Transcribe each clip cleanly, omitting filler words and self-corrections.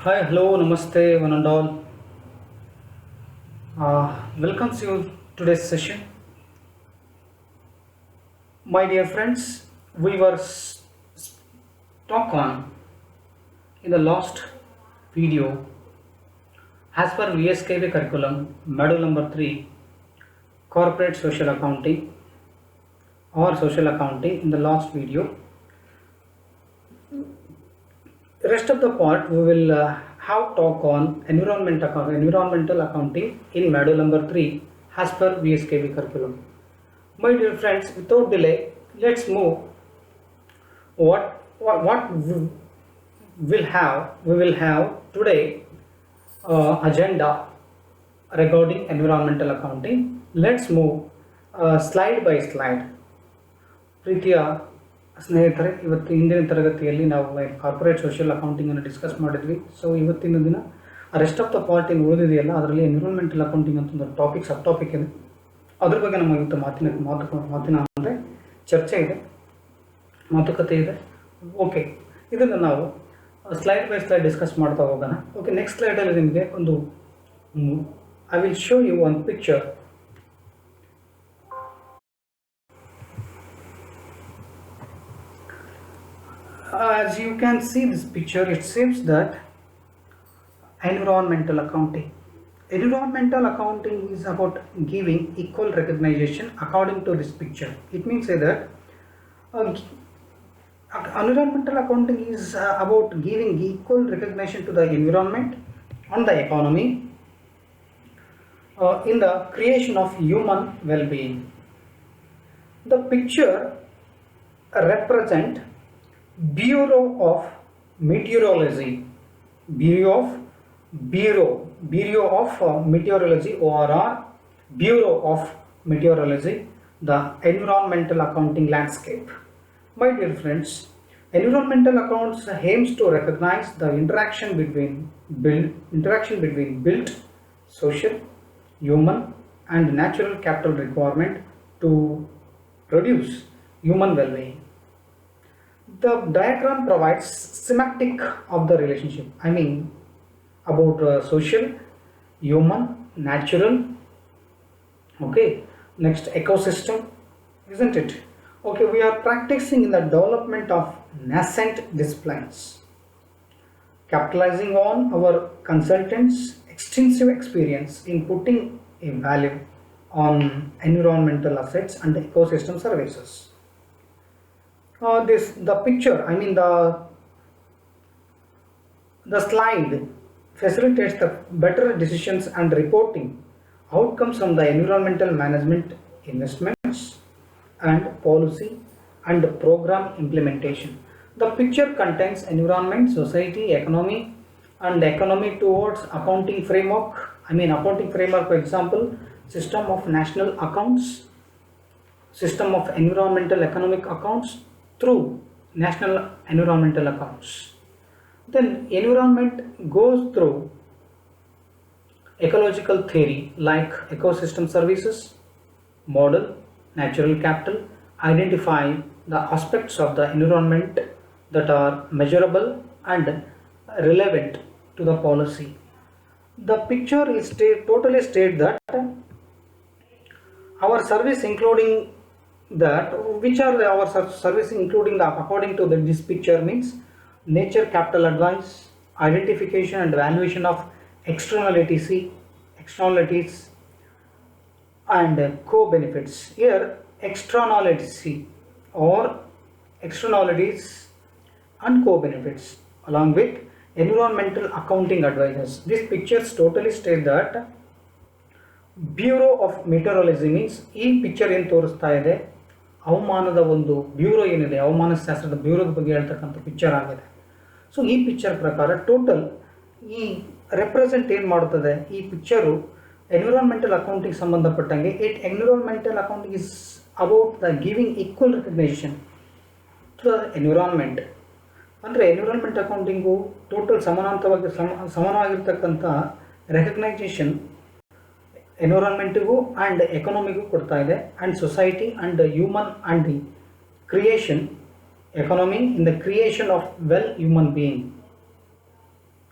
Hi, hello, namaste, one and all. Welcomes you today's session. My dear friends, we were talk on in the last video as per VSKUB curriculum, module number 3, corporate social accounting or social accounting. In the last video, the rest of the part we will have talk on environmental accounting in module number 3 as per VSKUB curriculum. My dear friends, without delay, let's move. What we will have today agenda regarding environmental accounting. Let's move slide by slide. ಪ್ರೀತಿಯ ಸ್ನೇಹಿತರೆ, ಇವತ್ತು ಹಿಂದಿನ ತರಗತಿಯಲ್ಲಿ ನಾವು corporate social ಅಕೌಂಟಿಂಗನ್ನು discuss ಮಾಡಿದ್ವಿ. So ಇವತ್ತಿನ ದಿನ rest of the part ಏನು ಉಳಿದಿದೆಯಲ್ಲ ಅದರಲ್ಲಿ ಎನ್ವಿರಾನ್ಮೆಂಟಲ್ ಅಕೌಂಟಿಂಗ್ ಅಂತ ಒಂದು ಟಾಪಿಕ್ ಸಬ್ ಟಾಪಿಕ್ ಇದೆ. ಅದ್ರ ಬಗ್ಗೆ ನಮ್ಮ ಇವತ್ತು ಮಾತಿನ ಅಂದರೆ ಚರ್ಚೆ ಇದೆ, ಮಾತುಕತೆ ಇದೆ. ಓಕೆ, ಇದನ್ನು ನಾವು ಸ್ಲೈಡ್ ಬೈ ಸ್ಲೈಡ್ ಡಿಸ್ಕಸ್ ಮಾಡ್ತಾ ಹೋಗೋಣ. ಓಕೆ, ನೆಕ್ಸ್ಟ್ ಸ್ಲೈಡಲ್ಲಿ ನಿಮಗೆ ಒಂದು I will show you one picture. As you can see this picture, it seems that environmental accounting is about giving equal recognition according to this picture. It means that environmental accounting is about giving equal recognition to the environment and the economy in the creation of human well-being. The picture represent Bureau of Meteorology, Bureau of Meteorology, ORR, Bureau of Meteorology, the environmental accounting landscape. My dear friends, environmental accounts aims to recognize the interaction between built, social, human, and natural capital requirement to produce human well-being. The diagram provides schematic of the relationship. I mean about social, human, natural. Okay, next ecosystem, isn't it? Okay, we are practicing in the development of nascent disciplines, capitalizing on our consultants' extensive experience in putting a value on environmental assets and ecosystem services. The picture, I mean the slide facilitates the better decisions and reporting outcomes from the environmental management investments and policy and program implementation. The picture contains environment, society, economy, and economy towards accounting framework. I mean accounting framework, for example, system of national accounts, system of environmental economic accounts through national environmental accounts. Then environment goes through ecological theory like ecosystem services, model, natural capital, identify the aspects of the environment that are measurable and relevant to the policy. The picture is totally state that our service including that which are our service including the according to this picture means nature capital advice, identification and evaluation of externalities and co-benefits. Here externalities and co-benefits along with environmental accounting advisors. This pictures totally state that Bureau of Meteorology means ಈ picture ಏನು ತೋರಿಸ್ತಾ ಇದೆ ಹವಾಮಾನದ ಒಂದು bureau ಏನಿದೆ, ಹವಾಮಾನ ಶಾಸ್ತ್ರದ ಬ್ಯೂರೋದ ಬಗ್ಗೆ ಹೇಳ್ತಕ್ಕಂಥ ಪಿಕ್ಚರ್ ಆಗಿದೆ. ಸೊ ಈ ಪಿಕ್ಚರ್ ಪ್ರಕಾರ ಟೋಟಲ್ ಈ ರೆಪ್ರೆಸೆಂಟ್ ಏನು ಮಾಡುತ್ತದೆ ಈ ಪಿಕ್ಚರು ಎನ್ವಿರಾನ್ಮೆಂಟಲ್ ಅಕೌಂಟಿಂಗ್ ಸಂಬಂಧಪಟ್ಟಂಗೆ. Environmental accounting is about the giving equal recognition to the environment. ಅಂದರೆ ಎನ್ವಿರಾನ್ಮೆಂಟ್ ಅಕೌಂಟಿಂಗು ಟೋಟಲ್ ಸಮಾನವಾಗಿರ್ತಕ್ಕಂಥ ರೆಕಗ್ನೈಸೇಷನ್ ಎನ್ವಿರಾನ್ಮೆಂಟಿಗೂ ಆ್ಯಂಡ್ ಎಕನಾಮಿಗೂ ಕೊಡ್ತಾ ಇದೆ, and society and human and the creation economy in the creation of well human being.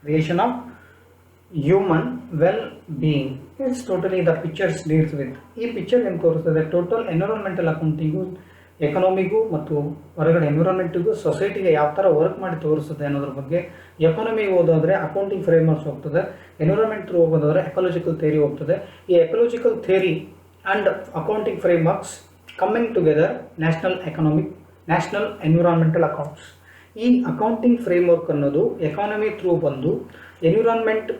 creation of human well-being. It's totally the pictures deals with. ಈ picture ಏನು ತೋರಿಸ್ತದೆ, total environmental accounting ಎಕನಾಮಿಗೂ ಮತ್ತು ಹೊರಗಡೆ ಎನ್ವಿರಾನ್ಮೆಂಟಿಗೂ ಸೊಸೈಟಿಗೆ ಯಾವ ಥರ ವರ್ಕ್ ಮಾಡಿ ತೋರಿಸ್ತದೆ ಅನ್ನೋದ್ರ ಬಗ್ಗೆ. ಎಕಾನಮಿ ಓದೋದ್ರೆ ಅಕೌಂಟಿಂಗ್ ಫ್ರೇಮ್ವರ್ಕ್ಸ್ ಹೋಗ್ತದೆ, ಎನ್ವಿರಾನ್ಮೆಂಟ್ ಓದೋದ್ರೆ ಎಕಾಲಜಿಕಲ್ ಥಿಯರಿ ಹೋಗ್ತದೆ. ಈ ecological theory and accounting frameworks coming together national environmental accounts. ಈ ಅಕೌಂಟಿಂಗ್ ಫ್ರೇಮ್ವರ್ಕ್ ಅನ್ನೋದು ಎಕಾನಮಿ ಥ್ರೂ ಬಂದು ಎನ್ವಿರಾನ್ಮೆಂಟ್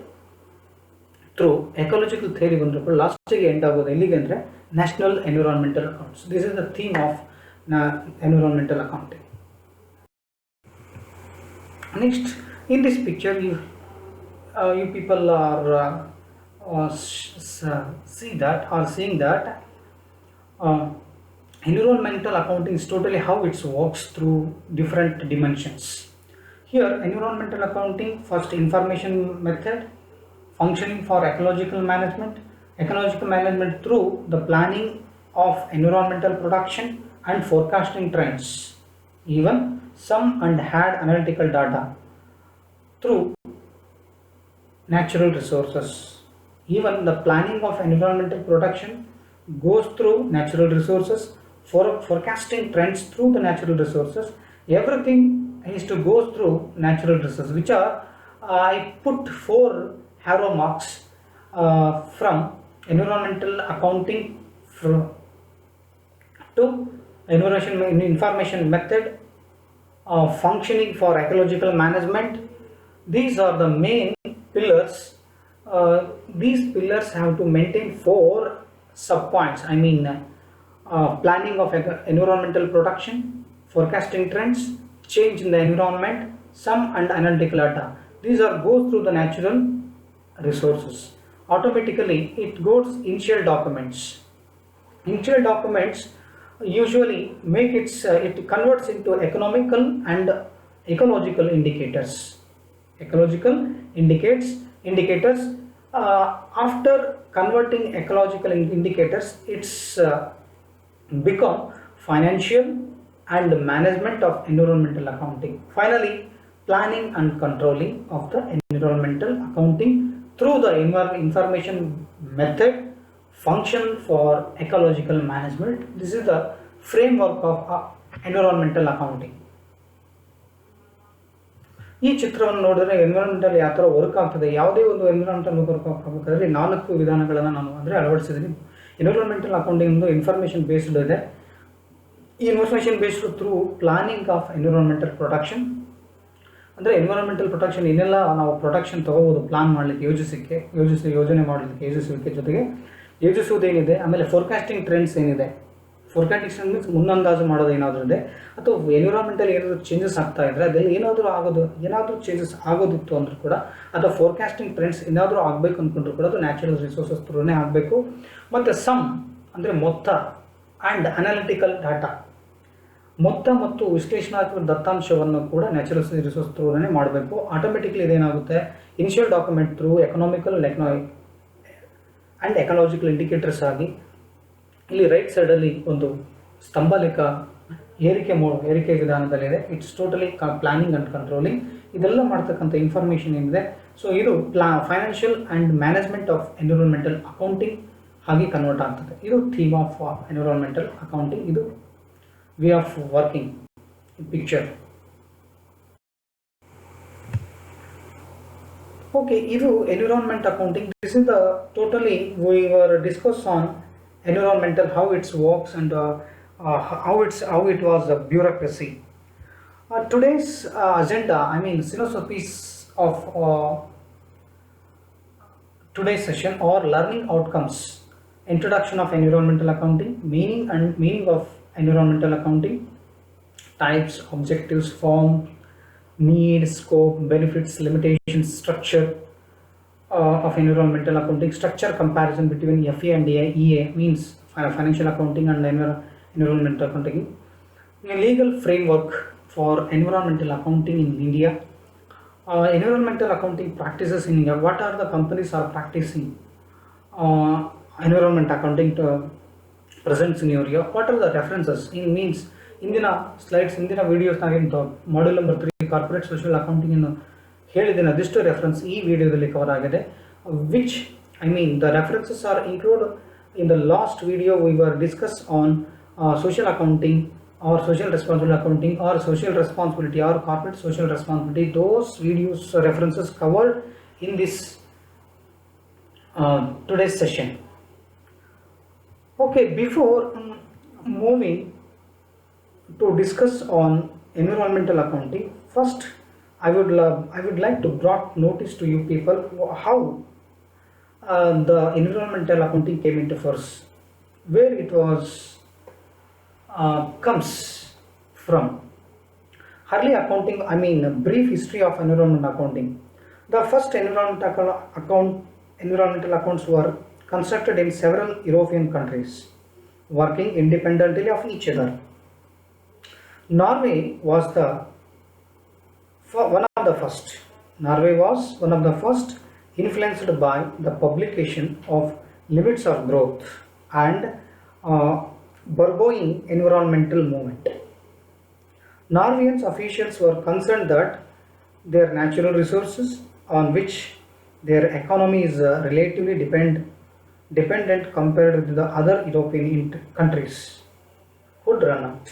ಥ್ರೂ ಎಕಾಲಜಿಕಲ್ ಥಿಯರಿ ಬಂದರೂ ಲಾಸ್ಟಿಗೆ ಎಂಡ್ ಆಗೋದು ಎಲ್ಲಿಗೆ ಅಂದರೆ national environmental accounts. This is the theme of environmental accounting. Next, in this picture, you people are seeing that environmental accounting is totally how it works through different dimensions. Here, environmental accounting, first information method, functioning for ecological management through the planning of environmental production and forecasting trends, even some and had analytical data through natural resources. Even the planning of environmental production goes through natural resources, for forecasting trends through the natural resources. Everything is to go through natural resources, which are I put 4 arrow marks from environmental accounting to information method, functioning for ecological management. These are the main pillars. These pillars have to maintain 4 sub-points. I mean, planning of environmental production, forecasting trends, change in the environment, sum and analytical data. These are go through the natural resources. Automatically, it goes initial documents. Initial documents usually make it converts into economical and ecological indicators. Ecological indicators. After converting ecological indicators, it's become financial and management of environmental accounting. Finally, planning and controlling of the environmental accounting through the information method, function for ecological management. This is the framework of environmental accounting. ಈ ಚಿತ್ರವನ್ನು ನೋಡಿದ್ರೆ environmental ಯಾವ ಥರ work ಆಗ್ತದೆ, ಯಾವುದೇ ಒಂದು environmental work ಆಗಬೇಕಾದ್ರೆ 4 ವಿಧಾನಗಳನ್ನು ನಾನು ಅಳವಡಿಸಿದ್ದೀನಿ. ಎನ್ವಿರಾನ್ಮೆಂಟಲ್ ಅಕೌಂಟಿಂಗ್ ಇನ್ಫಾರ್ಮೇಷನ್ ಬೇಸ್ಡ್ ಇದೆ. ಈ information based through planning of environmental production, ಅಂದರೆ ಎನ್ವಿರಾನ್ಮೆಂಟಲ್ ಪ್ರೊಟೆಕ್ಷನ್ ಇನ್ನೆಲ್ಲ ನಾವು ಪ್ರೊಟೆಕ್ಷನ್ ತೊಗೋಬೋದು ಪ್ಲಾನ್ ಮಾಡಲಿಕ್ಕೆ, ಯೋಜನೆ ಮಾಡಲಿಕ್ಕೆ, ಯೋಜಿಸುವಿಕೆ ಜೊತೆಗೆ ಯೋಜಿಸುವುದೇನಿದೆ. ಆಮೇಲೆ ಫೋರ್ಕಾಸ್ಟಿಂಗ್ ಟ್ರೆಂಡ್ಸ್ ಏನಿದೆ, ಫೋರ್ಕಾಸ್ಟಿಂಗ್ ಮೀನ್ಸ್ ಮುನ್ನಂದಾಜು ಮಾಡೋದು ಏನಾದರೂ ಇದೆ, ಅಥವಾ ಎನ್ವಿರಾನ್ಮೆಂಟಲ್ ಏನಾದರೂ ಚೇಂಜಸ್ ಆಗ್ತಾ ಇದ್ದರೆ ಅದೆಲ್ಲ ಏನಾದರೂ ಚೇಂಜಸ್ ಆಗೋದಿತ್ತು ಅಂದರೂ ಕೂಡ, ಅಥವಾ ಫೋರ್ಕಾಸ್ಟಿಂಗ್ ಟ್ರೆಂಡ್ಸ್ ಏನಾದರೂ ಆಗಬೇಕು ಅಂದ್ಕೊಂಡ್ರು ಕೂಡ ಅದು ನ್ಯಾಚುರಲ್ ರಿಸೋರ್ಸಸ್ ಥ್ರೂನೇ ಆಗಬೇಕು. ಮತ್ತು ಸಮ್ ಅಂದರೆ ಮೊತ್ತ ಆ್ಯಂಡ್ ಅನಾಲಿಟಿಕಲ್ ಡಾಟಾ, ಮೊತ್ತ ಮತ್ತು ವಿಶ್ಲೇಷಣಾತ್ಮಕ ದತ್ತಾಂಶವನ್ನು ಕೂಡ ನ್ಯಾಚುರಲ್ ರಿಸೋರ್ಸ್ ಥ್ರೂನೇ ಮಾಡಬೇಕು. ಆಟೋಮೆಟಿಕ್ಲಿ ಇದೇನಾಗುತ್ತೆ, initial document through economical and ecological indicators ಆಗಿ ಇಲ್ಲಿ ರೈಟ್ ಸೈಡಲ್ಲಿ ಒಂದು ಸ್ತಂಭ ಲೆಕ್ಕ ಏರಿಕೆ ವಿಧಾನದಲ್ಲಿದೆ. It's totally planning and controlling. ಇದೆಲ್ಲ ಮಾಡ್ತಕ್ಕಂಥ ಇನ್ಫಾರ್ಮೇಷನ್ ಏನಿದೆ, ಸೊ ಇದು financial and management of environmental accounting ಹಾಗೆ ಕನ್ವರ್ಟ್ ಆಗ್ತದೆ. ಇದು ಥೀಮ್ ಆಫ್ ಎನ್ವಿರಾನ್ಮೆಂಟಲ್ ಅಕೌಂಟಿಂಗ್. ಇದು way of working picture. Okay, ಇದು environment accounting. This is the totally we were discuss on environmental, how it works and how it was a bureaucracy. Today's agenda, I mean synopsis of today's session or learning outcomes, introduction of environmental accounting, meaning of environmental accounting, types, objectives, form, need, scope, benefits, limitations, structure of environmental accounting, structure comparison between FA and EA means financial accounting and environmental accounting, a legal framework for environmental accounting in India, environmental accounting practices in India, what are the companies are practicing environment accounting to present scenario, what are the references in means ಇಂದಿನ slides, ಇಂದಿನ ವಿಡಿಯೋಸ್ನಾಗ module number 3 corporate social accounting ಅನ್ನು ಹೇಳಿದ್ದೀನಿ ಅದೆಷ್ಟು reference ಈ ವಿಡಿಯೋದಲ್ಲಿ cover ಆಗಿದೆ, which the references are included in the last video we were discussed on social accounting or social responsibility accounting or social responsibility or corporate social responsibility. Those videos references covered in this today's session. Okay, before moving to discuss on environmental accounting, first I would like to brought notice to you people how the environmental accounting came into force, where it was comes from. Early accounting, a brief history of environmental accounting. The first environmental accounts were constructed in several European countries, working independently of each other. Norway was one of the first. Norway was one of the first, influenced by the publication of Limits of Growth and Burgoyne environmental movement. Norwegian officials were concerned that their natural resources, on which their economy is relatively dependent compared with the other European countries, would run out.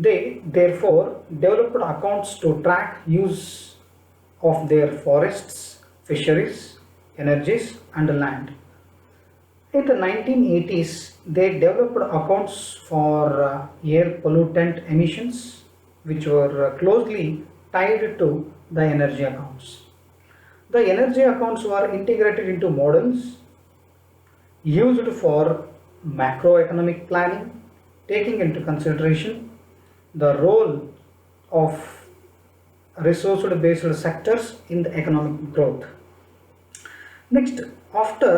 They therefore developed accounts to track use of their forests, fisheries, energies and land. In the 1980s, they developed accounts for air pollutant emissions, which were closely tied to the energy accounts. The energy accounts were integrated into models used for macroeconomic planning, taking into consideration the role of resource-based sectors in the economic growth. Next, after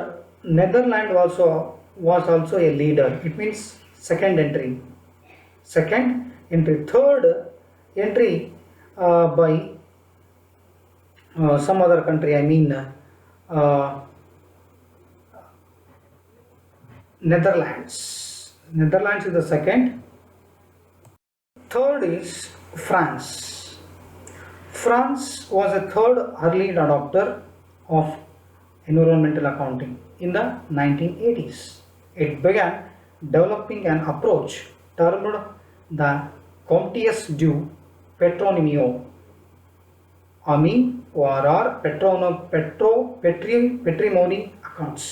Netherlands was also a leader. It means second entry, third entry by some other country. Netherlands. Netherlands is the second. Third is France. France was a third early adopter of environmental accounting in the 1980s. It began developing an approach termed the Comptes du Patrimonio, patrimony accounts.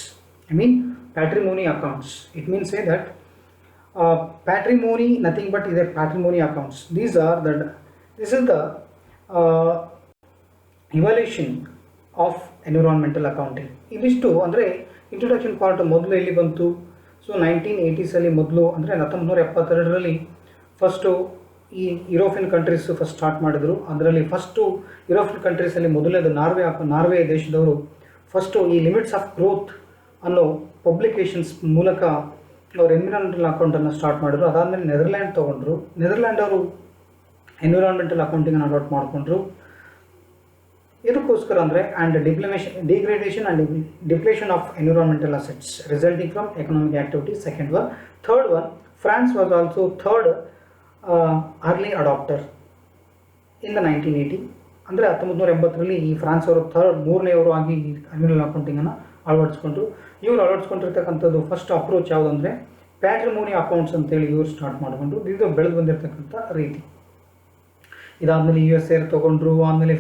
Patrimony accounts. It means say that patrimony, nothing but either patrimony accounts. This is the evaluation of environmental accounting. ಇದಿಷ್ಟು ಅಂದರೆ introduction part ಮೊದಲು ಎಲ್ಲಿ ಬಂತು? So 1980s ಮೊದಲು ಅಂದರೆ 1972ರಲ್ಲಿ first ಈ European country's first start ಮಾಡಿದರು. ಅದರಲ್ಲಿ ಫಸ್ಟು ಯುರೋಪಿಯನ್ ಕಂಟ್ರೀಸಲ್ಲಿ ಮೊದಲೇದು ನಾರ್ವೆ ದೇಶದವರು ಫಸ್ಟು ಈ ಲಿಮಿಟ್ಸ್ ಆಫ್ ಗ್ರೋತ್ ಅನ್ನೋ ಪಬ್ಲಿಕೇಶನ್ಸ್ ಮೂಲಕ ಅವರು ಎನ್ವಿರಾನ್ಮೆಂಟಲ್ ಅಕೌಂಟನ್ನು ಸ್ಟಾರ್ಟ್ ಮಾಡಿದ್ರು. ಅದಾದಮೇಲೆ ನೆದರ್ಲ್ಯಾಂಡ್ ತೊಗೊಂಡ್ರು. ನೆದರ್ಲ್ಯಾಂಡ್ ಅವರು ಎನ್ವಿರಾನ್ಮೆಂಟಲ್ ಅಕೌಂಟಿಂಗನ್ನು ಅಡಾಪ್ಟ್ ಮಾಡಿಕೊಂಡ್ರು. ಇದಕ್ಕೋಸ್ಕರ ಅಂದರೆ degradation and depletion of environmental assets resulting from economic activity. Second one. Third one, France was also third early adopter in the 1980. ಅಂದರೆ 1980ರಲ್ಲಿ ಈ ಫ್ರಾನ್ಸ್ ಅವರು ಮೂರನೇವರು ಆಗಿ ಎನ್ವಿರಾನ್ಮೆಂಟಲ್ ಅಕೌಂಟಿಂಗನ್ನು ಅಳವಡಿಸ್ಕೊಂಡ್ರು. ಇವರು ಅಳವಡಿಸ್ಕೊಂಡಿರ್ತಕ್ಕಂಥದ್ದು ಫಸ್ಟ್ ಅಪ್ರೋಚ್ ಯಾವುದಂದರೆ ಪ್ಯಾಟ್ರಿಮೋನಿ ಅಕೌಂಟ್ಸ್ ಅಂತೇಳಿ ಇವರು ಸ್ಟಾರ್ಟ್ ಮಾಡಿಕೊಂಡು ಇದು ಬೆಳೆದು ಬಂದಿರತಕ್ಕಂಥ ರೀತಿ. ಇದಾದಮೇಲೆ USA ತೊಗೊಂಡ್ರು. ಆದಮೇಲೆ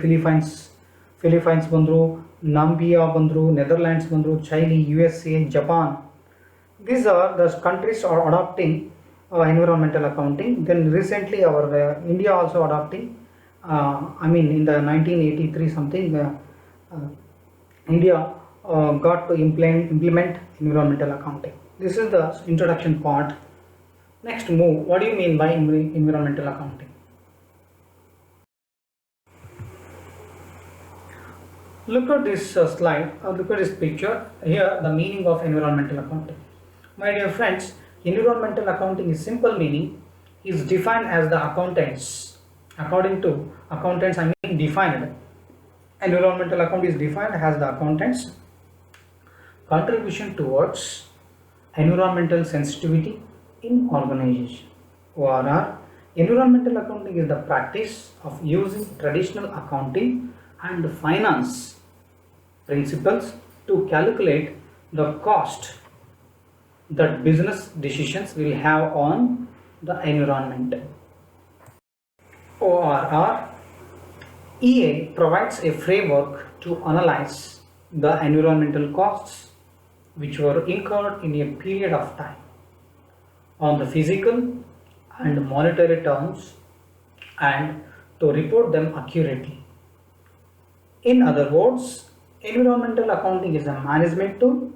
ಫಿಲಿಪೈನ್ಸ್ ಬಂದರು, ನಾಂಬಿಯಾ ಬಂದರು, ನೆದರ್ಲ್ಯಾಂಡ್ಸ್ ಬಂದರು, China, USA, Japan. These are the countries are adopting environmental accounting. Then recently our India also adopting. In the 1983 something, India got to implement environmental accounting. This is the introduction part. Next move. What do you mean by environmental accounting? Look at this slide, look at this picture. Here the meaning of environmental accounting. My dear friends, environmental accounting is simple meaning is defined as the accountants. According to accountants, defined. Environmental account is defined as the accountants' contribution towards environmental sensitivity in organization, or Environmental accounting is the practice of using traditional accounting and finance principles to calculate the cost that business decisions will have on the environment. ORR EA provides a framework to analyze the environmental costs which were incurred in a period of time on the physical and monetary terms and to report them accurately. In other words, environmental accounting is a management tool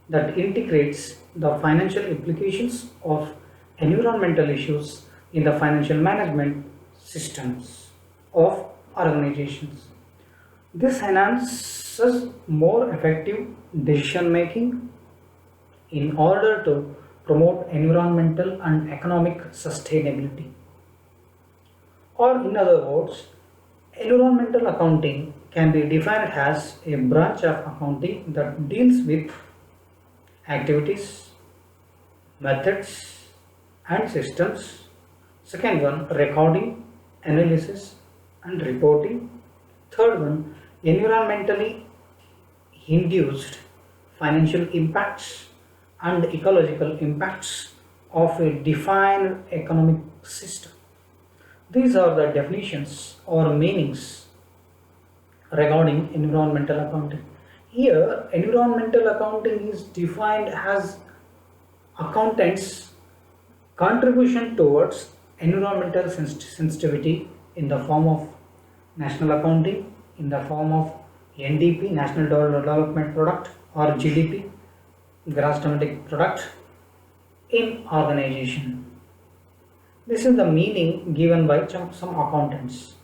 that integrates the financial implications of environmental issues in the financial management systems of organizations. This enhances more effective decision making in order to promote environmental and economic sustainability. Or, in other words, environmental accounting can be defined as a branch of accounting that deals with activities, methods, and systems. Second one, recording, analysis, and reporting. Third one, environmentally induced financial impacts and ecological impacts of a defined economic system. These are the definitions or meanings regarding environmental accounting. Here, environmental accounting is defined as accountants' contribution towards environmental sensitivity in the form of national accounting, in the form of NDP, National Development Product, or GDP, Gross Domestic Product, in organization. This is the meaning given by some accountants.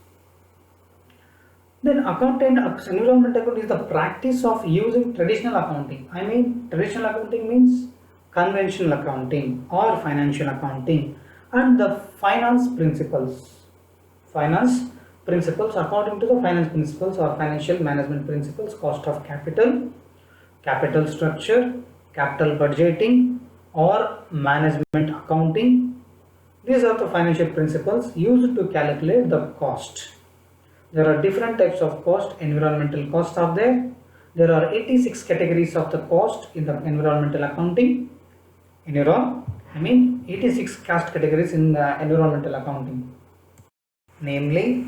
Then environmental accounting is the practice of using traditional accounting. Traditional accounting means conventional accounting or financial accounting, and the finance principles. Finance principles according to the finance principles or financial management principles: cost of capital, capital structure, capital budgeting, or management accounting. These are the financial principles used to calculate the cost. There are different types of cost. Environmental costs are there. There are 86 categories of the cost in the environmental accounting. 86 cost categories in the environmental accounting. Namely,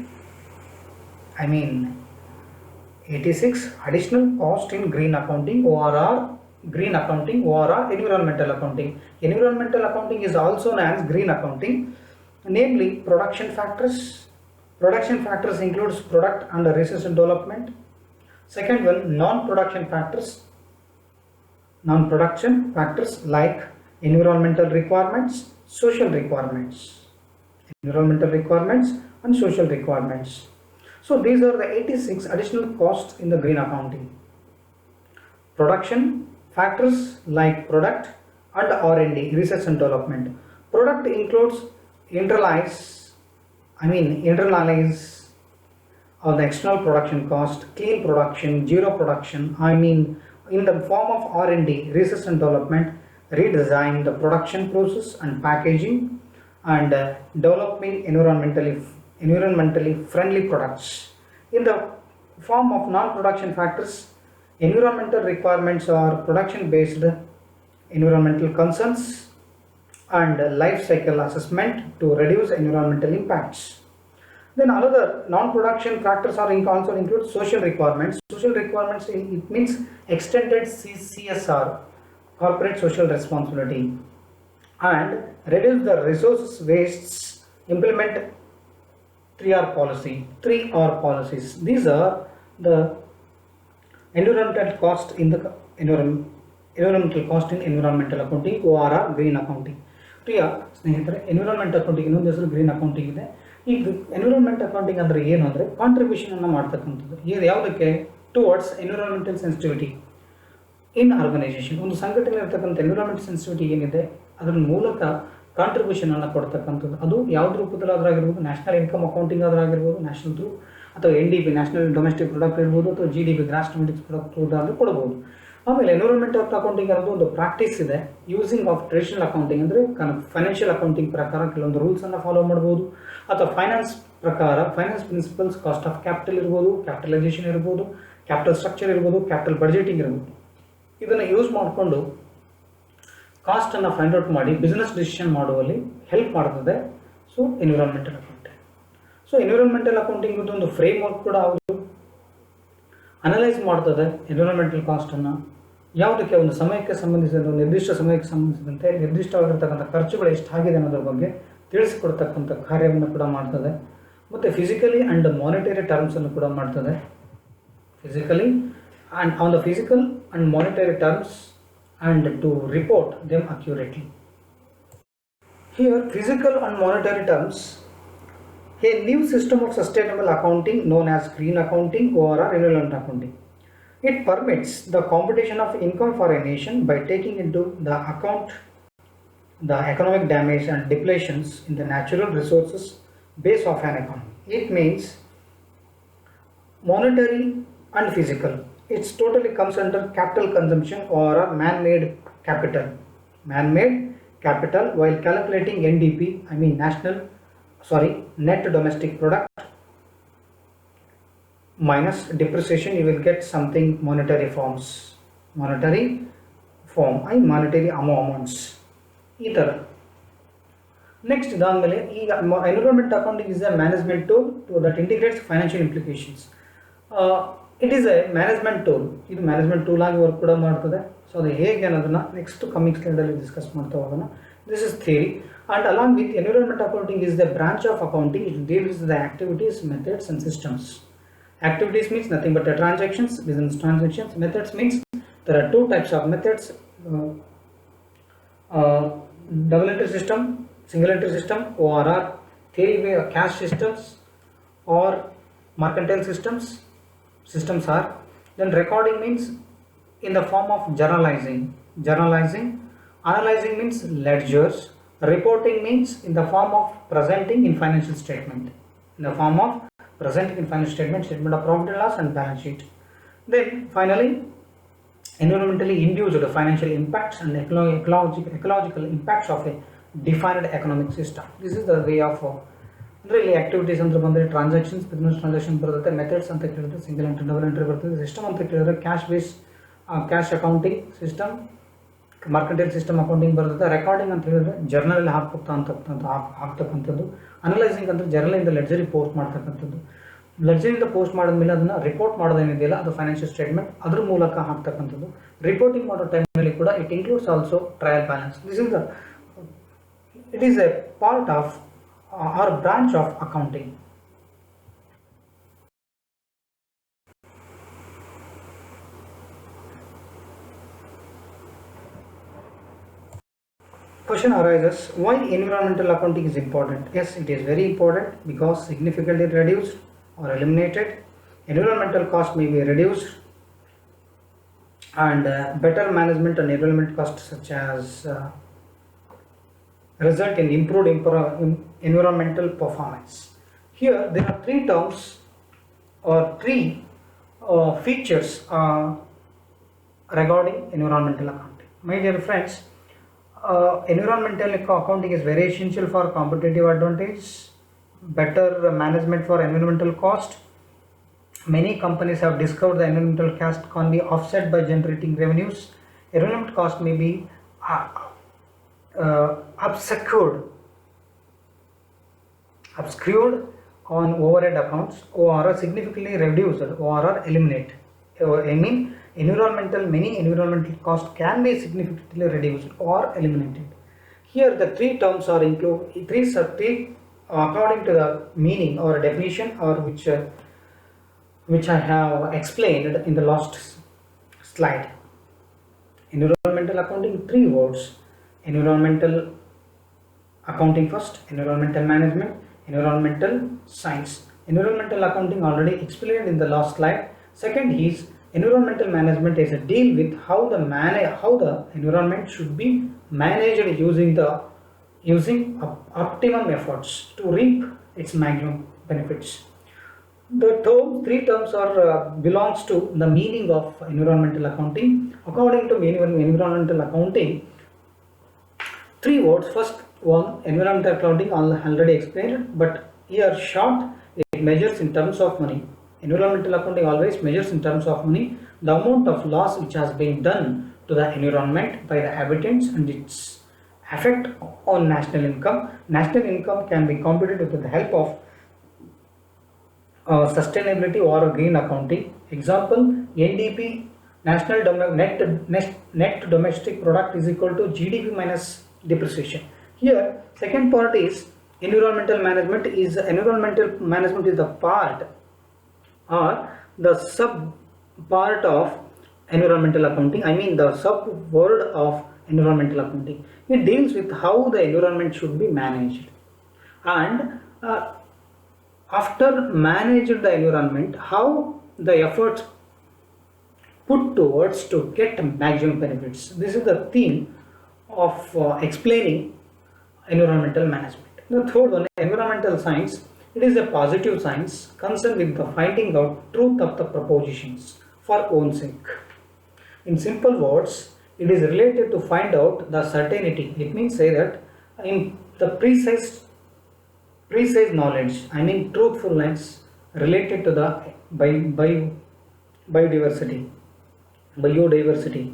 86 additional cost in green accounting, ORR, environmental accounting. Environmental accounting is also known as green accounting. Namely, production factors. Production factors includes product and research and development. Second one, non-production factors. Non-production factors like environmental requirements, social requirements. Environmental requirements and social requirements. So these are the 86 additional costs in the green accounting. Production factors like product and R&D, research and development. Product includes internalize of the external production cost, clean production, zero production. In the form of R&D, research and development, redesign the production process and packaging, and developing environmentally friendly products. In the form of non-production factors, environmental requirements are production-based environmental concerns and life cycle assessment to reduce environmental impacts. Then another non-production factors are also include social requirements. Social requirements, it means extended CSR, corporate social responsibility, and reduce the resource wastes, implement 3R policies. These are the environmental cost in the environmental cost in environmental accounting, ORR, green accounting. ಪ್ರಿಯ ಸ್ನೇಹಿತರೆ, environment accounting ಇನ್ನೊಂದು ಹೆಸರು green accounting ಇದೆ. ಈ environment accounting ಅಂದರೆ ಏನು ಅಂದರೆ contribution ಅನ್ನು ಮಾಡ್ತಕ್ಕಂಥದ್ದು. ಇದು ಯಾವುದಕ್ಕೆ? ಟುವರ್ಡ್ಸ್ ಎನ್ವಿರಾನ್ಮೆಂಟಲ್ ಸೆನ್ಸಿಟಿವಿಟಿ ಇನ್ ಆರ್ಗನೈಸೇಷನ್. ಒಂದು ಸಂಘಟನೆ ಇರತಕ್ಕಂಥ ಎನ್ವಿರಾನ್ಮೆಂಟ್ ಸೆನ್ಸಿಟಿವಿಟಿ ಏನಿದೆ ಅದರ ಮೂಲಕ ಕಾಂಟ್ರಿಬ್ಯೂಷನ್ ಅನ್ನು ಕೊಡ್ತಕ್ಕಂಥದ್ದು. ಅದು ಯಾವುದ್ರ ರೂಪದಲ್ಲಾದ್ರಾಗಿರ್ಬೋದು, ನ್ಯಾಷನಲ್ ಇನ್ಕಮ್ ಅಕೌಂಟಿಂಗ್ ಆದ್ರಾಗಿರ್ಬೋದು, ನ್ಯಾಷನಲ್ ಥ್ರೂ, ಅಥವಾ NDP, ನ್ಯಾಷನಲ್ ಡೊಮೆಸ್ಟಿಕ್ ಪ್ರಾಡಕ್ಟ್ ಇರ್ಬೋದು, ಅಥವಾ GDP, ಗ್ರಾಸ್ ಡೊಮೆಸ್ಟಿಕ್ ಪ್ರಾಡಕ್ಟ್ ಆದರೂ ಕೊಡ್ಬೋದು. ಆಮೇಲೆ ಎನ್ವಿರಾನ್ಮೆಂಟಲ್ ಅಕೌಂಟಿಂಗ್ ಅನ್ನೋದು ಒಂದು ಪ್ರಾಕ್ಟೀಸ್ ಇದೆ. ಯೂಸಿಂಗ್ ಆಫ್ ಟ್ರೆಡಿಷನಲ್ ಅಕೌಂಟಿಂಗ್ ಅಂದರೆ ಫೈನಾನ್ಷಿಯಲ್ ಅಕೌಂಟಿಂಗ್ ಪ್ರಕಾರ ಕೆಲವೊಂದು ರೂಲ್ಸನ್ನು ಫಾಲೋ ಮಾಡ್ಬೋದು, ಅಥವಾ ಫೈನಾನ್ಸ್ ಪ್ರಕಾರ finance principles, cost of capital ಇರ್ಬೋದು, ಕ್ಯಾಪಿಟಲೈಸೇಷನ್ ಇರ್ಬೋದು, ಕ್ಯಾಪಿಟಲ್ ಸ್ಟ್ರಕ್ಚರ್ ಇರ್ಬೋದು, ಕ್ಯಾಪಿಟಲ್ ಬಡ್ಜೆಟಿಂಗ್ ಇರ್ಬೋದು. ಇದನ್ನು ಯೂಸ್ ಮಾಡಿಕೊಂಡು ಕಾಸ್ಟನ್ನು ಫೈಂಡ್ ಔಟ್ ಮಾಡಿ ಬಿಸ್ನೆಸ್ ಡಿಸಿಷನ್ ಮಾಡುವಲ್ಲಿ ಹೆಲ್ಪ್ ಮಾಡ್ತದೆ. So environmental accounting. So environmental accounting ಒಂದು ಫ್ರೇಮ್ ವರ್ಕ್ ಕೂಡ ಅವರು ಅನಲೈಸ್ ಮಾಡ್ತದೆ. ಎನ್ವಿರಾನ್ಮೆಂಟಲ್ ಕಾಸ್ಟನ್ನು ಯಾವುದಕ್ಕೆ ಒಂದು ಸಮಯಕ್ಕೆ ಸಂಬಂಧಿಸಿದಂತೆ, ಒಂದು ನಿರ್ದಿಷ್ಟ ಸಮಯಕ್ಕೆ ಸಂಬಂಧಿಸಿದಂತೆ ನಿರ್ದಿಷ್ಟವಾಗಿರ್ತಕ್ಕಂಥ ಖರ್ಚುಗಳು ಎಷ್ಟಾಗಿದೆ ಅನ್ನೋದ್ರ ಬಗ್ಗೆ ತಿಳಿಸಿಕೊಡ್ತಕ್ಕಂಥ ಕಾರ್ಯವನ್ನು ಕೂಡ ಮಾಡ್ತದೆ. ಮತ್ತು ಫಿಸಿಕಲಿ ಆ್ಯಂಡ್ ಮಾನಿಟರಿ ಟರ್ಮ್ಸನ್ನು ಕೂಡ ಮಾಡ್ತದೆ. Physically and on the physical and monetary terms and to report them accurately. Here, physical and monetary terms, a new system of sustainable accounting known as green accounting or environmental accounting. It permits the computation of income for a nation by taking into the account the economic damage and depletions in the natural resources base of an economy. It means monetary and physical. It totally comes under capital consumption or man-made capital. Man-made capital, while calculating NDP, net domestic product minus depreciation, you will get something monetary forms. Monetary form, monetary amounts. Either. Next, environment accounting is a management tool that integrates financial implications. It is a management tool. ಇದು management tool ಆಗಿ work ಕೂಡ ಮಾಡ್ತದೆ. So ಅದು ಹೇಗೆ ಅನ್ನೋದನ್ನು next coming ಸ್ಲೈಡಲ್ಲಿ discuss ಮಾಡ್ತಾ ಹೋಗೋಣ. This is theory. And along with environment accounting is the branch of accounting. It deals the activities, methods and systems. Activities means nothing but transactions, business transactions. Methods means there are two types of methods: double entry system, single entry system, ORR, theory way cash systems, or mercantile systems. Systems are. Then recording means in the form of journalizing. Analyzing means ledgers. Reporting means in the form of presenting in financial statement. Statement of profit and loss and balance sheet. Then finally, environmentally induced financial impacts and ecological impacts of a defined economic system. This is the way of ಅಂದರೆ ಇಲ್ಲಿ activities ಅಂತ ಬಂದರೆ transactions, business transaction ಬರುತ್ತೆ. Methods ಅಂತ ಕೇಳಿದ್ರೆ single entry, double entry ಬರ್ತದೆ. System ಅಂತ ಕೇಳಿದ್ರೆ cash accounting system, mercantile system accounting ಬರ್ತದೆ. ರೆಕಾರ್ಡಿಂಗ್ ಅಂತ ಹೇಳಿದ್ರೆ ಜರ್ನಲಲ್ಲಿ ಹಾಕ್ತಕ್ಕಂಥದ್ದು. ಅನಲೈಸಿಂಗ್ ಅಂದರೆ ಜರ್ನಲಿಂದ ಲೆಡ್ಜರಿಗೆ ಪೋಸ್ಟ್ ಮಾಡ್ತಕ್ಕಂಥದ್ದು. ಲೆಡ್ಜರಿಂದ ಪೋಸ್ಟ್ ಮಾಡಿದ್ಮೇಲೆ ಅದನ್ನು ರಿಪೋರ್ಟ್ ಮಾಡೋದೇನಿದೆಯಲ್ಲ ಅದು ಫೈನಾನ್ಷಿಯಲ್ ಸ್ಟೇಟ್ಮೆಂಟ್, ಅದ್ರ ಮೂಲಕ ಹಾಕ್ತಕ್ಕಂಥದ್ದು. ರಿಪೋರ್ಟಿಂಗ್ ಮಾಡೋ ಟೈಮಲ್ಲಿ ಕೂಡ it includes also trial balance. It is A part of or branch of accounting. Question arises, why environmental accounting is important? Yes, it is very important because significantly reduced or eliminated environmental cost may be reduced, and better management and environment costs such as result in improved environmental performance. Here there are three terms or three features regarding environmental accounting. My dear friends, environmental accounting is very essential for competitive advantage, better management for environmental cost. Many companies have discovered the environmental cost can be offset by generating revenues. Environmental cost may be obscured on overhead accounts or significantly reduced or eliminated. Many environmental costs can be significantly reduced or eliminated. Here the three terms are included, three according to the meaning or definition or which I have explained in the last slide. Environmental accounting, three words: environmental accounting first, environmental management, environmental science. Environmental accounting already explained in the last slide. Second is environmental management is a deal with how the environment should be managed using optimum efforts to reap its maximum benefits. Three terms are belongs to the meaning of environmental accounting. According to environmental accounting, three words. First one, environmental accounting, already explained, but here short, it measures in terms of money. Environmental accounting always measures in terms of money, the amount of loss which has been done to the environment by the habitants and its effect on national income. National income can be computed with the help of sustainability or green accounting. Example, NDP, net domestic product, is equal to GDP minus depreciation. Here second part is environmental management is the part or the sub part of environmental accounting. I mean the sub word of environmental accounting. It deals with how the environment should be managed, and after managing the environment, how the efforts put towards to get maximum benefits. This is the theme of explaining environmental management. The third one, environmental science. It is a positive science concerned with the finding out truth of the propositions for own sake. In simple words, it is related to find out the certainty. It means say that in the precise knowledge, I mean truthfulness related to the biodiversity.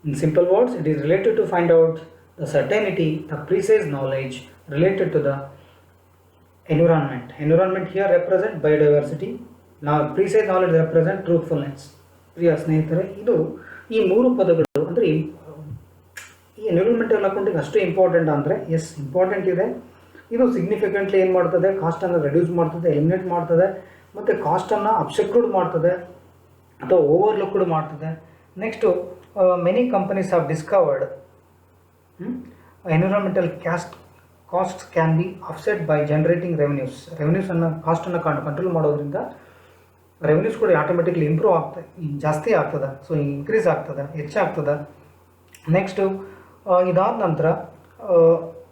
In simple words, it is related to find out the certainty, the precise knowledge related to the environment. Environment here represent biodiversity. Now precise knowledge represent truthfulness. ಪ್ರಿಯ ಸ್ನೇಹಿತರೆ, ಇದು ಈ ಮೂರು ಪದಗಳು ಅಂದರೆ ಈ environmental accounting ಅಷ್ಟು important ಅಂದರೆ S important ಇದೆ. ಇದು ಸಿಗ್ನಿಫಿಕೆಂಟ್ಲಿ ಏನು ಮಾಡ್ತದೆ, ಕಾಸ್ಟನ್ನು ರೆಡ್ಯೂಸ್ ಮಾಡ್ತದೆ, ಎಲಿಮಿನೇಟ್ ಮಾಡ್ತದೆ, ಮತ್ತು ಕಾಸ್ಟನ್ನು ಅಬ್ಸೆಕ್ಯೂಡ್ ಮಾಡ್ತದೆ ಅಥವಾ ಓವರ್ಲುಕ್ಡ್ ಮಾಡ್ತದೆ. Next many companies have discovered environmental cost can be offset by generating ರೆವೆನ್ಯೂಸನ್ನು ಕಾಸ್ಟನ್ನು ಕಂಟ್ರೋಲ್ ಮಾಡೋದ್ರಿಂದ ರೆವೆನ್ಯೂಸ್ ಕೂಡ ಆಟೋಮೆಟಿಕ್ಲಿ ಇಂಪ್ರೂವ್ ಆಗ್ತದೆ, ಜಾಸ್ತಿ ಆಗ್ತದೆ, ಸೊ ಇನ್ಕ್ರೀಸ್ ಆಗ್ತದೆ, ಹೆಚ್ಚಾಗ್ತದೆ. ನೆಕ್ಸ್ಟು ಇದಾದ ನಂತರ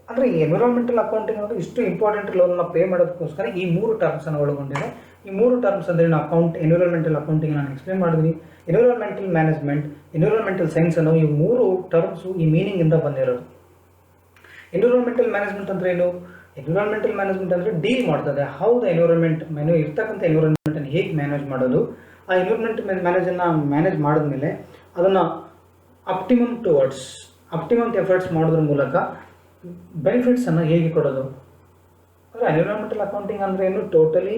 ಅಂದರೆ ಈ ಎನ್ವಿರಾನ್ಮೆಂಟಲ್ ಅಕೌಂಟಿಂಗ್ ಅಂದರೆ ಇಷ್ಟು ಇಂಪಾರ್ಟೆಂಟ್ ಲೋನ್ನ ಪೇ ಮಾಡೋದಕ್ಕೋಸ್ಕರ ಈ ಮೂರು ಟರ್ಮ್ಸನ್ನು ಒಳಗೊಂಡಿದೆ. ಈ ಮೂರು ಟರ್ಮ್ಸ್ ಅಂದರೆ ಎನ್ವಿರಾನ್ಮೆಂಟಲ್ ಅಕೌಂಟಿಂಗ್ ನಾನು ಎಕ್ಸ್ಪ್ಲೇನ್ ಮಾಡಿದ್ದೀನಿ. ಎನ್ವಿರಾನ್ಮೆಂಟಲ್ ಮ್ಯಾನೇಜ್ಮೆಂಟ್, ಎನ್ವಿರಾನ್ಮೆಂಟಲ್ ಸೈನ್ಸ್ ಅನ್ನೋ ಈ ಮೂರು ಟರ್ಮ್ಸು ಈ ಮೀನಿಂಗಿಂದ ಬಂದಿರೋದು. ಎನ್ವಿರಾನ್ಮೆಂಟಲ್ ಮ್ಯಾನೇಜ್ಮೆಂಟ್ ಅಂದರೆ ಏನು? ಎನ್ವಿರಾನ್ಮೆಂಟಲ್ ಮ್ಯಾನೇಜ್ಮೆಂಟ್ ಅಂದರೆ ಡೀಲ್ ಮಾಡ್ತದೆ ಹೌ ದ ಎನ್ವಿರಾನ್ಮೆಂಟ್ ಇರ್ತಕ್ಕಂಥ ಎನ್ವಿರಾನ್ಮೆಂಟನ್ನು ಹೇಗೆ ಮ್ಯಾನೇಜ್ ಮಾಡೋದು. ಆ ಎನ್ವಿರಾನ್ಮೆಂಟ್ ಮ್ಯಾನೇಜ್ ಮಾಡಿದ್ಮೇಲೆ ಅದನ್ನು ಅಪ್ಟಿಮಮ್ ಎಫರ್ಟ್ಸ್ ಮಾಡೋದ್ರ ಮೂಲಕ ಬೆನಿಫಿಟ್ಸನ್ನು ಹೇಗೆ ಕೊಡೋದು. ಅಂದರೆ ಎನ್ವಿರಾನ್ಮೆಂಟಲ್ ಅಕೌಂಟಿಂಗ್ ಅಂದರೆ ಏನು, ಟೋಟಲಿ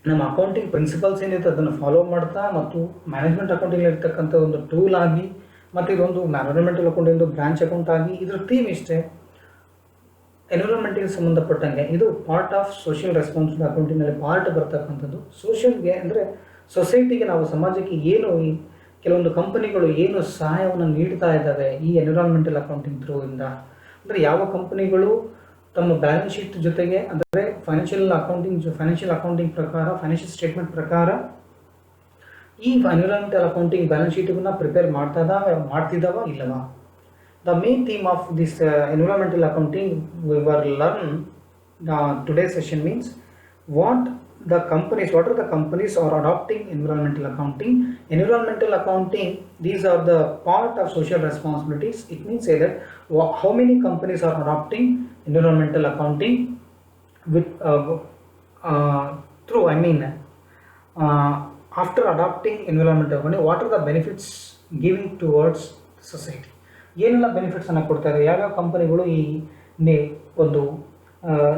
ನಮ್ಮ ಅಕೌಂಟಿಂಗ್ ಪ್ರಿನ್ಸಿಪಲ್ಸ್ ಏನಿದೆ ಅದನ್ನು ಫಾಲೋ ಮಾಡ್ತಾ ಮತ್ತು ಮ್ಯಾನೇಜ್ಮೆಂಟ್ ಅಕೌಂಟಿಂಗ್ ಇರ್ತಕ್ಕಂಥ ಒಂದು ಟೂಲ್ ಆಗಿ, ಮತ್ತು ಇದೊಂದು ಎನ್ವಿರಾನ್ಮೆಂಟಲ್ ಅಕೌಂಟಿಂಗ್ ಬ್ರಾಂಚ್ ಅಕೌಂಟ್ ಆಗಿ, ಇದರ ಥೀಮ್ ಇಷ್ಟೇ. ಎನ್ವಿರಾನ್ಮೆಂಟಿಗೆ ಸಂಬಂಧಪಟ್ಟಂಗೆ ಇದು ಪಾರ್ಟ್ ಆಫ್ ಸೋಷಿಯಲ್ ರೆಸ್ಪಾನ್ಸಿಬಿಲಿಟಿ ಅಕೌಂಟಿಂಗಲ್ಲಿ ಪಾರ್ಟ್ ಬರ್ತಕ್ಕಂಥದ್ದು. ಸೋಷಿಯಲ್ಗೆ ಅಂದರೆ ಸೊಸೈಟಿಗೆ, ನಾವು ಸಮಾಜಕ್ಕೆ ಏನು ಕೆಲವೊಂದು ಕಂಪನಿಗಳು ಏನು ಸಹಾಯವನ್ನು ನೀಡ್ತಾ ಇದ್ದಾವೆ ಈ ಎನ್ವಿರಾನ್ಮೆಂಟಲ್ ಅಕೌಂಟಿಂಗ್ ಥ್ರೂ ಇಂದ. ಅಂದರೆ ಯಾವ ಕಂಪನಿಗಳು ತಮ್ಮ ಬ್ಯಾಲೆನ್ಸ್ ಶೀಟ್ ಜೊತೆಗೆ ಅಂದರೆ ಫೈನಾನ್ಷಿಯಲ್ ಅಕೌಂಟಿಂಗ್ ಪ್ರಕಾರ, ಫೈನಾನ್ಷಿಯಲ್ ಸ್ಟೇಟ್ಮೆಂಟ್ ಪ್ರಕಾರ ಈ ಎನ್ವಿರಾನ್ಮೆಂಟಲ್ ಅಕೌಂಟಿಂಗ್ ಬ್ಯಾಲೆನ್ಸ್ ಶೀಟನ್ನು ಪ್ರಿಪೇರ್ ಮಾಡ್ತಿದ್ದಾವ ಇಲ್ಲವಾ. The main theme of this environmental accounting we were learn today's session means what are the companies are adopting environmental accounting. Environmental accounting, these are the part of social responsibilities. It means say that how many companies are adopting environmental accounting with through after adopting environmental accounting, what are the benefits giving towards society. ಏನೆಲ್ಲ ಬೆನಿಫಿಟ್ಸನ್ನು ಕೊಡ್ತಾರೆ, ಯಾವ್ಯಾವ ಕಂಪನಿಗಳು ಈ ಒಂದು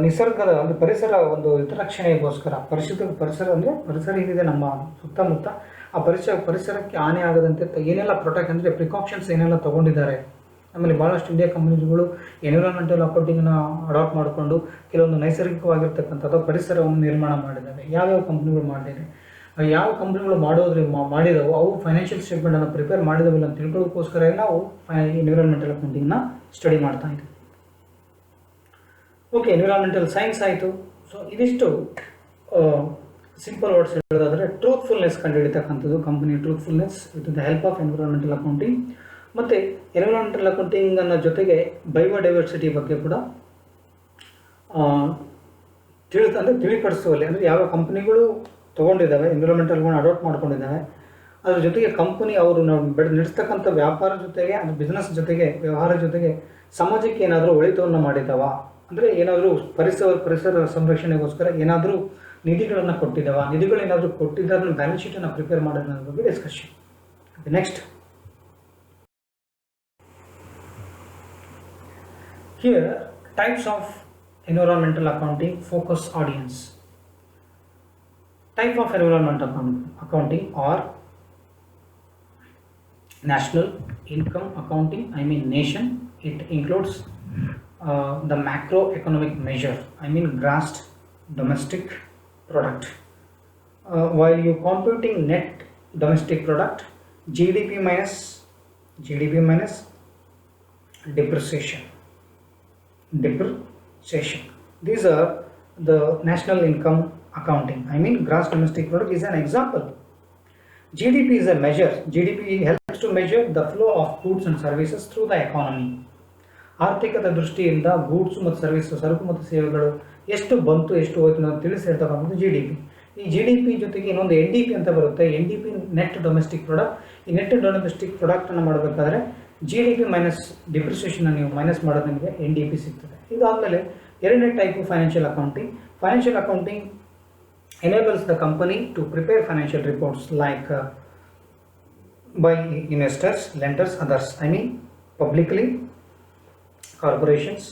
ನಿಸರ್ಗದ ಒಂದು ಪರಿಸರ ಒಂದು ಹಿತರಕ್ಷಣೆಗೋಸ್ಕರ, ಪರಿಸರ ಅಂದರೆ ಪರಿಸರ ಏನಿದೆ ನಮ್ಮ ಸುತ್ತಮುತ್ತ ಆ ಪರಿಸರಕ್ಕೆ ಹಾನಿ ಆಗದಂತೆ ಏನೆಲ್ಲ ಪ್ರೊಟೆಕ್ಟ್ ಅಂದರೆ ಪ್ರಿಕಾಷನ್ಸ್ ಏನೆಲ್ಲ ತೊಗೊಂಡಿದ್ದಾರೆ. ಆಮೇಲೆ ಭಾಳಷ್ಟು ಇಂಡಿಯಾ ಕಂಪನೀಸ್ಗಳು ಎನ್ವಿರಾನ್ಮೆಂಟಲ್ ಅಕೌಂಟಿಂಗನ್ನು ಅಡಾಪ್ಟ್ ಮಾಡಿಕೊಂಡು ಕೆಲವೊಂದು ನೈಸರ್ಗಿಕವಾಗಿರ್ತಕ್ಕಂಥ ಅಥವಾ ಪರಿಸರವನ್ನು ನಿರ್ಮಾಣ ಮಾಡಿದ್ದಾವೆ. ಯಾವ್ಯಾವ ಕಂಪ್ನಿಗಳು ಮಾಡಿದೆ, ಯಾವ ಕಂಪ್ನಿಗಳು ಮಾಡಿದವು, ಅವು ಫೈನಾನ್ಷಿಯಲ್ ಸ್ಟೇಟ್ಮೆಂಟನ್ನು ಪ್ರಿಪೇರ್ ಮಾಡಿದವಿಲ್ಲ ಅಂತ ತಿಳ್ಕೊಳ್ಳೋಕ್ಕೋಸ್ಕರ ನಾವು ಎನ್ವಿರಾನ್ಮೆಂಟಲ್ ಅಕೌಂಟಿಂಗ್ನ ಸ್ಟಡಿ ಮಾಡ್ತಾ ಇದ್ದೀವಿ. ಓಕೆ, ಎನ್ವಿರಾನ್ಮೆಂಟಲ್ ಸೈನ್ಸ್ ಆಯಿತು. ಸೊ ಇದಿಷ್ಟು ಸಿಂಪಲ್ ವರ್ಡ್ಸ್ ಹೇಳೋದಾದರೆ ಟ್ರೂತ್ಫುಲ್ನೆಸ್ ಕಂಡುಹಿಡಿತಕ್ಕಂಥದ್ದು, company truthfulness with the help of environmental accounting. ಮತ್ತು ಎನ್ವಿರಾನ್ಮೆಂಟಲ್ ಅಕೌಂಟಿಂಗನ್ನು ಜೊತೆಗೆ ಬಯೋಡೈವರ್ಸಿಟಿ ಬಗ್ಗೆ ಕೂಡ ತಿಳಿಪಡಿಸುವಲ್ಲಿ, ಅಂದರೆ ಯಾವ ಕಂಪ್ನಿಗಳು ತೊಗೊಂಡಿದ್ದಾವೆ, ಎನ್ವಿರಾನ್ಮೆಂಟಲ್ಗಳನ್ನ ಅಡಾಪ್ಟ್ ಮಾಡ್ಕೊಂಡಿದ್ದಾವೆ, ಅದ್ರ ಜೊತೆಗೆ ಕಂಪನಿ ಅವರು ನಡೆಸ್ತಕ್ಕಂಥ ವ್ಯಾಪಾರ ಜೊತೆಗೆ, ಅದು ಬಿಸ್ನೆಸ್ ಜೊತೆಗೆ, ವ್ಯವಹಾರ ಜೊತೆಗೆ ಸಮಾಜಕ್ಕೆ ಏನಾದರೂ ಒಳಿತವನ್ನು ಮಾಡಿದ್ದಾವ, ಅಂದರೆ ಏನಾದರೂ ಪರಿಸರ ಸಂರಕ್ಷಣೆಗೋಸ್ಕರ ಏನಾದರೂ ನಿಧಿಗಳನ್ನು ಕೊಟ್ಟಿದ್ದಾವ, ನಿಧಿಗಳು ಏನಾದರೂ ಕೊಟ್ಟಿದ್ದಾದ್ರೆ ಬ್ಯಾಲೆನ್ಸ್ ಶೀಟನ್ನು ಪ್ರಿಪೇರ್ ಮಾಡೋದ್ರ ಬಗ್ಗೆ discussion. Next, here types of environmental accounting focus audience. Type of environmental accounting are national income accounting, I mean nation. It includes the macroeconomic measure, I mean gross domestic product. While you computing net domestic product, GDP minus depreciation. These are the national income accounting, I mean gross domestic product is an example. GDP is a measure. GDP helps to measure the flow of goods and services through the economy. ಆರ್ಥಿಕತೆ ದೃಷ್ಟಿಯಿಂದ goods ಮತ್ತು service, ಸರಕು ಮತ್ತು ಸೇವೆಗಳು ಎಷ್ಟು ಬಂತು ಎಷ್ಟು ಹೋಯ್ತು ಅನ್ನೋದು ತಿಳಿಸಿ ಹೇಳ್ತಕ್ಕಂಥದ್ದು GDP. ಈ GDP ಜೊತೆಗೆ ಇನ್ನೊಂದು NDP ಅಂತ ಬರುತ್ತೆ. NDP net domestic product. ಈ ನೆಟ್ ಡೊಮೆಸ್ಟಿಕ್ ಪ್ರಾಡಕ್ಟನ್ನು ಮಾಡಬೇಕಾದ್ರೆ GDP ಮೈನಸ್ ಡಿಪ್ರಿಸಿಯೇಷನ್ ನೀವು ಮೈನಸ್ ಮಾಡೋದು ನಿಮಗೆ NDP ಸಿಗ್ತದೆ. ಇದಾದಮೇಲೆ ಎರಡನೇ type financial accounting. Financial accounting enables the company to prepare financial reports like by investors, lenders, others. I mean publicly corporations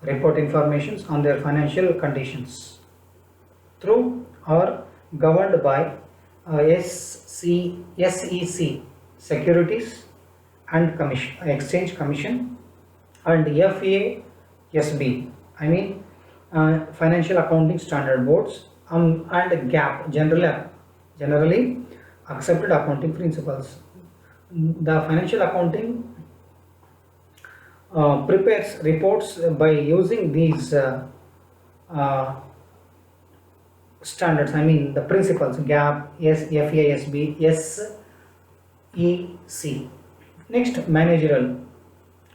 report informations on their financial conditions through or governed by SEC, Securities and Exchange Commission, and FASB, I mean Financial Accounting Standard Boards, and GAAP, generally accepted accounting principles. The financial accounting prepares reports by using these standards, I mean the principles, GAAP, FASB, SEC. Next, managerial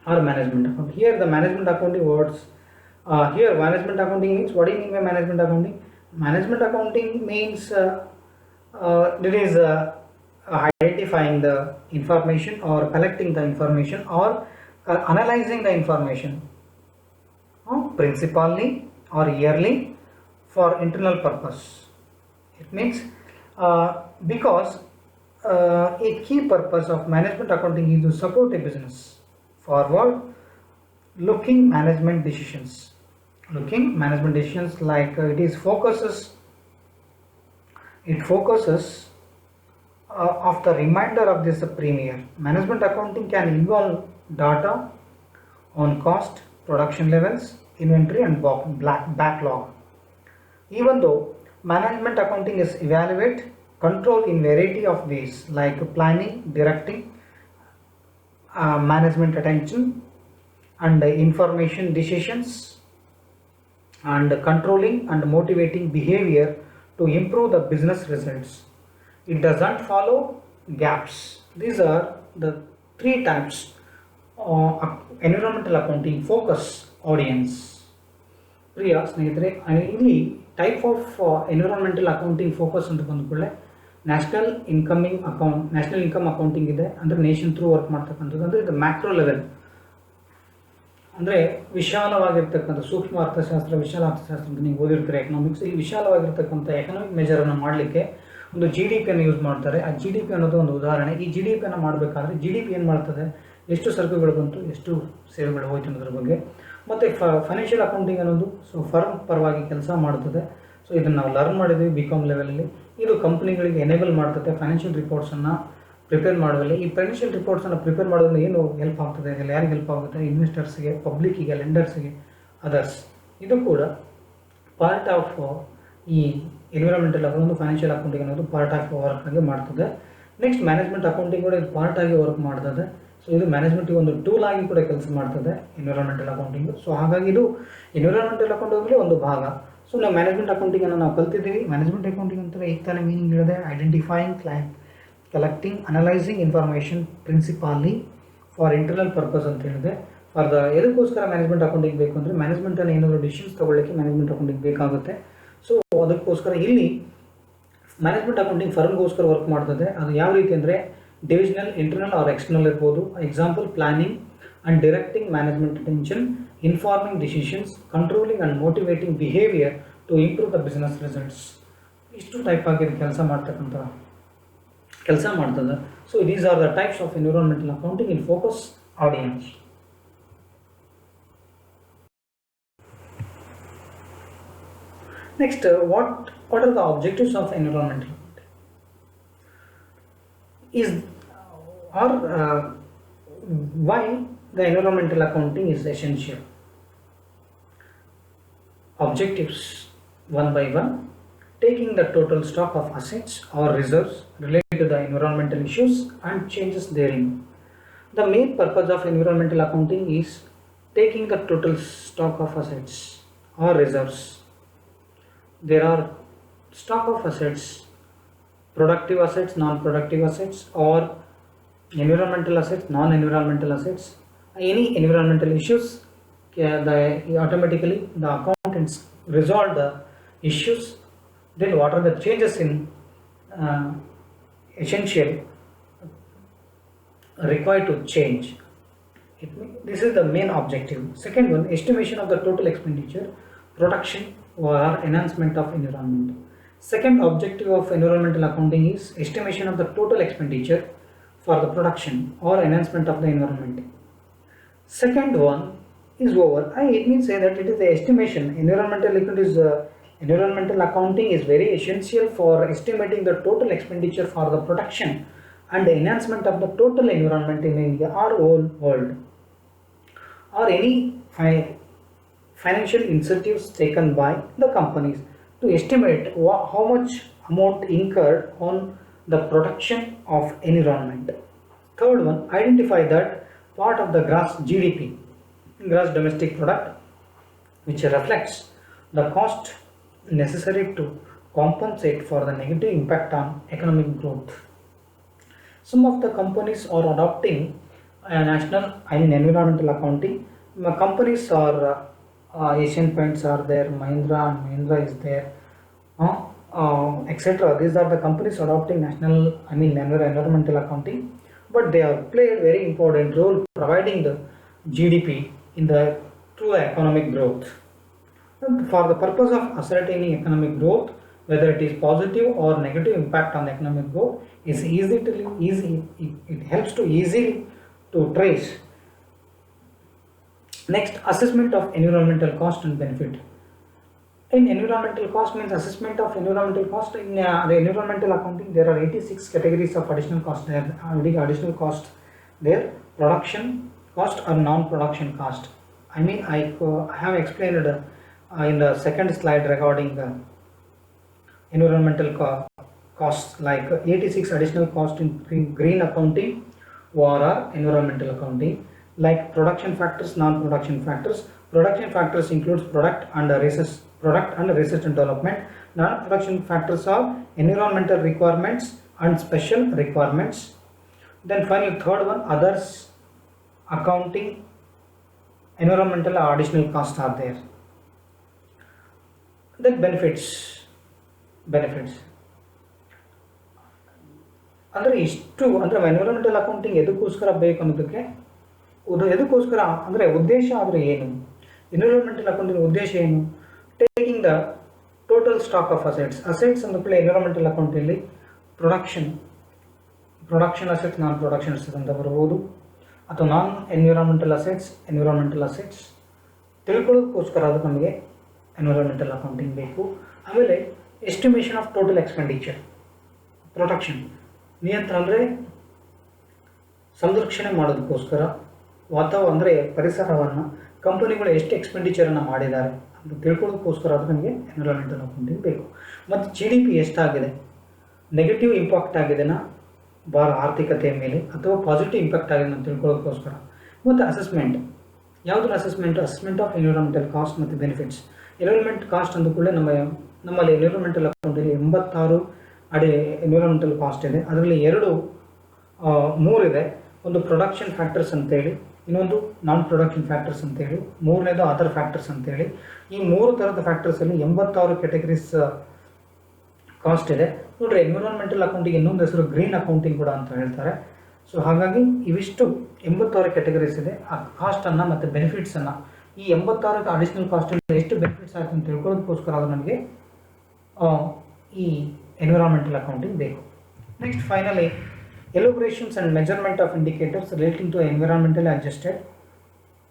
or management account. Here the management accounting words, here management accounting means, what do you mean by management accounting? Management accounting means it is identifying the information or collecting the information or analyzing the information principally or yearly for internal purpose. It means because a key purpose of management accounting is to support a business forward looking management decisions. Like it focuses of the remainder of this premier. Management accounting can involve data on cost, production levels, inventory and backlog. Even though management accounting is evaluate control in variety of ways like planning, directing, management attention and information decisions, and controlling and motivating behavior to improve the business results. It doesn't follow gaps. These are the three types of environmental accounting focus audience. ಪ್ರಿಯ ಸ್ನೇಹಿತರೆ, ಇಲ್ಲಿ type of environmental accounting focus ಅಂತ ಬಂದ್ಕೊಳ್ಳೆ national income accounting ಇದೆ, ಅಂದರೆ nation through work ಮಾಡ್ತಕ್ಕಂಥದ್ದು. ಅಂದರೆ ಇದು macro level, ಅಂದರೆ ವಿಶಾಲವಾಗಿರ್ತಕ್ಕಂಥ ಸೂಕ್ಷ್ಮ ಅರ್ಥಶಾಸ್ತ್ರ, ವಿಶಾಲ ಅರ್ಥಶಾಸ್ತ್ರ ಅಂತ ನೀವು ಓದಿರ್ತೀರ ಎಕನಾಮಿಕ್ಸ್. ಇಲ್ಲಿ ವಿಶಾಲವಾಗಿರ್ತಕ್ಕಂಥ ಎಕನಾಮಿಕ್ ಮೆಜರನ್ನು ಮಾಡಲಿಕ್ಕೆ ಒಂದು GDP ಯೋಸ್ ಮಾಡ್ತಾರೆ. ಆ GDP ಅನ್ನೋದು ಒಂದು ಉದಾಹರಣೆ. ಈ GDP ಮಾಡಬೇಕಾದ್ರೆ GDP ಏನು ಮಾಡ್ತದೆ, ಎಷ್ಟು ಸರಕುಗಳು ಬಂತು, ಎಷ್ಟು ಸೇವೆಗಳು ಹೋಯ್ತು ಅನ್ನೋದ್ರ ಬಗ್ಗೆ. ಮತ್ತು ಫೈನಾನ್ಷಿಯಲ್ ಅಕೌಂಟಿಂಗ್ ಅನ್ನೋದು ಫರ್ಮ್ ಪರವಾಗಿ ಕೆಲಸ ಮಾಡ್ತದೆ. ಸೊ ಇದನ್ನು ನಾವು ಲರ್ನ್ ಮಾಡಿದ್ವಿ BCom ಲೆವೆಲಲ್ಲಿ. ಇದು ಕಂಪ್ನಿಗಳಿಗೆ ಎನೇಬಲ್ ಮಾಡ್ತದೆ ಫೈನಾನ್ಷಿಯಲ್ ರಿಪೋರ್ಟ್ಸನ್ನು ಪ್ರಿಪೇರ್ ಮಾಡುವಲ್ಲಿ. ಈ ಫೈನಾನ್ಷಿಯಲ್ ರಿಪೋರ್ಟ್ಸನ್ನು ಪ್ರಿಪೇರ್ ಮಾಡೋದ್ರಿಂದ ಏನು ಹೆಲ್ಪ್ ಆಗ್ತದೆ, ಇದರಲ್ಲಿ ಯಾರಿಗೆ ಹೆಲ್ಪ್ ಆಗುತ್ತೆ? ಇನ್ವೆಸ್ಟರ್ಸ್ಗೆ, ಪಬ್ಲಿಕ್ಕಿಗೆ, ಲೆಂಡರ್ಸ್ಗೆ, ಅದರ್ಸ್. ಇದು ಕೂಡ ಪಾರ್ಟ್ ಆಫ್ ಈ ಎನ್ವಿರಾನ್ಮೆಂಟಲ್ ಒಂದು ಫೈನಾನ್ಷಿಯಲ್ ಅಕೌಂಟಿಂಗ್ ಅನ್ನೋದು ಪಾರ್ಟ್ ಆಫ್ ವರ್ಕ್ ಆಗಿ ಮಾಡ್ತದೆ. ನೆಕ್ಸ್ಟ್ ಮ್ಯಾನೇಜ್ಮೆಂಟ್ ಅಕೌಂಟಿಂಗ್ ಕೂಡ ಇದು ಪಾರ್ಟ್ ಆಗಿ ವರ್ಕ್ ಮಾಡ್ತದೆ. ಸೊ ಇದು ಮ್ಯಾನೇಜ್ಮೆಂಟಿಗೆ ಒಂದು ಟೂಲ್ ಆಗಿ ಕೂಡ ಕೆಲಸ ಮಾಡ್ತದೆ ಎನ್ವಿರಾನ್ಮೆಂಟಲ್ ಅಕೌಂಟಿಂಗು. ಸೊ ಹಾಗಾಗಿ ಇದು ಎನ್ವಿರಾನ್ಮೆಂಟಲ್ ಅಕೌಂಟಿಂಗಲ್ಲಿ ಒಂದು ಭಾಗ. ಸೊ ನಾವು ಮ್ಯಾನೇಜ್ಮೆಂಟ್ ಅಕೌಂಟಿಂಗನ್ನು ನಾವು ಕಲ್ತಿದ್ದೀವಿ. ಮ್ಯಾನೇಜ್ಮೆಂಟ್ ಅಕೌಂಟಿಂಗ್ ಅಂತ ಈಗ ತಾನೇ ಮೀನಿಂಗ್ ಹೇಳಿದೆ, identifying, collecting, analysing information principally for internal purpose ಅಂತ ಹೇಳಿದೆ. ಎದಕ್ಕೋಸ್ಕರ ಮ್ಯಾನೇಜ್ಮೆಂಟ್ ಅಕೌಂಟಿಂಗ್ ಬೇಕು ಅಂದರೆ ಮ್ಯಾನೇಜ್ಮೆಂಟನ್ನು ಏನಾದರೂ ಡಿಸಿಷನ್ಸ್ ತೊಗೊಳ್ಳೋಕ್ಕೆ ಮ್ಯಾನೇಜ್ಮೆಂಟ್ ಅಕೌಂಟಿಂಗ್ ಬೇಕಾಗುತ್ತೆ. ಅದಕ್ಕೋಸ್ಕರ ಇಲ್ಲಿ ಮ್ಯಾನೇಜ್ಮೆಂಟ್ ಅಕೌಂಟಿಂಗ್ ಫರ್ಮ್ಗೋಸ್ಕರ ವರ್ಕ್ ಮಾಡ್ತದೆ. ಅದು ಯಾವ ರೀತಿ ಅಂದರೆ ಡಿವಿಷನಲ್, ಇಂಟರ್ನಲ್ ಆರ್ ಎಕ್ಸ್ಟರ್ನಲ್ ಇರ್ಬೋದು. Example planning and directing management attention, informing decisions, controlling and motivating behaviour to improve the business results. ಇಷ್ಟು ಟೈಪ್ ಆಗಿ ಕೆಲಸ ಮಾಡ್ತದೆ. So these are the types of environmental accounting in focus audience. Next, what are the objectives of environmental accounting? Why the environmental accounting is essential? Objectives one by one: taking the total stock of assets or reserves related to the environmental issues and changes therein. The main purpose of environmental accounting is taking the total stock of assets or reserves. There are stock of assets, productive assets, non-productive assets, or environmental assets, non-environmental assets. Any environmental issues, automatically the accountants resolve the issues. Then what are the changes in essential required to change? This is the main objective. Second one, estimation of the total expenditure, production or enhancement of environment. Second objective of environmental accounting is estimation of the total expenditure for the production or enhancement of the environment. Second one is over. It means say that it is the estimation. Environmental accounting is very essential for estimating the total expenditure for the production and the enhancement of the total environment in India or whole world, or any financial incentives taken by the companies to estimate how much amount incurred on the production of environment. Third one, identify that part of the gross GDP, gross domestic product, which reflects the cost necessary to compensate for the negative impact on economic growth. Some of the companies are adopting environmental accounting. Companies are Asian Paints are there, Mahindra and Mahindra is there, etc. These are the companies adopting environmental accounting, but they have played very important role providing the GDP in the true economic growth. For the purpose of ascertaining economic growth, whether it is positive or negative impact on economic growth, is it helps to easily to trace. Next, assessment of environmental cost and benefit. In environmental cost means assessment of environmental cost. In the environmental accounting, there are 86 categories of additional cost there. Additional cost there: production cost or non-production cost. I have explained in the second slide regarding the environmental costs, like 86 additional cost in green accounting or environmental accounting. Like production factors, non-production factors. Production factors includes product and research and development. Non-production factors are environmental requirements and special requirements. Then finally, third one, others accounting. Environmental additional costs are there. Then benefits. ಅಂದರೆ ಇಷ್ಟು ಅಂದರೆ environmental accounting ಎದಕ್ಕೋಸ್ಕರ ಬೇಕು ಅನ್ನೋದಕ್ಕೆ ಎದಕ್ಕೋಸ್ಕರ ಅಂದರೆ ಉದ್ದೇಶ ಆದರೆ ಏನು? Environmental accounting ಉದ್ದೇಶ ಏನು? Taking the total stock of assets ಅಂದಕೊಳ್ಳಿ ಎನ್ವಿರಾನ್ಮೆಂಟಲ್ ಅಕೌಂಟಲ್ಲಿ production assets, non production assets ಅಂತ ಬರ್ಬೋದು, ಅಥವಾ ನಾನ್ ಎನ್ವಿರಾನ್ಮೆಂಟಲ್ ಅಸೆಟ್ಸ್ ತಿಳ್ಕೊಳ್ಳೋದಕ್ಕೋಸ್ಕರ ಅದು ನಮಗೆ ಎನ್ವಿರಾನ್ಮೆಂಟಲ್ ಅಕೌಂಟಿಂಗ್ ಬೇಕು. ಆಮೇಲೆ estimation of total expenditure, protection ನಿಯಂತ್ರಣ ಅಂದರೆ ಸಂರಕ್ಷಣೆ ಮಾಡೋದಕ್ಕೋಸ್ಕರ ಅಂದರೆ ಪರಿಸರವನ್ನು ಕಂಪನಿಗಳು ಎಷ್ಟು ಎಕ್ಸ್ಪೆಂಡಿಚರನ್ನು ಮಾಡಿದ್ದಾರೆ ಅಂತ ತಿಳ್ಕೊಳ್ಳೋದಕ್ಕೋಸ್ಕರ ಅದು ನಮಗೆ ಎನ್ವಿರಾನ್ಮೆಂಟಲ್ ಅಕೌಂಟಿಂಗ್ ಬೇಕು. ಮತ್ತು GDP ಎಷ್ಟಾಗಿದೆ, ನೆಗೆಟಿವ್ ಇಂಪ್ಯಾಕ್ಟ್ ಆಗಿದೆನಾ ಆರ್ಥಿಕತೆಯ ಮೇಲೆ ಅಥವಾ ಪಾಸಿಟಿವ್ ಇಂಪ್ಯಾಕ್ಟ್ ಆಗಿದೆ ಅಂತ ತಿಳ್ಕೊಳ್ಳೋದಕ್ಕೋಸ್ಕರ. ಮತ್ತು ಅಸೆಸ್ಮೆಂಟ್, ಯಾವುದನ್ನು ಅಸೆಸ್ಮೆಂಟ್ ಆಫ್ ಎನ್ವಿರಾನ್ಮೆಂಟಲ್ ಕಾಸ್ಟ್ ಮತ್ತು ಬೆನಿಫಿಟ್ಸ್. ಎನ್ವಿರಾನ್ಮೆಂಟ್ ಕಾಸ್ಟ್ ಅಂದಕೂಡಲೇ ನಮ್ಮಲ್ಲಿ ಎನ್ವಿರಾನ್ಮೆಂಟಲ್ ಅಕೌಂಟಲ್ಲಿ 86 ಎನ್ವಿರಾನ್ಮೆಂಟಲ್ ಕಾಸ್ಟ್ ಇದೆ. ಅದರಲ್ಲಿ 3 ಇದೆ. ಒಂದು ಪ್ರೊಡಕ್ಷನ್ ಫ್ಯಾಕ್ಟರ್ಸ್ ಅಂತೇಳಿ, ಇನ್ನೊಂದು ನಾನ್ ಪ್ರೊಡಕ್ಷನ್ ಫ್ಯಾಕ್ಟರ್ಸ್ ಅಂತೇಳಿ, ಮೂರನೇದು ಅದರ್ ಫ್ಯಾಕ್ಟರ್ಸ್ ಅಂತೇಳಿ. ಈ 3 ಥರದ ಫ್ಯಾಕ್ಟರ್ಸಲ್ಲಿ 86 ಕ್ಯಾಟಗರೀಸ್ ಕಾಸ್ಟ್ ಇದೆ. ನೋಡ್ರಿ, ಎನ್ವಿರಾನ್ಮೆಂಟಲ್ ಅಕೌಂಟಿಂಗ್ ಇನ್ನೊಂದು ಹೆಸರು ಗ್ರೀನ್ ಅಕೌಂಟಿಂಗ್ ಕೂಡ ಅಂತ ಹೇಳ್ತಾರೆ. ಸೊ ಹಾಗಾಗಿ ಇವಿಷ್ಟು 86 ಕ್ಯಾಟಗರೀಸ್ ಇದೆ. ಆ ಕಾಸ್ಟನ್ನು ಮತ್ತು ಬೆನಿಫಿಟ್ಸನ್ನು, ಈ 86 ಅಡಿಷನಲ್ ಕಾಸ್ಟಲ್ಲಿ ಎಷ್ಟು ಬೆನಿಫಿಟ್ಸ್ ಆಯ್ತು ಅಂತ ತಿಳ್ಕೊಳ್ಳೋದಕ್ಕೋಸ್ಕರ ಅದು ನಮಗೆ ಈ ಎನ್ವಿರಾನ್ಮೆಂಟಲ್ ಅಕೌಂಟಿಂಗ್ ಬೇಕು. Next finally, elaborations and measurement of indicators relating to environmentally adjusted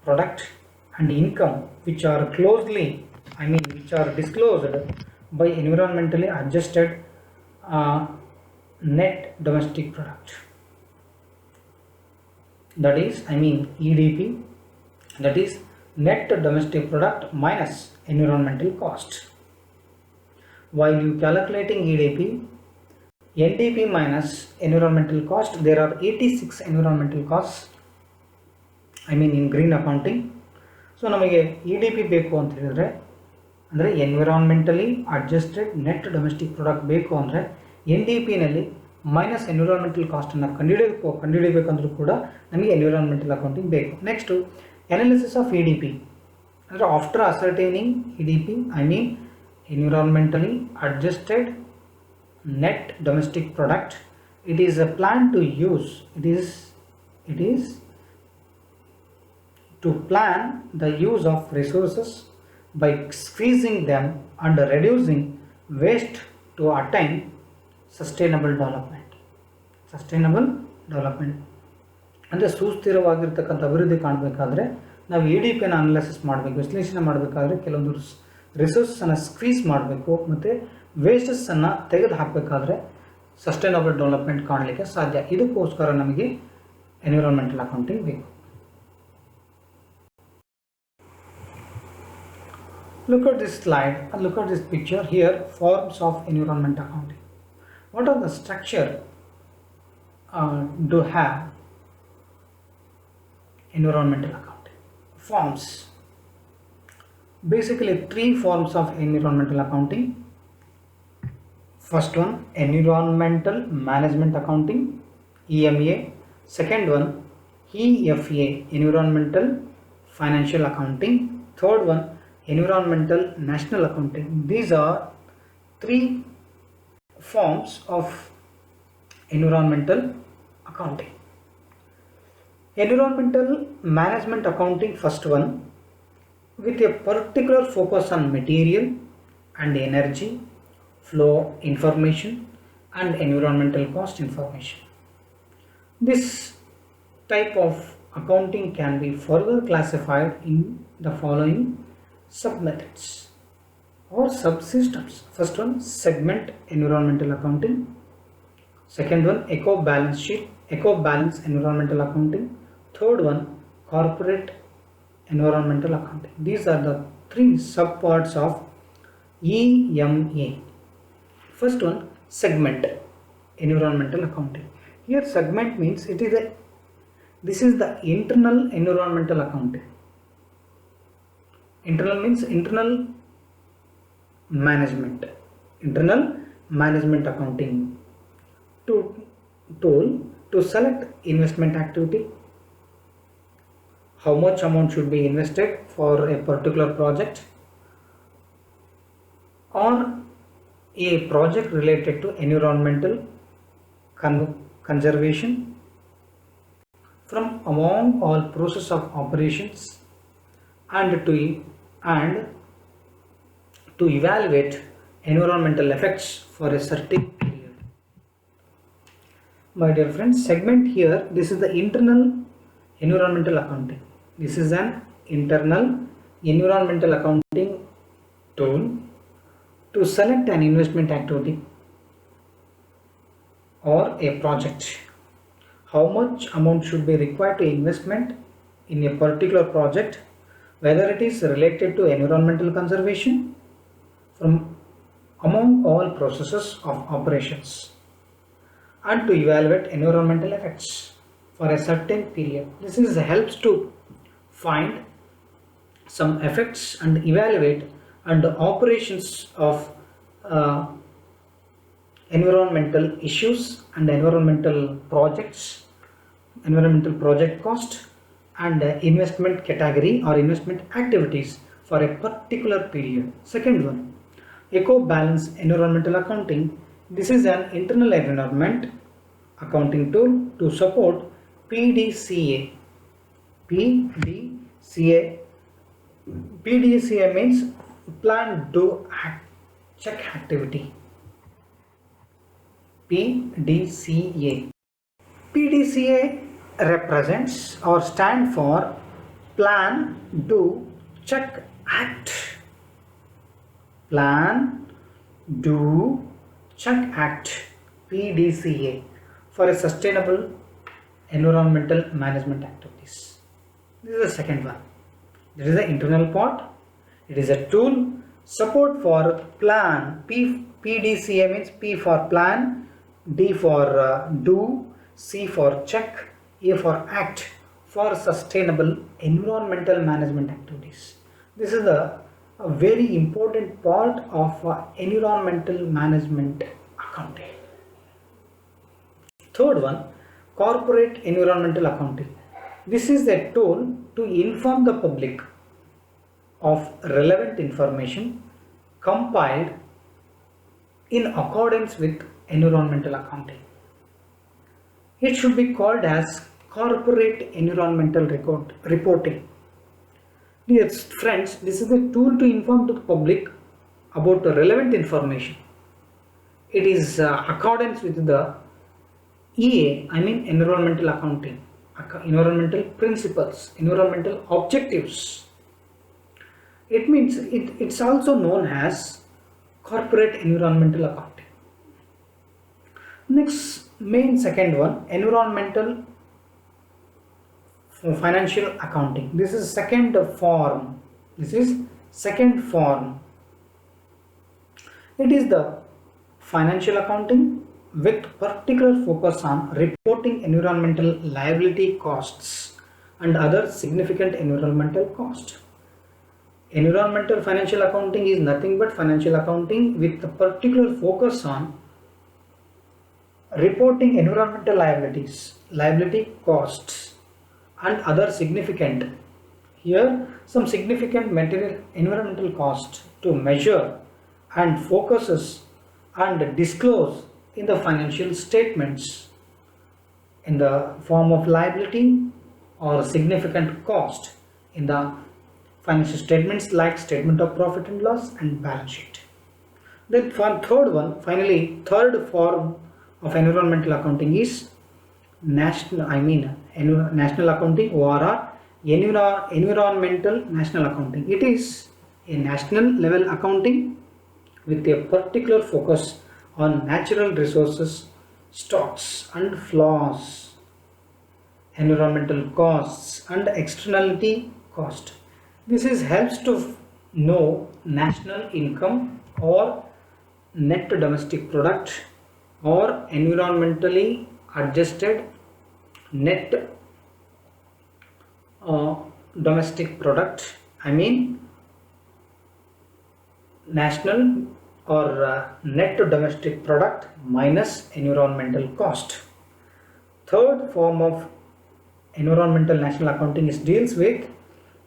product and income which are which are disclosed by environmentally adjusted net domestic product, that is EDP, that is net domestic product minus environmental cost. While you calculating EDP, NDP minus environmental cost, there are 86 environmental costs in green accounting. So ನಮಗೆ EDP ಬೇಕು ಅಂತ ಹೇಳಿದ್ರೆ, ಅಂದರೆ environmentally adjusted net domestic product ಬೇಕು ಅಂದರೆ NDP ನಲ್ಲಿ minus environmental ಕಾಸ್ಟನ್ನು ಕಂಡುಹಿಡಿಯಬೇಕಂದ್ರೂ ಕೂಡ ನಮಗೆ ಎನ್ವಿರಾನ್ಮೆಂಟಲ್ ಅಕೌಂಟಿಂಗ್ ಬೇಕು. ನೆಕ್ಸ್ಟು ಅನಾಲಿಸಿಸ್ ಆಫ್ EDP, ಅಂದರೆ after ascertaining EDP, environmentally adjusted net domestic product, it is a plan to use, it is to plan the use of resources by squeezing them and reducing waste to attain sustainable development. ಅಂದರೆ ಸುಸ್ಥಿರವಾಗಿರ್ತಕ್ಕಂಥ ಅಭಿವೃದ್ಧಿ ಕಾಣಬೇಕಾದ್ರೆ ನಾವು EDPನ analysis ಮಾಡಬೇಕು, ವಿಶ್ಲೇಷಣೆ ಮಾಡಬೇಕಾದ್ರೆ ಕೆಲವೊಂದು ರಿಸೋರ್ಸನ್ನು squeeze ಮಾಡಬೇಕು ಮತ್ತು ವೇಸ್ಟಸನ್ನು ತೆಗೆದು ಹಾಕಬೇಕಾದ್ರೆ ಸಸ್ಟೈನಬಲ್ ಡೆವಲಪ್ಮೆಂಟ್ ಕಾಣಲಿಕ್ಕೆ ಸಾಧ್ಯ. ಇದಕ್ಕೋಸ್ಕರ ನಮಗೆ ಎನ್ವಿರಾನ್ಮೆಂಟಲ್ ಅಕೌಂಟಿಂಗ್ ಬೇಕು. Look at this slide and look at this picture here. Forms of environment accounting. What are the structure do have environmental accounting? Forms. Basically 3 forms of environmental accounting. First one, environmental management accounting, EMA. Second one, EFA, environmental financial accounting. Third one, environmental national accounting. These are 3 forms of environmental accounting. Environmental management accounting, first one, with a particular focus on material and energy flow information and environmental cost information. This type of accounting can be further classified in the following submethods or subsystems. First one, segment environmental accounting. Second one, eco balance sheet, eco balance environmental accounting. Third one, corporate environmental accounting. These are the 3 subparts of EMA. First one, segment environmental accounting. Here segment means this is the internal environmental accounting. Internal means internal management accounting tool to select investment activity, how much amount should be invested for a particular project or a project related to environmental conservation from among all process of operations, and to evaluate environmental effects for a certain period. My dear friends, segment here, this is the internal environmental accounting. This is an internal environmental accounting tool to select an investment activity or a project. How much amount should be required to investment in a particular project, whether it is related to environmental conservation from among all processes of operations, and to evaluate environmental effects for a certain period. This helps to find some effects and evaluate and the operations of environmental issues and environmental projects, environmental project cost, and investment category or investment activities for a particular period. Second one, Eco-balance environmental accounting. This is an internal environment accounting tool to support PDCA. PDCA. PDCA means plan, do, check activity. PDCA. PDCA represents or stand for plan, do, check, act. Plan, do, check, act. PDCA for a sustainable environmental management activities. This is the second one. This is the internal part. It is a tool. Support for plan. PDCA means P for plan, D for do, C for check, A for act for sustainable environmental management activities. This is a very important part of environmental management accounting. Third one, corporate environmental accounting. This is a tool to inform the public of relevant information compiled in accordance with environmental accounting. It should be called as corporate environmental reporting. Dear friends, this is a tool to inform to the public about the relevant information. It is accordance with the EA, I mean environmental accounting, environmental principles, environmental objectives. It means it's also known as corporate environmental accounting. Next, second one, environmental financial accounting. This is second form. It is the financial accounting with particular focus on reporting environmental liability costs and other significant environmental costs. Environmental financial accounting is nothing but financial accounting with a particular focus on reporting environmental liabilities, liability costs and other significant, here some significant material environmental cost to measure and focuses and disclose in the financial statements in the form of liability or significant cost in the financial statements like statement of profit and loss and balance sheet. Then for third one, finally third form of environmental accounting is national accounting, ORR, environmental national accounting. It is a national level accounting with a particular focus on natural resources, stocks and flows, environmental costs and externality cost. This helps to know national income or net domestic product or environmentally adjusted net domestic product, I mean national or net domestic product minus environmental cost. Third form of environmental national accounting deals with,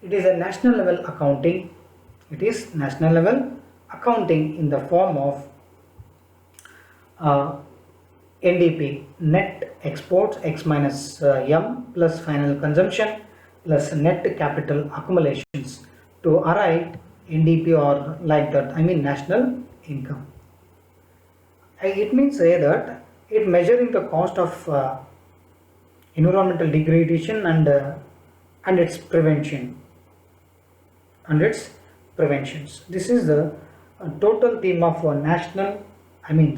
it is a national level accounting. It is national level accounting in the form of NDP, net exports X minus M plus final consumption plus net capital accumulations to arrive NDP or like that, I mean national income. It means that it measuring the cost of environmental degradation and its prevention and its preventions. This is the total theme of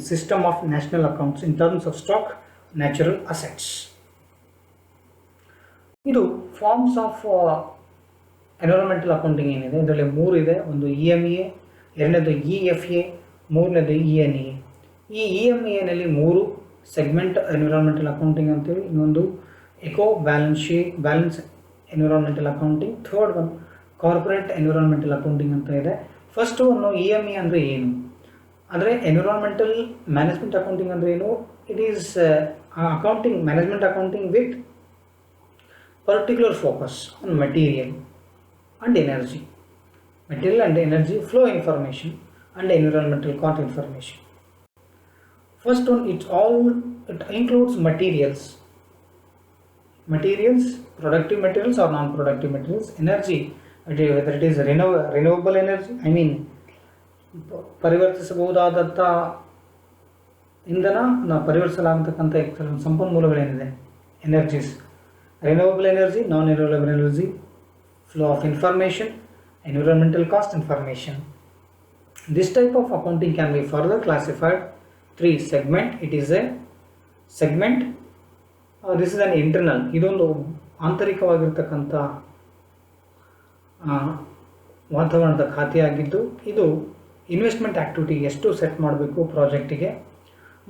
system of national accounts in terms of stock, natural assets. ಇದು forms of environmental accounting ಏನಿದೆ, ಇದರಲ್ಲಿ ಮೂರು ಇದೆ. ಒಂದು EMEA, ಎರಡನೇದು EFA, ಮೂರನೇದು ENEA. ಈ EMEA ನಲ್ಲಿ ಮೂರು ಸೆಗ್ಮೆಂಟ್ ಎನ್ವಿರಾನ್ಮೆಂಟಲ್ ಅಕೌಂಟಿಂಗ್ ಅಂತೇಳಿ, ಇನ್ನೊಂದು eco balance environmental accounting, third one corporate environmental accounting ಅಂತ ಇದೆ. ಫಸ್ಟ್ ಒಂದು EMEA ಅಂದರೆ ಏನು ಅಂದರೆ ಎನ್ವಿರಾನ್ಮೆಂಟಲ್ ಮ್ಯಾನೇಜ್ಮೆಂಟ್ ಅಕೌಂಟಿಂಗ್ ಅಂದರೆ ಏನು? It is accounting, management accounting with particular focus on material and energy flow information and environmental cost information. First one, it includes materials, productive materials or non-productive materials, energy, whether it is renewable energy, I mean ಪರಿವರ್ತಿಸಬಹುದಾದಂಥ ಇಂಧನ, ಪರಿವರ್ತಿಸಲಾಗತಕ್ಕಂಥ ಸಂಪನ್ಮೂಲಗಳೇನಿದೆ, energies, renewable energy, non-renewable energy, flow of information, environmental cost information. This type of accounting can be further classified 3 segment. It is a segment. This is an internal, ಇದೊಂದು ಆಂತರಿಕವಾಗಿರ್ತಕ್ಕಂಥ ವಾತಾವರಣದ ಖಾತೆಯಾಗಿದ್ದು, ಇದು investment activity ಎಷ್ಟು set ಮಾಡಬೇಕು ಪ್ರಾಜೆಕ್ಟಿಗೆ,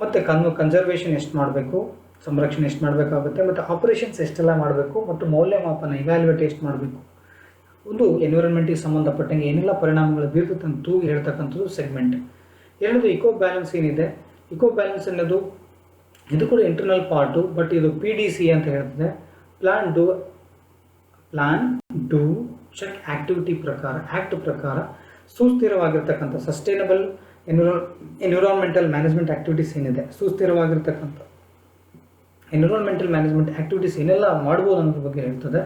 ಮತ್ತು conservation ಎಷ್ಟು ಮಾಡಬೇಕು, ಸಂರಕ್ಷಣೆ ಎಷ್ಟು ಮಾಡಬೇಕಾಗುತ್ತೆ, ಮತ್ತು ಆಪರೇಷನ್ಸ್ ಎಷ್ಟೆಲ್ಲ ಮಾಡಬೇಕು, ಮತ್ತು ಮೌಲ್ಯಮಾಪನ ಇವ್ಯಾಲ್ಯೂಯೇಟ್ ಎಷ್ಟು ಮಾಡಬೇಕು, ಒಂದು ಎನ್ವಿರಾನ್ಮೆಂಟಿಗೆ ಸಂಬಂಧಪಟ್ಟಂಗೆ ಏನೆಲ್ಲ ಪರಿಣಾಮಗಳು ಬೀರ್ತದೆ ಅಂತ ತೂಗಿ ಹೇಳ್ತಕ್ಕಂಥದ್ದು ಸೆಗ್ಮೆಂಟ್. ಎರಡದು ಇಕೋ ಬ್ಯಾಲೆನ್ಸ್ ಏನಿದೆ, ಇಕೋ ಬ್ಯಾಲೆನ್ಸ್ ಅನ್ನೋದು ಇದು ಕೂಡ ಇಂಟರ್ನಲ್ ಪಾರ್ಟು, ಬಟ್ ಇದು PDC ಅಂತ ಹೇಳ್ತದೆ, ಪ್ಲಾನ್ ಡು ಚೆಕ್ ಆಕ್ಟಿವಿಟಿ ಪ್ರಕಾರ, ಆ್ಯಕ್ಟ್ ಪ್ರಕಾರ ಸುಸ್ಥಿರವಾಗಿರ್ತಕ್ಕಂಥ ಸಸ್ಟೈನಬಲ್ ಎನ್ವಿರಾನ್ಮೆಂಟಲ್ ಮ್ಯಾನೇಜ್ಮೆಂಟ್ ಆಕ್ಟಿವಿಟೀಸ್ ಏನಿದೆ, ಸುಸ್ಥಿರವಾಗಿರ್ತಕ್ಕಂಥ ಎನ್ವಿರಾನ್ಮೆಂಟಲ್ ಮ್ಯಾನೇಜ್ಮೆಂಟ್ ಆಕ್ಟಿವಿಟೀಸ್ ಏನೆಲ್ಲ ಮಾಡ್ಬೋದು ಅನ್ನೋದ್ರ ಬಗ್ಗೆ ಹೇಳ್ತದೆ.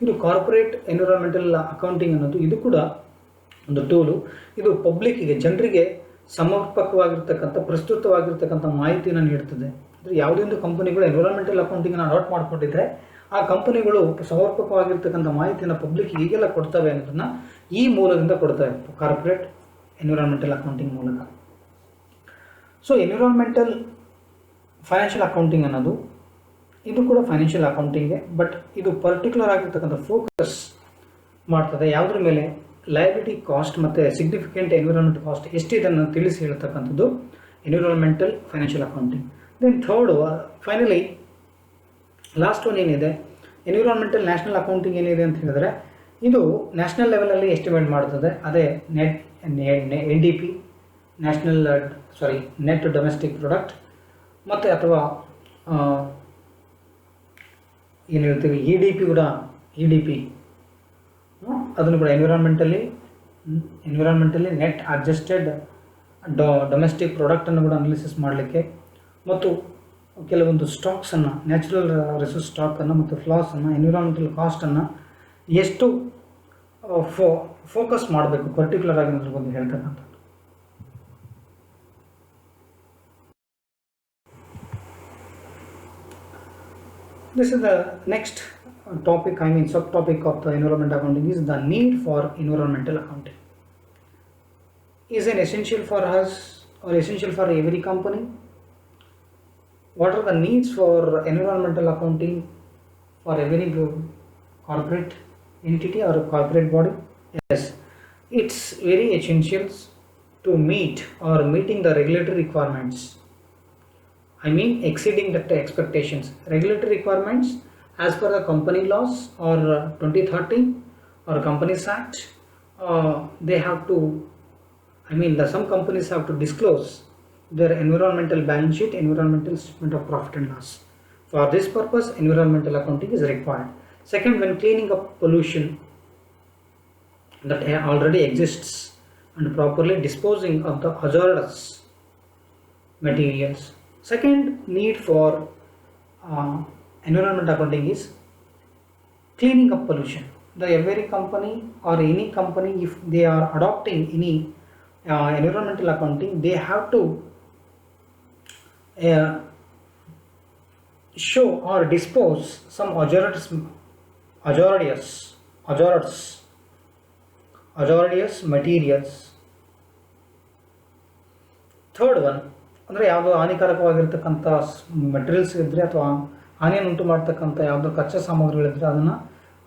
ಇದು ಕಾರ್ಪೊರೇಟ್ ಎನ್ವಿರಾನ್ಮೆಂಟಲ್ ಅಕೌಂಟಿಂಗ್ ಅನ್ನೋದು ಇದು ಕೂಡ ಒಂದು ಟೂಲು. ಇದು ಪಬ್ಲಿಕ್ಕಿಗೆ, ಜನರಿಗೆ ಸಮರ್ಪಕವಾಗಿರ್ತಕ್ಕಂಥ ಪ್ರಸ್ತುತವಾಗಿರ್ತಕ್ಕಂಥ ಮಾಹಿತಿಯನ್ನು ನೀಡ್ತದೆ. ಅಂದರೆ ಯಾವುದೇ ಒಂದು ಕಂಪನಿಗಳು ಎನ್ವಿರಾನ್ಮೆಂಟಲ್ ಅಕೌಂಟಿಂಗನ್ನು ಅಡಾಪ್ಟ್ ಮಾಡಿಕೊಂಡಿದ್ರೆ ಆ ಕಂಪನಿಗಳು ಸಮರ್ಪಕವಾಗಿರ್ತಕ್ಕಂಥ ಮಾಹಿತಿಯನ್ನು ಪಬ್ಲಿಕ್ ಹೀಗೆಲ್ಲ ಕೊಡ್ತವೆ ಅನ್ನೋದನ್ನು ಈ ಮೂಲದಿಂದ ಕೊಡ್ತವೆ, ಕಾರ್ಪೊರೇಟ್ ಎನ್ವಿರಾನ್ಮೆಂಟಲ್ ಅಕೌಂಟಿಂಗ್ ಮೂಲಕ. ಸೊ ಎನ್ವಿರಾನ್ಮೆಂಟಲ್ ಫೈನಾನ್ಷಿಯಲ್ ಅಕೌಂಟಿಂಗ್ ಅನ್ನೋದು ಇದು ಕೂಡ ಫೈನಾನ್ಷಿಯಲ್ ಅಕೌಂಟಿಂಗ್ಗೆ, ಬಟ್ ಇದು ಪರ್ಟಿಕ್ಯುಲರ್ ಆಗಿರ್ತಕ್ಕಂಥ ಫೋಕಸ್ ಮಾಡ್ತದೆ ಯಾವುದ್ರ ಮೇಲೆ, ಲಯಬಿಲಿಟಿ ಕಾಸ್ಟ್ ಮತ್ತು ಸಿಗ್ನಿಫಿಕೆಂಟ್ ಎನ್ವಿರಾನ್ಮೆಂಟ್ ಕಾಸ್ಟ್ ಎಷ್ಟಿದನ್ನು ತಿಳಿಸಿ ಹೇಳ್ತಕ್ಕಂಥದ್ದು environmental financial accounting. Then third, finally last one ಏನಿದೆ, ಎನ್ವಿರಾನ್ಮೆಂಟಲ್ ನ್ಯಾಷನಲ್ ಅಕೌಂಟಿಂಗ್ ಏನಿದೆ ಅಂತ ಹೇಳಿದ್ರೆ, ಇದು ನ್ಯಾಷನಲ್ ಲೆವೆಲಲ್ಲಿ ಎಸ್ಟಿಮೇಟ್ ಮಾಡ್ತದೆ. ಅದೇ NDP, ನೆಟ್ ಡೊಮೆಸ್ಟಿಕ್ ಪ್ರಾಡಕ್ಟ್, ಮತ್ತು ಅಥವಾ ಏನು ಹೇಳ್ತೀವಿ EDP ಕೂಡ, EDP ಅದನ್ನು ಕೂಡ ಎನ್ವಿರಾನ್ಮೆಂಟಲಿ ನೆಟ್ ಅಡ್ಜಸ್ಟೆಡ್ ಡೊಮೆಸ್ಟಿಕ್ ಪ್ರಾಡಕ್ಟನ್ನು ಕೂಡ ಅನಾಲಿಸಿಸ್ ಮಾಡಲಿಕ್ಕೆ, ಮತ್ತು ಕೆಲವೊಂದು ಸ್ಟಾಕ್ಸನ್ನು, ನ್ಯಾಚುರಲ್ ರಿಸೋರ್ಸ್ ಸ್ಟಾಕನ್ನು ಮತ್ತು ಫ್ಲಾಸನ್ನು, ಎನ್ವಿರಾನ್ಮೆಂಟಲ್ ಕಾಸ್ಟನ್ನು ಎಷ್ಟು ಫೋಕಸ್ ಮಾಡಬೇಕು ಪರ್ಟಿಕ್ಯುಲರ್ ಆಗಿ ಅದ್ರ ಬಗ್ಗೆ ಹೇಳ್ತಕ್ಕಂಥದ್ದು. This is the next topic, subtopic of the environment accounting is the need for environmental accounting. Is an essential for us or essential for every company? What are the needs for environmental accounting for every corporate entity or corporate body? Yes, it's very essential to meeting the regulatory requirements. Exceeding the expectations. Regulatory requirements as per the company laws or 2013 or Companies Act, they have to, some companies have to disclose their environmental balance sheet, environmental statement of profit and loss. For this purpose, environmental accounting is required. Second, when cleaning up pollution that already exists and properly disposing of the hazardous materials. Second need for environmental accounting is cleaning up pollution. Every company or any company, if they are adopting any environmental accounting, they have to show or dispose some hazardous materials. Third one, ಅಂದರೆ ಯಾವುದೋ ಹಾನಿಕಾರಕವಾಗಿರ್ತಕ್ಕಂಥ materials ಇದ್ದರೆ ಅಥವಾ ಹಾನಿಯನ್ನು ಉಂಟು ಮಾಡ್ತಕ್ಕಂಥ ಯಾವುದೋ ಕಚ್ಚಾ ಸಾಮಗ್ರಿಗಳಿದ್ದರೆ ಅದನ್ನು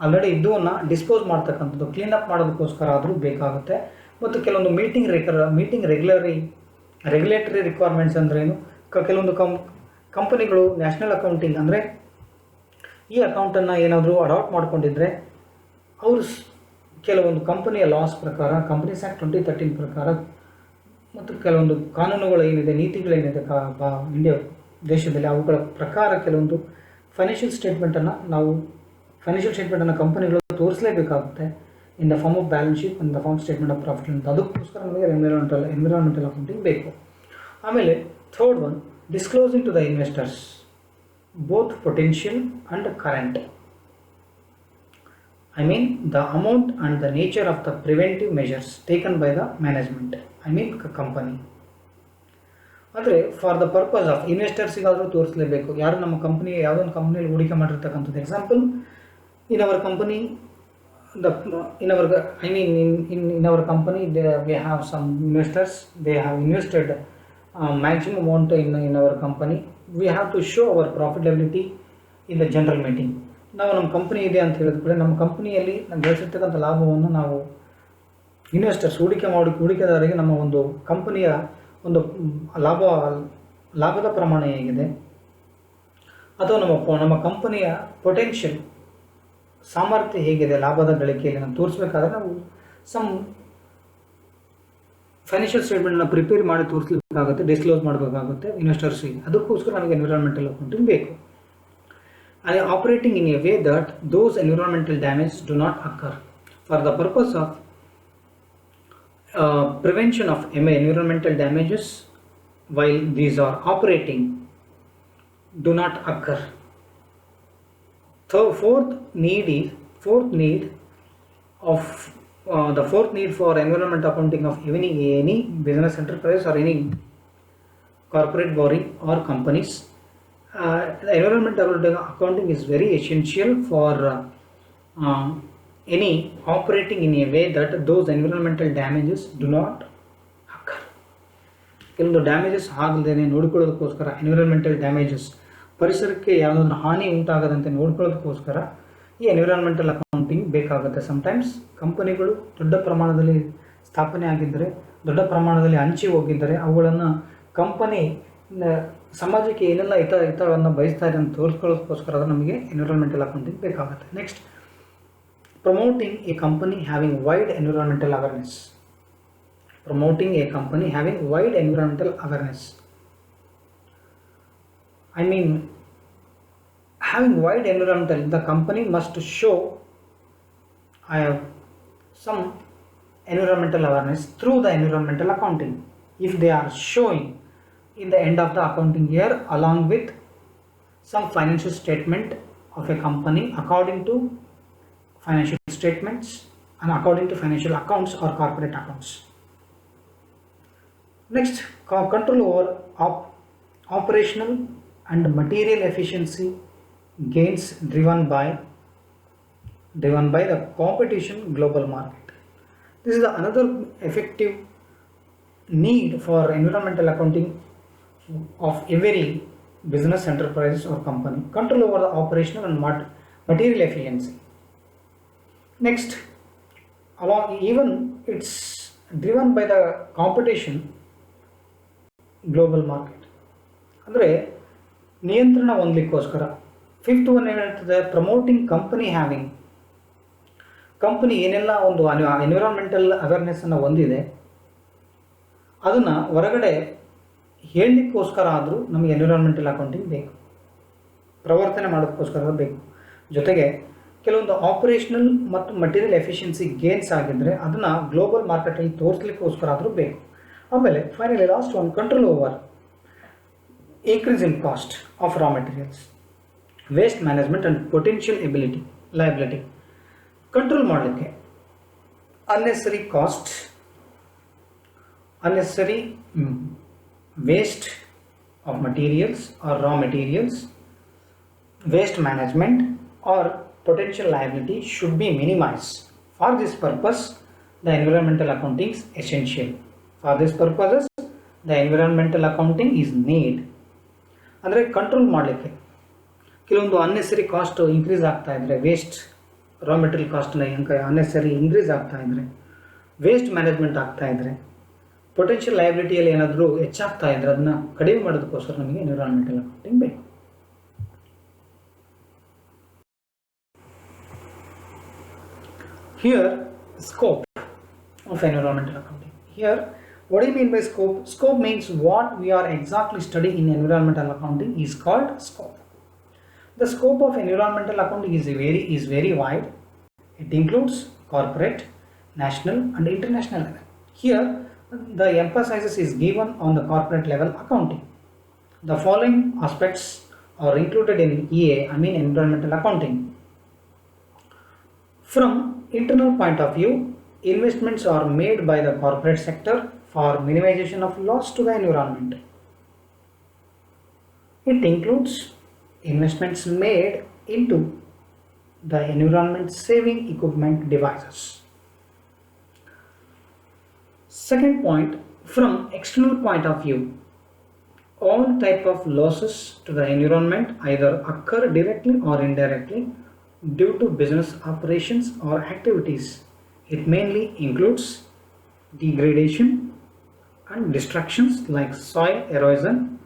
ಆಲ್ರೆಡಿ ಇದ್ದವನ್ನು ಡಿಸ್ಪೋಸ್ ಮಾಡ್ತಕ್ಕಂಥದ್ದು, ಕ್ಲೀನಪ್ ಮಾಡೋದಕ್ಕೋಸ್ಕರ ಆದರೂ ಬೇಕಾಗುತ್ತೆ. ಮತ್ತು ಕೆಲವೊಂದು ರೆಗ್ಯುಲೇಟರಿ ರಿಕ್ವೈರ್ಮೆಂಟ್ಸ್ ಅಂದ್ರೇನು, ಕೆಲವೊಂದು ಕಂಪನಿಗಳು ನ್ಯಾಷನಲ್ ಅಕೌಂಟಿಂಗ್ ಅಂದರೆ ಈ ಅಕೌಂಟನ್ನು ಏನಾದರೂ ಅಡಾಪ್ಟ್ ಮಾಡ್ಕೊಂಡಿದ್ರೆ ಅವರು ಕೆಲವೊಂದು ಕಂಪನಿಯ ಲಾಸ್ ಪ್ರಕಾರ, ಕಂಪನೀಸ್ ಆ್ಯಕ್ಟ್ 2013 ಪ್ರಕಾರ ಮತ್ತು ಕೆಲವೊಂದು ಕಾನೂನುಗಳು ಏನಿದೆ, ನೀತಿಗಳೇನಿದೆ ಇಂಡಿಯಾ ದೇಶದಲ್ಲಿ, ಅವುಗಳ ಪ್ರಕಾರ ಕೆಲವೊಂದು ಫೈನಾನ್ಷಿಯಲ್ ಸ್ಟೇಟ್ಮೆಂಟನ್ನು ಕಂಪನಿಗಳು ತೋರಿಸಲೇಬೇಕಾಗುತ್ತೆ. in the form of balance sheet and the form statement of profit and ಅದಕ್ಕೋಸ್ಕರ ನಮಗೆ ಎನ್ವಿರಾನ್ಮೆಂಟಲ್ ಅಕೌಂಟಿಂಗ್ ಬೇಕು. ಆಮೇಲೆ third one, disclosing to the investors both potential and current. I mean the amount and the nature of the preventive measures taken by the management, I mean company. ಅಂದರೆ for the purpose of ಇನ್ವೆಸ್ಟರ್ಸಿಗಾದರೂ ತೋರಿಸಲೇಬೇಕು ಯಾರು ನಮ್ಮ company ಯಾವುದೊಂದು ಕಂಪ್ನಿಯಲ್ಲಿ ಹೂಡಿಕೆ ಮಾಡಿರ್ತಕ್ಕಂಥದ್ದು. Example, in our company in our company we have some investors, they have invested maximum amount in our company. We have to show our profitability in the general meeting. ನಾವು ನಮ್ಮ company ಇದೆ ಅಂತ ಹೇಳಿದ ಕೂಡ ನಮ್ಮ ಕಂಪ್ನಿಯಲ್ಲಿ ನಾವು ಗಳಿಸಿರ್ತಕ್ಕಂಥ ಲಾಭವನ್ನು ನಾವು ಇನ್ವೆಸ್ಟರ್ಸ್ ಹೂಡಿಕೆದಾರರಿಗೆ ನಮ್ಮ ಒಂದು ಕಂಪನಿಯ ಒಂದು ಲಾಭದ ಪ್ರಮಾಣ ಹೇಗಿದೆ ಅಥವಾ ನಮ್ಮ ಕಂಪನಿಯ ಪೊಟೆನ್ಷಿಯಲ್ ಸಾಮರ್ಥ್ಯ ಹೇಗಿದೆ ಲಾಭದ ಗಳಿಕೆಯಲ್ಲಿ ನಾವು ತೋರಿಸಬೇಕಾದ್ರೆ ನಾವು ಸಮ್ ಫೈನಾನ್ಷಿಯಲ್ ಸ್ಟೇಟ್ಮೆಂಟ್ನ ಪ್ರಿಪೇರ್ ಮಾಡಿ ತೋರಿಸಬೇಕಾಗುತ್ತೆ, ಡಿಸ್ಕ್ಲೋಸ್ ಮಾಡಬೇಕಾಗುತ್ತೆ ಇನ್ವೆಸ್ಟರ್ಸಿಗೆ. ಅದಕ್ಕೋಸ್ಕರ ನಮಗೆ ಎನ್ವಿರಾನ್ಮೆಂಟಲ್ ಅಕೌಂಟಿಂಗ್ ಬೇಕು. And operating in a way that those environmental damages do not occur for the purpose of prevention of environmental damages while these are operating do not occur. The fourth need for environment accounting of any business enterprise or any corporate body or companies. The environmental accounting is very essential for any operating in a way that those environmental damages do not occur. ಕೆಲವೊಂದು damages ಆಗಲ್ದೇನೆ ನೋಡಿಕೊಳ್ಳೋದಕ್ಕೋಸ್ಕರ environmental damages, ಪರಿಸರಕ್ಕೆ ಯಾವುದಾದ್ರೂ ಹಾನಿ ಉಂಟಾಗದಂತೆ ನೋಡ್ಕೊಳ್ಳೋದಕ್ಕೋಸ್ಕರ ಈ environmental accounting ಬೇಕಾಗುತ್ತೆ. Sometimes ಕಂಪನಿಗಳು ದೊಡ್ಡ ಪ್ರಮಾಣದಲ್ಲಿ ಸ್ಥಾಪನೆ ಆಗಿದ್ದರೆ, ದೊಡ್ಡ ಪ್ರಮಾಣದಲ್ಲಿ ಹಂಚಿ ಹೋಗಿದ್ದರೆ ಅವುಗಳನ್ನು ಕಂಪನಿ ಸಮಾಜಕ್ಕೆ ಏನೆಲ್ಲ ಹಿತವನ್ನು ಬಯಸ್ತಾ ಇದೆ ಅಂತ ತೋರಿಸ್ಕೊಳ್ಳೋದಕ್ಕೋಸ್ಕರ ನಮಗೆ ಎನ್ವಿರಾನ್ಮೆಂಟಲ್ ಅಕೌಂಟಿಂಗ್ ಬೇಕಾಗುತ್ತೆ. Next, promoting A company having wide environmental awareness. Promoting a company having wide environmental awareness. I mean, having wide environmental, the company must show I have some environmental awareness through the environmental accounting. If they are showing in the end of the accounting year along with some financial statement of a company according to financial statements and according to financial accounts or corporate accounts. Next, control over operational and material efficiency gains driven by the competition global market. This is another effective need for environmental accounting of every business enterprise or company. Control over the operational and material efficiency. Next, even it's driven by the competition global market, ಅಂದರೆ ನಿಯಂತ್ರಣ ಹೊಂದಲಿಕ್ಕೋಸ್ಕರ. Fifth one ಏನಿರ್ತದೆ, promoting company having. Company ಏನೆಲ್ಲ ಒಂದು environmental ಅವೇರ್ನೆಸ್ಸನ್ನು ಹೊಂದಿದೆ ಅದನ್ನು ಹೊರಗಡೆ ಹೇಳಲಿಕ್ಕೋಸ್ಕರ ಆದರೂ ನಮಗೆ ಎನ್ವಿರಾನ್ಮೆಂಟಲ್ ಅಕೌಂಟಿಂಗ್ ಬೇಕು, ಪ್ರವರ್ತನೆ ಮಾಡೋದಕ್ಕೋಸ್ಕರ ಬೇಕು. ಜೊತೆಗೆ ಕೆಲವೊಂದು ಆಪರೇಷನಲ್ ಮತ್ತು ಮಟೀರಿಯಲ್ ಎಫಿಷಿಯನ್ಸಿ ಗೇನ್ಸ್ ಆಗಿದ್ದರೆ ಅದನ್ನು ಗ್ಲೋಬಲ್ ಮಾರ್ಕೆಟಲ್ಲಿ ತೋರಿಸ್ಲಿಕ್ಕೋಸ್ಕರ ಆದರೂ ಬೇಕು. ಆಮೇಲೆ finally last one, control over increase in cost of raw materials, waste management and potential liability. Control ಮಾಡಲಿಕ್ಕೆ unnecessary cost, unnecessary waste of materials or raw materials, waste management or potential liability should be minimized. For this purpose, the environmental accounting is essential. For this purposes, the environmental accounting is need. ಅಂದರೆ control ಮಾಡಲಿಕ್ಕೆ ಕೆಲವೊಂದು unnecessary cost increase ಆಗ್ತಾ ಇದ್ದರೆ, waste raw material ಕಾಸ್ಟ್ನ unnecessary increase ಆಗ್ತಾ ಇದ್ದರೆ, waste management ಆಗ್ತಾ ಇದ್ದರೆ, ಪೊಟೆನ್ಷಿಯಲ್ ಲಯಬಿಲಿಟಿಯಲ್ಲಿ ಏನಾದರೂ ಹೆಚ್ಚಾಗ್ತಾ ಇದ್ದರೆ ಅದನ್ನು ಕಡಿಮೆ ಮಾಡೋದಕ್ಕೋಸ್ಕರ ನಮಗೆ ಎನ್ವಿರಾನ್ಮೆಂಟಲ್ ಅಕೌಂಟಿಂಗ್ ಬೇಕು. Here, scope of environmental accounting. Here, what do you mean by scope? Scope means what we are exactly studying in environmental accounting is called scope. The scope of environmental accounting is very wide. It includes corporate, national and international level. Here the emphasis is given on the corporate level accounting. The following aspects are included in EA, environmental accounting. From internal point of view, investments are made by the corporate sector for minimization of loss to the environment. It includes investments made into the environment saving equipment devices. Second point, from external point of view, all type of losses to the environment either occur directly or indirectly due to business operations or activities. It mainly includes degradation and destructions like soil erosion,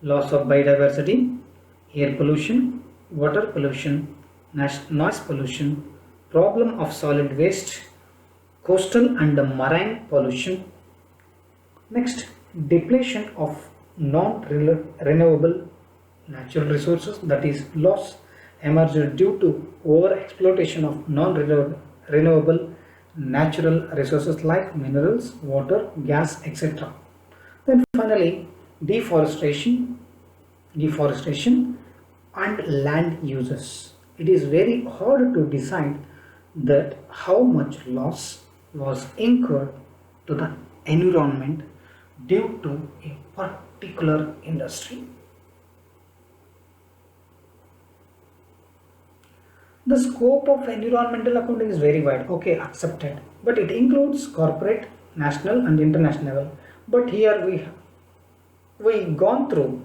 loss of biodiversity, air pollution, water pollution, noise pollution, problem of solid waste, coastal and marine pollution. Next, depletion of non-renewable natural resources, that is loss emerged due to over exploitation of non-renewable natural resources like minerals, water, gas, etc. Then finally, deforestation and land uses. It is very hard to decide that how much loss was incurred to the environment due to a particular industry. The scope of environmental accounting is very wide. Okay, accepted. But it includes corporate, national and international level. But here we gone through,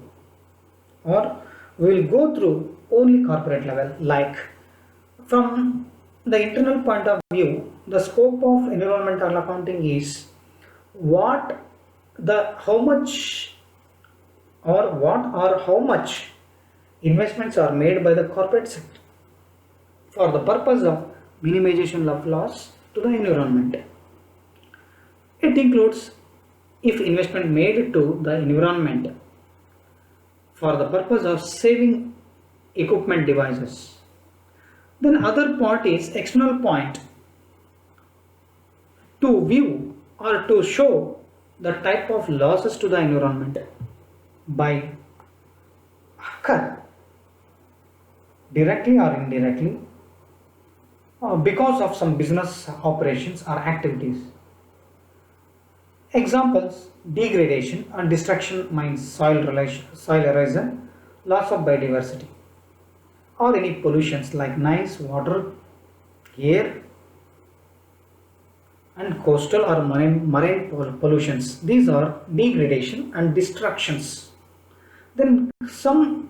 or we will go through only corporate level. Like from the internal point of view, the scope of environmental accounting is how much investments are made by the corporate sector for the purpose of minimization of loss to the environment. It includes if investment made to the environment for the purpose of saving equipment devices. Then other part is external point to view or to show the type of losses to the environment by occur directly or indirectly because of some business operations or activities. Examples: degradation and destruction means soil erosion, loss of biodiversity, or any pollutions like noise, water, air and coastal or marine pollutions. These are degradation and destructions. Then some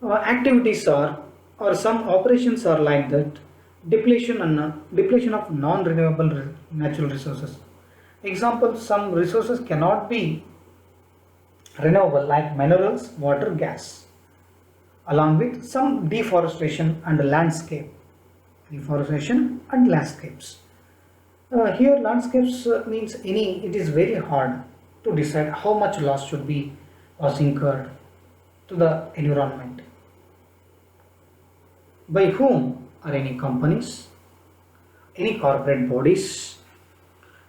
activities are, or some operations are like that: depletion of non-renewable natural resources. Example: some resources cannot be renewable like minerals, water, gas, along with some deforestation and landscapes. Here landscapes means it is very hard to decide how much loss was incurred to the environment. By whom? Or any companies, any corporate bodies.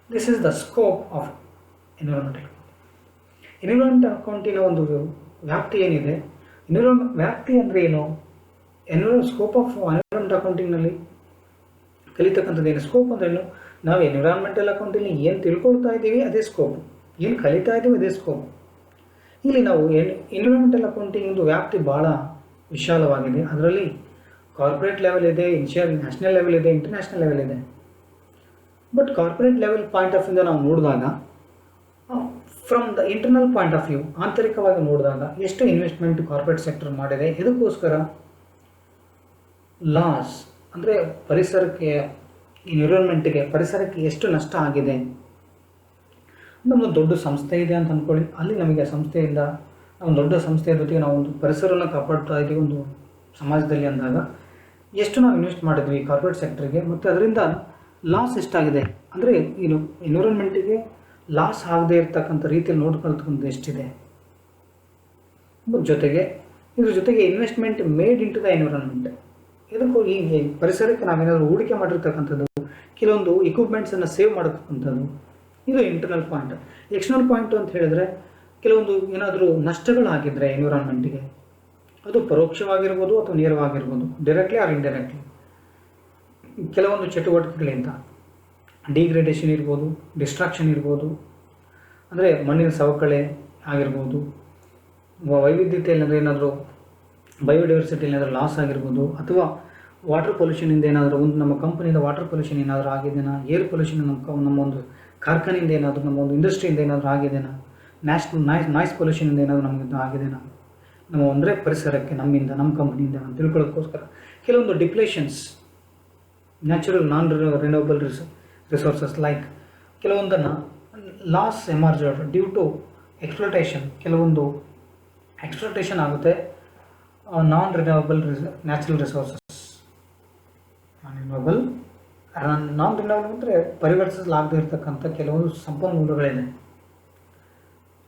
This is the scope of environmental accounting. Environmental accounting ಒಂದು ವ್ಯಾಪ್ತಿ ಏನಿದೆ, ವ್ಯಾಪ್ತಿ ಅಂದರೆ ಏನು, scope of environment ಅಕೌಂಟಿಂಗ್ನಲ್ಲಿ ಕಲಿತಕ್ಕಂಥದ್ದು ಏನು, scope ಅಂದ್ರೇನು, ನಾವು environmental accounting ಏನು ತಿಳ್ಕೊಳ್ತಾ ಇದ್ದೀವಿ ಅದೇ ಸ್ಕೋಪ್, ಏನು ಕಲಿತಾ ಇದ್ದೀವಿ ಅದೇ ಸ್ಕೋಪ್. ಇಲ್ಲಿ ನಾವು ಎನ್ವಿರಾನ್ಮೆಂಟಲ್ ಅಕೌಂಟಿಂಗ್ ವ್ಯಾಪ್ತಿ ಭಾಳ ವಿಶಾಲವಾಗಿದೆ. ಅದರಲ್ಲಿ ಕಾರ್ಪೊರೇಟ್ ಲೆವೆಲ್ ಇದೆ, ನ್ಯಾಷನಲ್ ಲೆವೆಲ್ ಇದೆ, ಇಂಟರ್ನ್ಯಾಷನಲ್ ಲೆವೆಲ್ ಇದೆ. But corporate level point of ವ್ಯೂಯಿಂದ ನಾವು ನೋಡಿದಾಗ, from the internal point of view, ಆಂತರಿಕವಾಗಿ ನೋಡಿದಾಗ ಎಷ್ಟು ಇನ್ವೆಸ್ಟ್ಮೆಂಟ್ ಕಾರ್ಪೊರೇಟ್ ಸೆಕ್ಟರ್ ಮಾಡಿದೆ, ಇದಕ್ಕೋಸ್ಕರ ಲಾಸ್ ಅಂದರೆ ಪರಿಸರಕ್ಕೆ, ಎನ್ವಿರಾನ್ಮೆಂಟ್ಗೆ, ಪರಿಸರಕ್ಕೆ ಎಷ್ಟು ನಷ್ಟ ಆಗಿದೆ. ನಮ್ಮದು ದೊಡ್ಡ ಸಂಸ್ಥೆ ಇದೆ ಅಂತ ಅಂದ್ಕೊಳ್ಳಿ, ಅಲ್ಲಿ ನಮಗೆ ಸಂಸ್ಥೆಯಿಂದ, ನಾವು ದೊಡ್ಡ ಸಂಸ್ಥೆಯ ಜೊತೆಗೆ ನಾವು ಒಂದು ಪರಿಸರವನ್ನು ಕಾಪಾಡ್ತಾ ಇದ್ದೀವಿ ಒಂದು ಸಮಾಜದಲ್ಲಿ ಅಂದಾಗ ಎಷ್ಟು ನಾವು ಇನ್ವೆಸ್ಟ್ ಮಾಡಿದ್ವಿ ಕಾರ್ಪೊರೇಟ್ ಸೆಕ್ಟರ್ಗೆ, ಮತ್ತು ಅದರಿಂದ ಲಾಸ್ ಎಷ್ಟಾಗಿದೆ ಅಂದರೆ ಎನ್ವಿರಾನ್ಮೆಂಟಿಗೆ ಲಾಸ್ ಆಗದೆ ಇರ್ತಕ್ಕಂಥ ರೀತಿಯಲ್ಲಿ ನೋಡ್ಕೊಳ್ತಕ್ಕಂಥ ಎಷ್ಟಿದೆ. ಇದ್ರ ಜೊತೆಗೆ investment made in to the environment, ಇದಕ್ಕೂ ಈ ಪರಿಸರಕ್ಕೆ ನಾವೇನಾದರೂ ಹೂಡಿಕೆ ಮಾಡಿರ್ತಕ್ಕಂಥದ್ದು, ಕೆಲವೊಂದು ಇಕ್ವಿಪ್ಮೆಂಟ್ಸನ್ನು ಸೇವ್ ಮಾಡತಕ್ಕಂಥದ್ದು, ಇದು ಇಂಟರ್ನಲ್ ಪಾಯಿಂಟ್. ಎಕ್ಸ್ಟರ್ನಲ್ ಪಾಯಿಂಟ್ ಅಂತ ಹೇಳಿದರೆ ಕೆಲವೊಂದು ಏನಾದರೂ ನಷ್ಟಗಳಾಗಿದ್ದರೆ ಎನ್ವಿರಾನ್ಮೆಂಟಿಗೆ, ಅದು ಪರೋಕ್ಷವಾಗಿರ್ಬೋದು ಅಥವಾ ನೇರವಾಗಿರ್ಬೋದು, ಡೈರೆಕ್ಟ್ಲಿ ಆರ್ ಇಂಡೈರೆಕ್ಟ್ಲಿ, ಕೆಲವೊಂದು ಚಟುವಟಿಕೆಗಳಿಂದ ಡಿಗ್ರೇಡೇಷನ್ ಇರ್ಬೋದು, ಡಿಸ್ಟ್ರಾಕ್ಷನ್ ಇರ್ಬೋದು, ಅಂದರೆ ಮಣ್ಣಿನ ಸವಕಳಿ ಆಗಿರ್ಬೋದು, ವೈವಿಧ್ಯತೆಯಲ್ಲಿ ಅಂದರೆ ಏನಾದರೂ ಬಯೋಡೈವರ್ಸಿಟಿ ಏನಾದರೂ ಲಾಸ್ ಆಗಿರ್ಬೋದು, ಅಥವಾ ವಾಟರ್ ಪೊಲ್ಯೂಷನಿಂದ ಏನಾದರೂ ಒಂದು ನಮ್ಮ ಕಂಪನಿಯಿಂದ ವಾಟರ್ ಪೊಲ್ಯೂಷನ್ ಏನಾದರೂ ಆಗಿದೆನಾ, ಏರ್ ಪೊಲ್ಯೂಷನ್ ನಮ್ಮ ಒಂದು ಕಾರ್ಖಾನೆಯಿಂದ ಏನಾದರೂ, ನಮ್ಮ ಒಂದು ಇಂಡಸ್ಟ್ರಿಯಿಂದ ಏನಾದರೂ ಆಗಿದೆನಾ, ನಾಯ್ಸ್ ಪೊಲ್ಯೂಷನಿಂದ ಏನಾದರೂ ನಮಗಿಂದ ಆಗಿದೆನಾ, ನಮ್ಮ ಅಂದರೆ ಪರಿಸರಕ್ಕೆ ನಮ್ಮಿಂದ, ನಮ್ಮ ಕಂಪ್ನಿಯಿಂದ ಅಂತ ತಿಳ್ಕೊಳ್ಳೋದಕ್ಕೋಸ್ಕರ ಕೆಲವೊಂದು depletions, natural non renewable resources like ಕೆಲವೊಂದನ್ನು loss emerged due to exploitation, ಕೆಲವೊಂದು ಎಕ್ಸ್ಪ್ಲೋಟೇಷನ್ ಆಗುತ್ತೆ non renewable natural resources. Non renewable ಅಂದರೆ ಪರಿವರ್ತಿಸಲಾಗದೇ ಇರತಕ್ಕಂಥ ಕೆಲವೊಂದು ಸಂಪನ್ಮೂಲಗಳಿದೆ.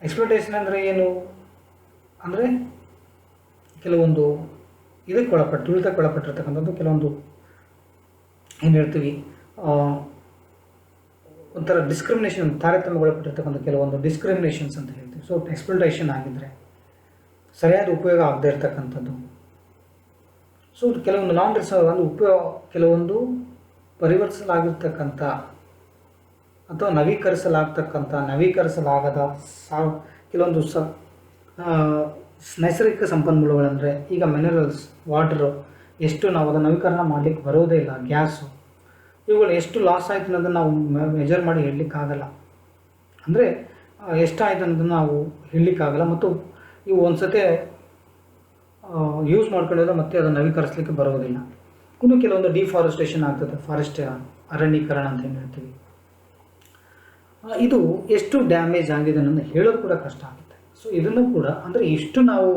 ಎಕ್ಸ್ಪ್ಲೋಟೇಷನ್ ಅಂದರೆ ಏನು ಅಂದರೆ ಕೆಲವೊಂದು ತುಳಿತಕ್ಕೊಳಪಟ್ಟಿರ್ತಕ್ಕಂಥದ್ದು, ಕೆಲವೊಂದು ಏನು ಹೇಳ್ತೀವಿ ಒಂಥರ ಡಿಸ್ಕ್ರಿಮಿನೇಷನ್, ತಾರತಮ್ಯಗೊಳಪಟ್ಟಿರ್ತಕ್ಕಂಥ ಕೆಲವೊಂದು ಡಿಸ್ಕ್ರಿಮಿನೇಷನ್ಸ್ ಅಂತ ಹೇಳ್ತೀವಿ. ಸೊ ಎಕ್ಸ್ಪ್ಲೋಟೇಷನ್ ಆಗಿದ್ದರೆ ಸರಿಯಾದ ಉಪಯೋಗ ಆಗದೇ ಇರತಕ್ಕಂಥದ್ದು. ಸೊ ಕೆಲವೊಂದು ನಾನ್ ರಿಸರ್ವ್ ಕೆಲವೊಂದು ಪರಿವರ್ತಿಸಲಾಗಿರ್ತಕ್ಕಂಥ ಅಥವಾ ನವೀಕರಿಸಲಾಗದ ಕೆಲವೊಂದು ನೈಸರ್ಗಿಕ ಸಂಪನ್ಮೂಲಗಳಂದರೆ ಈಗ ಮಿನರಲ್ಸ್, ವಾಟರು, ಎಷ್ಟು ನಾವು ಅದನ್ನು ನವೀಕರಣ ಮಾಡಲಿಕ್ಕೆ ಬರೋದೇ ಇಲ್ಲ, ಗ್ಯಾಸು, ಇವುಗಳು ಎಷ್ಟು ಲಾಸ್ ಆಯಿತು ಅನ್ನೋದನ್ನು ನಾವು ಮೆಜರ್ ಮಾಡಿ ಹೇಳಲಿಕ್ಕಾಗಲ್ಲ. ಅಂದರೆ ಎಷ್ಟಾಯಿತು ಅನ್ನೋದನ್ನು ನಾವು ಹೇಳಲಿಕ್ಕಾಗಲ್ಲ. ಮತ್ತು ಇವು ಒಂದು ಸತಿ ಯೂಸ್ ಮಾಡ್ಕೊಂಡ್ರೆ ಮತ್ತೆ ಅದನ್ನು ನವೀಕರಿಸಲಿಕ್ಕೆ ಬರೋದಿಲ್ಲ. ಇನ್ನು ಕೆಲವೊಂದು ಡಿಫಾರೆಸ್ಟೇಷನ್ ಆಗ್ತದೆ, ಫಾರೆಸ್ಟ್ ಅರಣ್ಯೀಕರಣ ಅಂತ ಏನು ಹೇಳ್ತೀವಿ. ಇದು ಎಷ್ಟು ಡ್ಯಾಮೇಜ್ ಆಗಿದೆ ಅನ್ನೋದು ಹೇಳೋದು ಕೂಡ ಕಷ್ಟ ಆಗುತ್ತೆ. ಸೊ ಇದನ್ನು ಕೂಡ ಅಂದರೆ ಇಷ್ಟು ನಾವು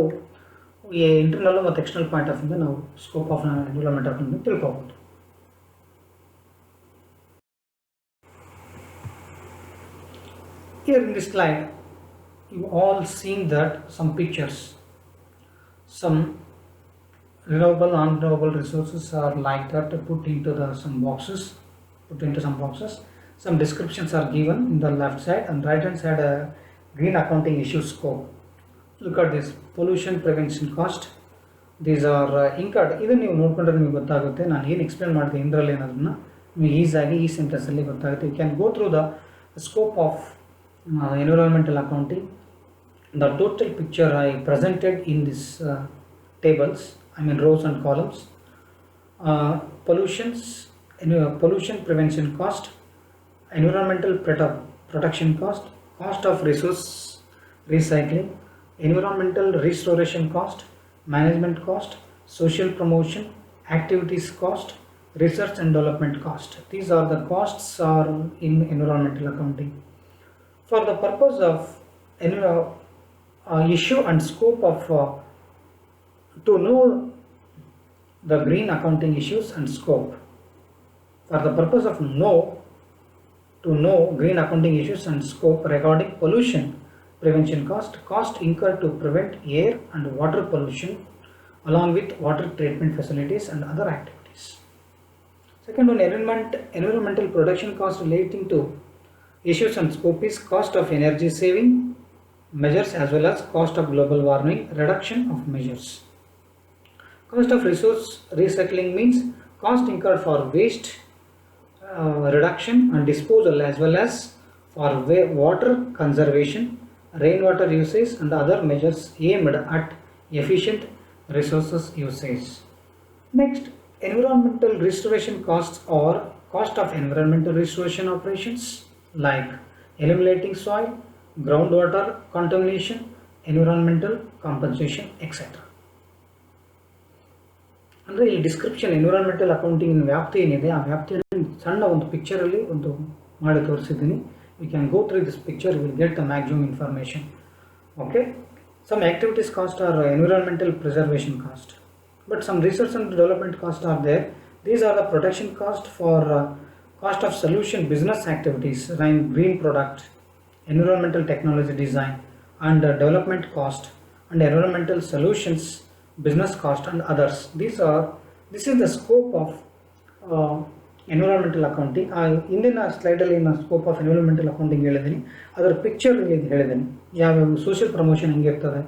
ಇಂಟರ್ನಲ್ ಮತ್ತು ಎಕ್ಸ್ಟರ್ನಲ್ ಪಾಯಿಂಟ್ ಆಫ್ ಇಂದ ನಾವು ಸ್ಕೋಪ್ ಆಫ್ ಎನ್ವಿರಾನ್ಮೆಂಟ್ ಆಫ್ ಇಂದ ತಿಳ್ಕೊಬೋದು. Here in this slide, you all seen that some pictures, some renewable, non-renewable resources are like that put into some boxes. Some descriptions are given in the left side, and right hand side a green accounting issue scope. Look at this: pollution prevention cost. These are incurred. ಇದನ್ನು ನೀವು ನೋಡ್ಕೊಂಡ್ರೆ ನಿಮಗೆ ಗೊತ್ತಾಗುತ್ತೆ. ನಾನು ಏನು explain ಮಾಡಿದೆ ಇದರಲ್ಲಿ ಅನ್ನೋದನ್ನು ನಿಮಗೆ ಈಸಾಗಿ ಈ ಸೆಂಟೆನ್ಸಲ್ಲಿ ಗೊತ್ತಾಗುತ್ತೆ. You can go through the scope of environmental accounting. The total picture I presented in this tables, rows and columns. Pollution prevention cost, environmental protection cost, cost of resource recycling, environmental restoration cost, management cost, social promotion, activities cost, research and development cost. These are the costs are in environmental accounting. For the purpose of issue and scope of to know the green accounting issues and scope, for the purpose of to know green accounting issues and scope regarding pollution prevention cost incurred to prevent air and water pollution along with water treatment facilities and other activities. Second one, environmental protection cost relating to issues and scope is cost of energy saving measures as well as cost of global warming reduction of measures. Cost of resource recycling means cost incurred for waste reduction and disposal as well as for water conservation, rainwater usage and other measures aimed at efficient resources usage. Next, environmental restoration costs or cost of environmental restoration operations like eliminating soil, groundwater contamination, environmental compensation, etc. ಅಂದರೆ ಈ description environmental accounting ವ್ಯಾಪ್ತಿ ಏನಿದೆ ಆ ವ್ಯಾಪ್ತಿಯನ್ನು ಸಣ್ಣ ಒಂದು ಪಿಕ್ಚರಲ್ಲಿ ಒಂದು ಮಾಡಿ ತೋರಿಸಿದ್ದೀನಿ. You can go through this picture, you will get the maximum information. Okay, some activities cost are environmental preservation cost, but some research and development cost are there. These are the protection cost for cost of solution business activities like green product, environmental technology design and development cost, and environmental solutions business cost and others. These are This is the scope of environmental accounting. ಹಿಂದಿನ ಸ್ಲೈಡಲ್ಲಿ ನಾನು scope of environmental accounting ಹೇಳಿದ್ದೀನಿ, ಅದರ picture ಹೇಳಿದ್ದೀನಿ ಯಾವ್ಯಾವ social promotion ಹೆಂಗಿರ್ತದೆ,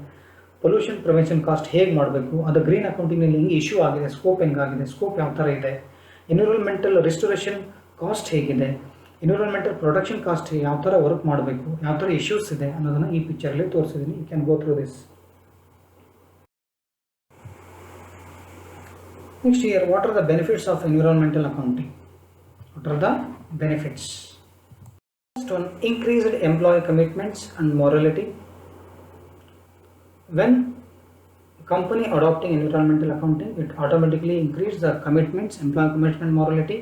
pollution prevention cost ಹೇಗೆ ಮಾಡಬೇಕು, ಅದು ಗ್ರೀನ್ ಅಕೌಂಟಿಂಗ್ನಲ್ಲಿ ಹೆಂಗೆ ಇಶ್ಯೂ ಆಗಿದೆ, ಸ್ಕೋಪ್ ಹೆಂಗಾಗಿದೆ, ಸ್ಕೋಪ್ ಯಾವ ಥರ ಇದೆ, ಎನ್ವಿರಾನ್ಮೆಂಟಲ್ ರಿಸ್ಟೋರೇಷನ್ ಕಾಸ್ಟ್ ಹೇಗಿದೆ, ಎನ್ವಿರಾನ್ಮೆಂಟಲ್ ಪ್ರೊಡಕ್ಷನ್ ಕಾಸ್ಟ್ ಯಾವ ಥರ ವರ್ಕ್ ಮಾಡಬೇಕು, ಯಾವ ಥರ ಇಶ್ಯೂಸ್ ಇದೆ ಅನ್ನೋದನ್ನು ಈ ಪಿಕ್ಚರಲ್ಲಿ ತೋರಿಸಿದ್ದೀನಿ. You can go through this. Next here, what are the benefits of environmental accounting? What are the benefits? First one, increased employee commitments and morality. When company adopting environmental accounting, it automatically increases the commitments, employee commitment, morality.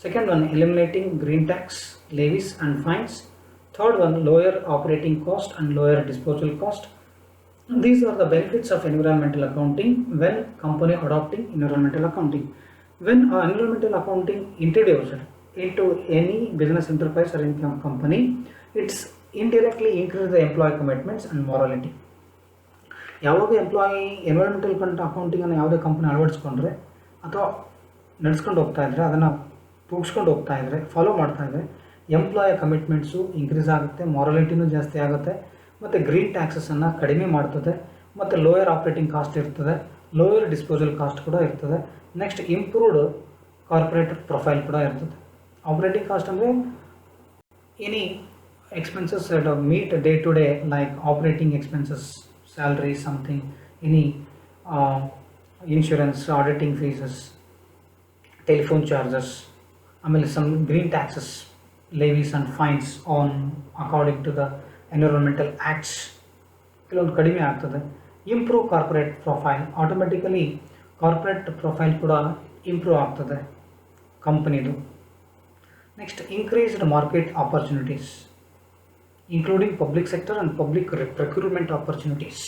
Second one, eliminating green tax, levies and fines. Third one, lower operating cost and lower disposal cost. These are the benefits of environmental accounting when company adopting environmental accounting. When environmental accounting introduced into any business enterprise or income company, it's indirectly increase the employee commitments and morality. ಯಾವಾಗ employee environmental ಅಕೌಂಟಿಂಗನ್ನು ಯಾವುದೇ company ಅಳವಡಿಸ್ಕೊಂಡ್ರೆ ಅಥವಾ ನಡೆಸ್ಕೊಂಡು ಹೋಗ್ತಾ ಇದ್ರೆ, ಅದನ್ನು ರೂಪಿಸ್ಕೊಂಡು ಹೋಗ್ತಾ ಇದ್ರೆ, follow ಮಾಡ್ತಾ ಇದ್ರೆ, ಎಂಪ್ಲಾಯಿ ಕಮಿಟ್ಮೆಂಟ್ಸು ಇನ್ಕ್ರೀಸ್ ಆಗುತ್ತೆ, ಮಾರಾಲಿಟಿನೂ ಜಾಸ್ತಿ ಆಗುತ್ತೆ, ಮತ್ತು ಗ್ರೀನ್ ಟ್ಯಾಕ್ಸಸನ್ನು ಕಡಿಮೆ ಮಾಡ್ತದೆ, ಮತ್ತು ಲೋಯರ್ ಆಪ್ರೇಟಿಂಗ್ ಕಾಸ್ಟ್ ಇರ್ತದೆ, ಲೋಯರ್ ಡಿಸ್ಪೋಸಲ್ ಕಾಸ್ಟ್ ಕೂಡ ಇರ್ತದೆ. ನೆಕ್ಸ್ಟ್ ಇಂಪ್ರೂವ್ಡ್ ಕಾರ್ಪೊರೇಟ್ ಪ್ರೊಫೈಲ್ ಕೂಡ ಇರ್ತದೆ. ಆಪ್ರೇಟಿಂಗ್ ಕಾಸ್ಟ್ ಅಂದರೆ any expenses meet day to day, like operating expenses, salary, something, any insurance, auditing fees, telephone charges, ಆಮೇಲೆ some green taxes, levies and fines on according to the environmental acts ಕೆಲವೊಂದು ಕಡಿಮೆ ಆಗ್ತದೆ. Improve corporate profile, automatically corporate profile ಕೂಡ improve ಆಗ್ತದೆ ಕಂಪನಿದು. Next increased market opportunities including public sector and public procurement opportunities.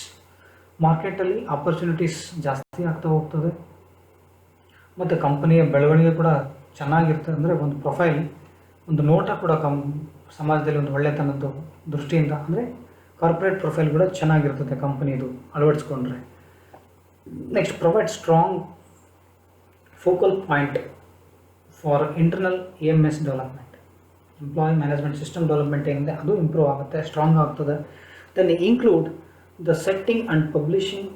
ಮಾರ್ಕೆಟಲ್ಲಿ opportunities ಜಾಸ್ತಿ ಆಗ್ತಾ ಹೋಗ್ತದೆ ಮತ್ತು ಕಂಪನಿಯ ಬೆಳವಣಿಗೆ ಕೂಡ ಚೆನ್ನಾಗಿರ್ತದೆ. ಅಂದರೆ ಒಂದು ಪ್ರೊಫೈಲ್, ಒಂದು ನೋಟ ಕೂಡ ಸಮಾಜದಲ್ಲಿ ಒಂದು ಒಳ್ಳೆತನದ್ದು ದೃಷ್ಟಿಯಿಂದ, ಅಂದರೆ ಕಾರ್ಪೊರೇಟ್ ಪ್ರೊಫೈಲ್ ಕೂಡ ಚೆನ್ನಾಗಿರ್ತದೆ ಕಂಪನಿದು ಅಳವಡಿಸ್ಕೊಂಡ್ರೆ. Next provide strong focal point for internal EMS development, employee management system development ಏನಿದೆ ಅದು ಇಂಪ್ರೂವ್ ಆಗುತ್ತೆ, ಸ್ಟ್ರಾಂಗ್ ಆಗ್ತದೆ. Then include the setting and publishing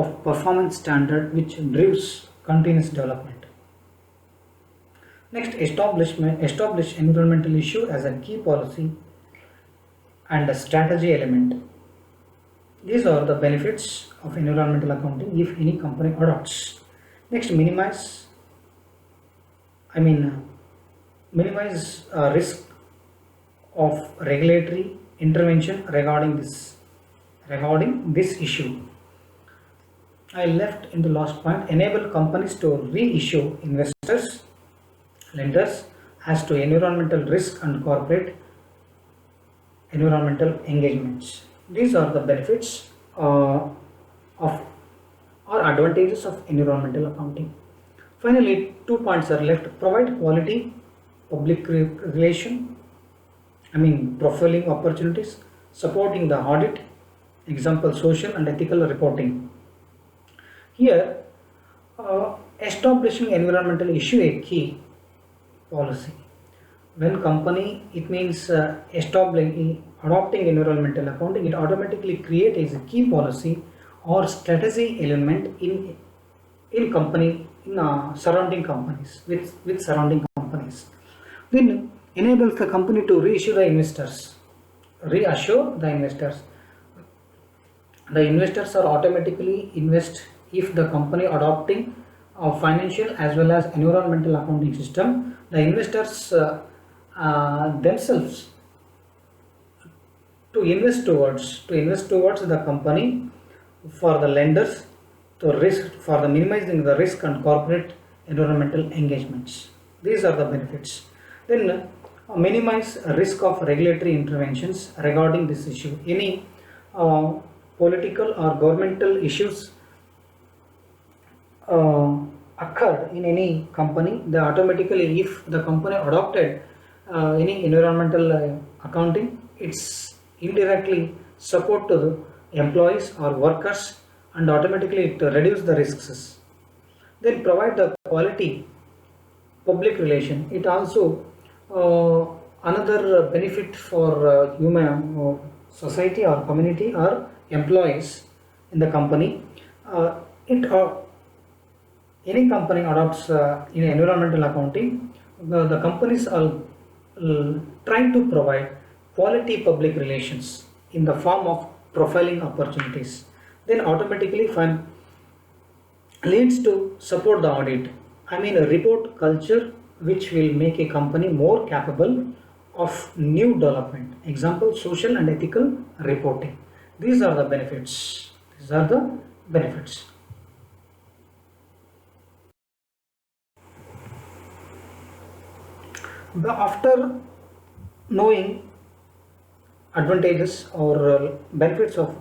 of performance standard which drives continuous development. Next, establish environmental issue as a key policy and a strategy element. These are the benefits of environmental accounting if any company adopts. Next, minimize risk of regulatory intervention regarding this issue. I left in the last point, enable companies to reissue investors, lenders as to environmental risk and corporate environmental engagements. These are the benefits of or advantages of environmental accounting. Finally, 2 points are left. Provide quality public relation, profiling opportunities, supporting the audit, example social and ethical reporting. Here, establishing environmental issue a key policy. When company, it means adopting environmental accounting, it automatically creates as a key policy or strategy element in company, in surrounding companies, with surrounding companies. Then enables the company to reassure the investors. The investors are automatically invest if the company adopting a financial as well as environmental accounting system. The investors themselves to invest towards the company, for the lenders for the minimizing the risk and corporate environmental engagements. These are the benefits. Then minimize risk of regulatory interventions regarding this issue. Any political or governmental issues occurred in any company, they automatically, if the company adopted any environmental accounting, it's indirectly support to the employees or workers, and automatically it reduce the risks. then provide the quality public relation. It also another benefit for human society or community or employees in the company. It Any company adopts in environmental accounting, the companies are trying to provide quality public relations in the form of profiling opportunities. Then automatically leads to support the audit. I mean a report culture which will make a company more capable of new development. Example, social and ethical reporting. These are the benefits. These are the benefits. After knowing advantages or benefits of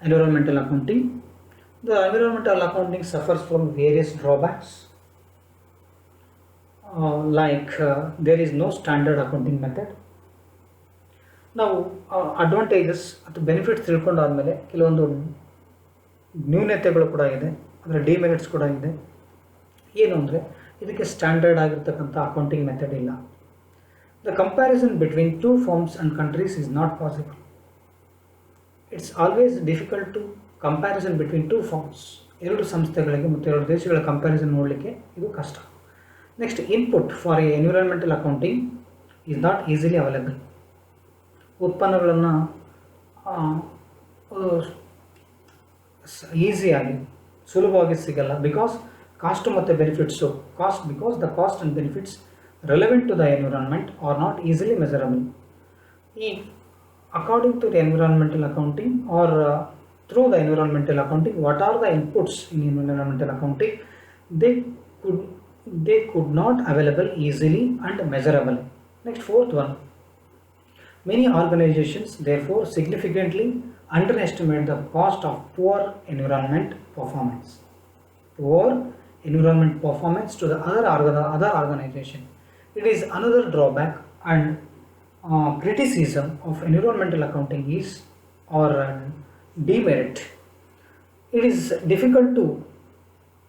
environmental accounting, the environmental accounting suffers from various drawbacks, there is no standard accounting method. ನಾವು advantages ಅಥವಾ benefits ತಿಳ್ಕೊಂಡಾದ್ಮೇಲೆ ಕೆಲವೊಂದು ನ್ಯೂನತೆಗಳು ಕೂಡ ಇದೆ, ಅದರ demerits ಕೂಡ ಇದೆ. ಏನು ಅಂದರೆ ಇದಕ್ಕೆ ಸ್ಟ್ಯಾಂಡರ್ಡ್ ಆಗಿರ್ತಕ್ಕಂಥ ಅಕೌಂಟಿಂಗ್ ಮೆಥಡ್ ಇಲ್ಲ. The comparison between two firms and countries is not possible. It's always difficult to comparison between two firms. ಎರಡು ಸಂಸ್ಥೆಗಳಿಗೆ ಮತ್ತು ಎರಡು ದೇಶಗಳ ಕಂಪ್ಯಾರಿಸನ್ ನೋಡಲಿಕ್ಕೆ ಇದು ಕಷ್ಟ. Next, input for a environmental accounting is not easily available. ಉತ್ಪನ್ನಗಳನ್ನು ಈಸಿಯಾಗಿ ಸುಲಭವಾಗಿ ಸಿಗಲ್ಲ. ಬಿಕಾಸ್ ಕಾಸ್ಟ್ ಮತ್ತು benefits because the cost and benefits relevant to the environment are not easily measurable. ಈ according to the environmental accounting R through the environmental accounting, what are the inputs in environmental accounting, they could not available easily and measurably. Next, fourth one, many organizations therefore significantly underestimate the cost of poor environment performance to the other organization. It is another drawback and criticism of environmental accounting is or demerit. It is difficult to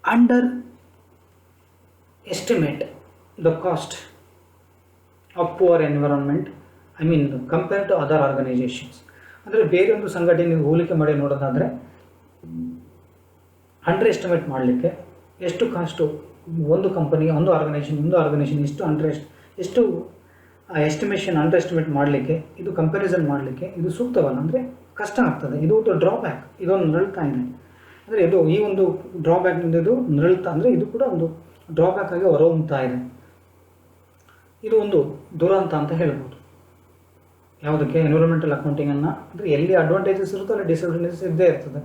underestimate the cost of poor environment, I mean compared to other organizations. ಅಂದರೆ ಬೇರೊಂದು ಸಂಘಟನೆ ಹೋಲಿಕೆ ಮಾಡಿ ನೋಡೋದಾದರೆ under estimate ಮಾಡಲಿಕ್ಕೆ ಎಷ್ಟು cost ಒಂದು company, ಒಂದು ಆರ್ಗನೈಸೇಷನ್ ಎಷ್ಟು ಎಸ್ಟಿಮೇಷನ್ ಅಂಡರ್ ಎಸ್ಟಿಮೇಟ್ ಮಾಡಲಿಕ್ಕೆ, ಇದು ಕಂಪ್ಯಾರಿಸನ್ ಮಾಡಲಿಕ್ಕೆ ಇದು ಸೂಕ್ತವಲ್ಲ, ಅಂದರೆ ಕಷ್ಟ ಆಗ್ತದೆ. ಇದು ಒಂದು ಡ್ರಾಬ್ಯಾಕ್, ಇದೊಂದು ನರಳ್ತಾ ಇದೆ. ಅಂದರೆ ಈ ಒಂದು ಡ್ರಾಬ್ಯಾಕ್ನಿಂದ ಇದು ನರಳ್ತಾ, ಅಂದರೆ ಇದು ಕೂಡ ಒಂದು ಡ್ರಾಬ್ಯಾಕ್ ಆಗಿ ಹೊರಹೊಮ್ತಾ ಇದೆ. ಇದು ಒಂದು ದುರಂತ ಅಂತ ಹೇಳ್ಬೋದು. ಯಾವುದಕ್ಕೆ? ಎನ್ವಿರಾನ್ಮೆಂಟಲ್ ಅಕೌಂಟಿಂಗನ್ನು. ಅಂದರೆ ಎಲ್ಲಿ ಅಡ್ವಾಂಟೇಜಸ್ ಇರುತ್ತೋ ಅಲ್ಲಿ ಡಿಸ್ಅಡ್ವಾಂಟೇಜಸ್ ಇದ್ದೇ ಇರ್ತದೆ.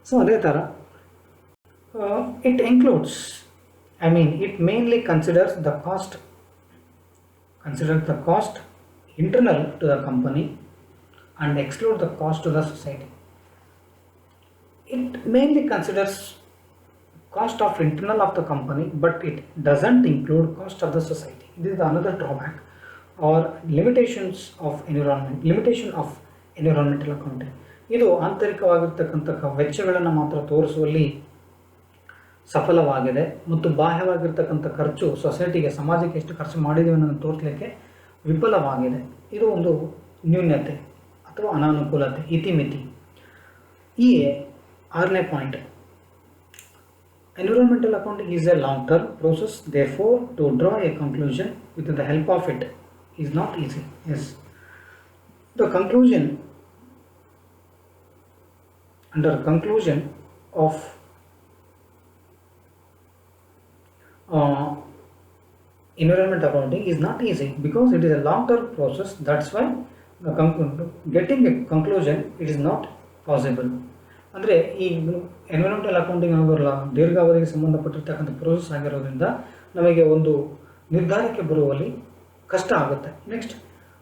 ಸೊ ಅದೇ ಥರ it includes, it mainly considers the cost internal to the company and exclude the cost to the society. It mainly considers cost of internal of the company, but it doesn't include cost of the society. This is another drawback or limitation of environmental accounting. ಇದು ಆಂತರಿಕವಾಗಿರ್ತಕ್ಕಂಥ ವೆಚ್ಚಗಳನ್ನು ಮಾತ್ರ ತೋರಿಸುವಲ್ಲಿ ಸಫಲವಾಗಿದೆ ಮತ್ತು ಬಾಹ್ಯವಾಗಿರ್ತಕ್ಕಂಥ ಖರ್ಚು ಸೊಸೈಟಿಗೆ, ಸಮಾಜಕ್ಕೆ ಎಷ್ಟು ಖರ್ಚು ಮಾಡಿದ್ದೀವಿ ಅನ್ನೋದನ್ನು ತೋರಿಸಲಿಕ್ಕೆ ವಿಫಲವಾಗಿದೆ. ಇದು ಒಂದು ನ್ಯೂನ್ಯತೆ ಅಥವಾ ಅನಾನುಕೂಲತೆ, ಇತಿಮಿತಿ. ಆರನೇ point, environmental accounting is a long term process, therefore to draw a conclusion with the help of it is not easy. As, the conclusion of environment accounting is not easy because it is a long-term process. That's why getting a conclusion it is not possible. ಅಂದರೆ ಈ environmental accounting ಅನ್ನೋದಲ್ಲ ದೀರ್ಘಾವಧಿಗೆ ಸಂಬಂಧಪಟ್ಟಿರ್ತಕ್ಕಂಥ process ಆಗಿರೋದ್ರಿಂದ ನಮಗೆ ಒಂದು ನಿರ್ಧಾರಕ್ಕೆ ಬರುವಲ್ಲಿ ಕಷ್ಟ ಆಗುತ್ತೆ. Next,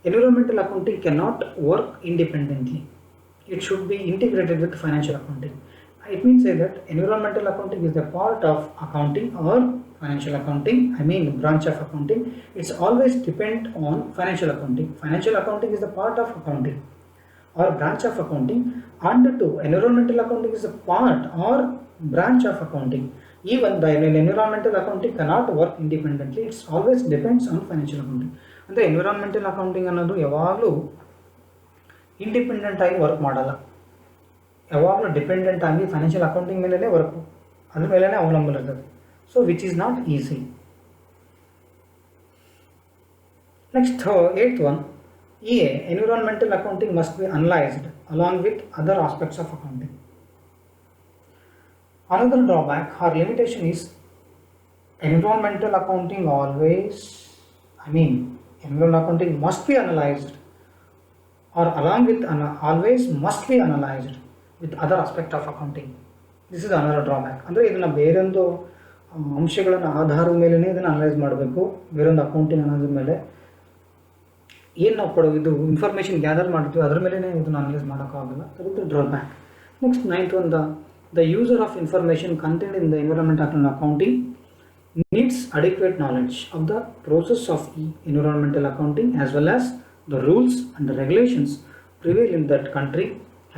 environmental accounting can not work independently. It should be integrated with financial accounting. It means that environmental accounting is a part of accounting or financial accounting, branch of accounting. It's always depend on financial accounting. Financial accounting is a part of accounting or branch of accounting, and to environmental accounting is a part or branch of accounting. Even the environmental accounting cannot work independently. It always depends on financial accounting. ಅಂದರೆ environmental accounting ಅನ್ನೋದು ಯಾವಾಗಲೂ independent ಆಗಿ work ಮಾಡಲ್ಲ, ಯಾವಾಗಲೂ dependent ಆಗಿ financial accounting ಮೇಲೇ work, ಅದ್ರ ಮೇಲೇ ಅವಲಂಬನೆ ಇರ್ತದೆ. So which is not easy. Next 8th one, EA, environmental accounting must be analyzed along with other aspects of accounting. Another drawback or limitation is environmental accounting environmental accounting must be analyzed or along with always must be analyzed with other aspect of accounting. This is another drawback. ಅಂದರೆ ಇದನ್ನು ಬೇರೊಂದು ಅಂಶಗಳನ್ನು ಆಧಾರದ ಮೇಲೇ ಇದನ್ನು analyse ಮಾಡಬೇಕು. ಬೇರೊಂದು accounting ಅನ್ನೋದ್ರ ಮೇಲೆ ಏನು ನಾವು ಇದು ಇನ್ಫಾರ್ಮೇಷನ್ ಗ್ಯಾದರ್ ಮಾಡ್ತೀವಿ ಅದರ ಮೇಲೆ ಇದನ್ನು ಅನಲೈಸ್ ಮಾಡೋಕ್ಕಾಗಲ್ಲ. That is the drawback. Next 9th one, the user of information contained in the environmental accounting needs adequate knowledge of the process of environmental accounting as well as the rules and the regulations prevail in that country,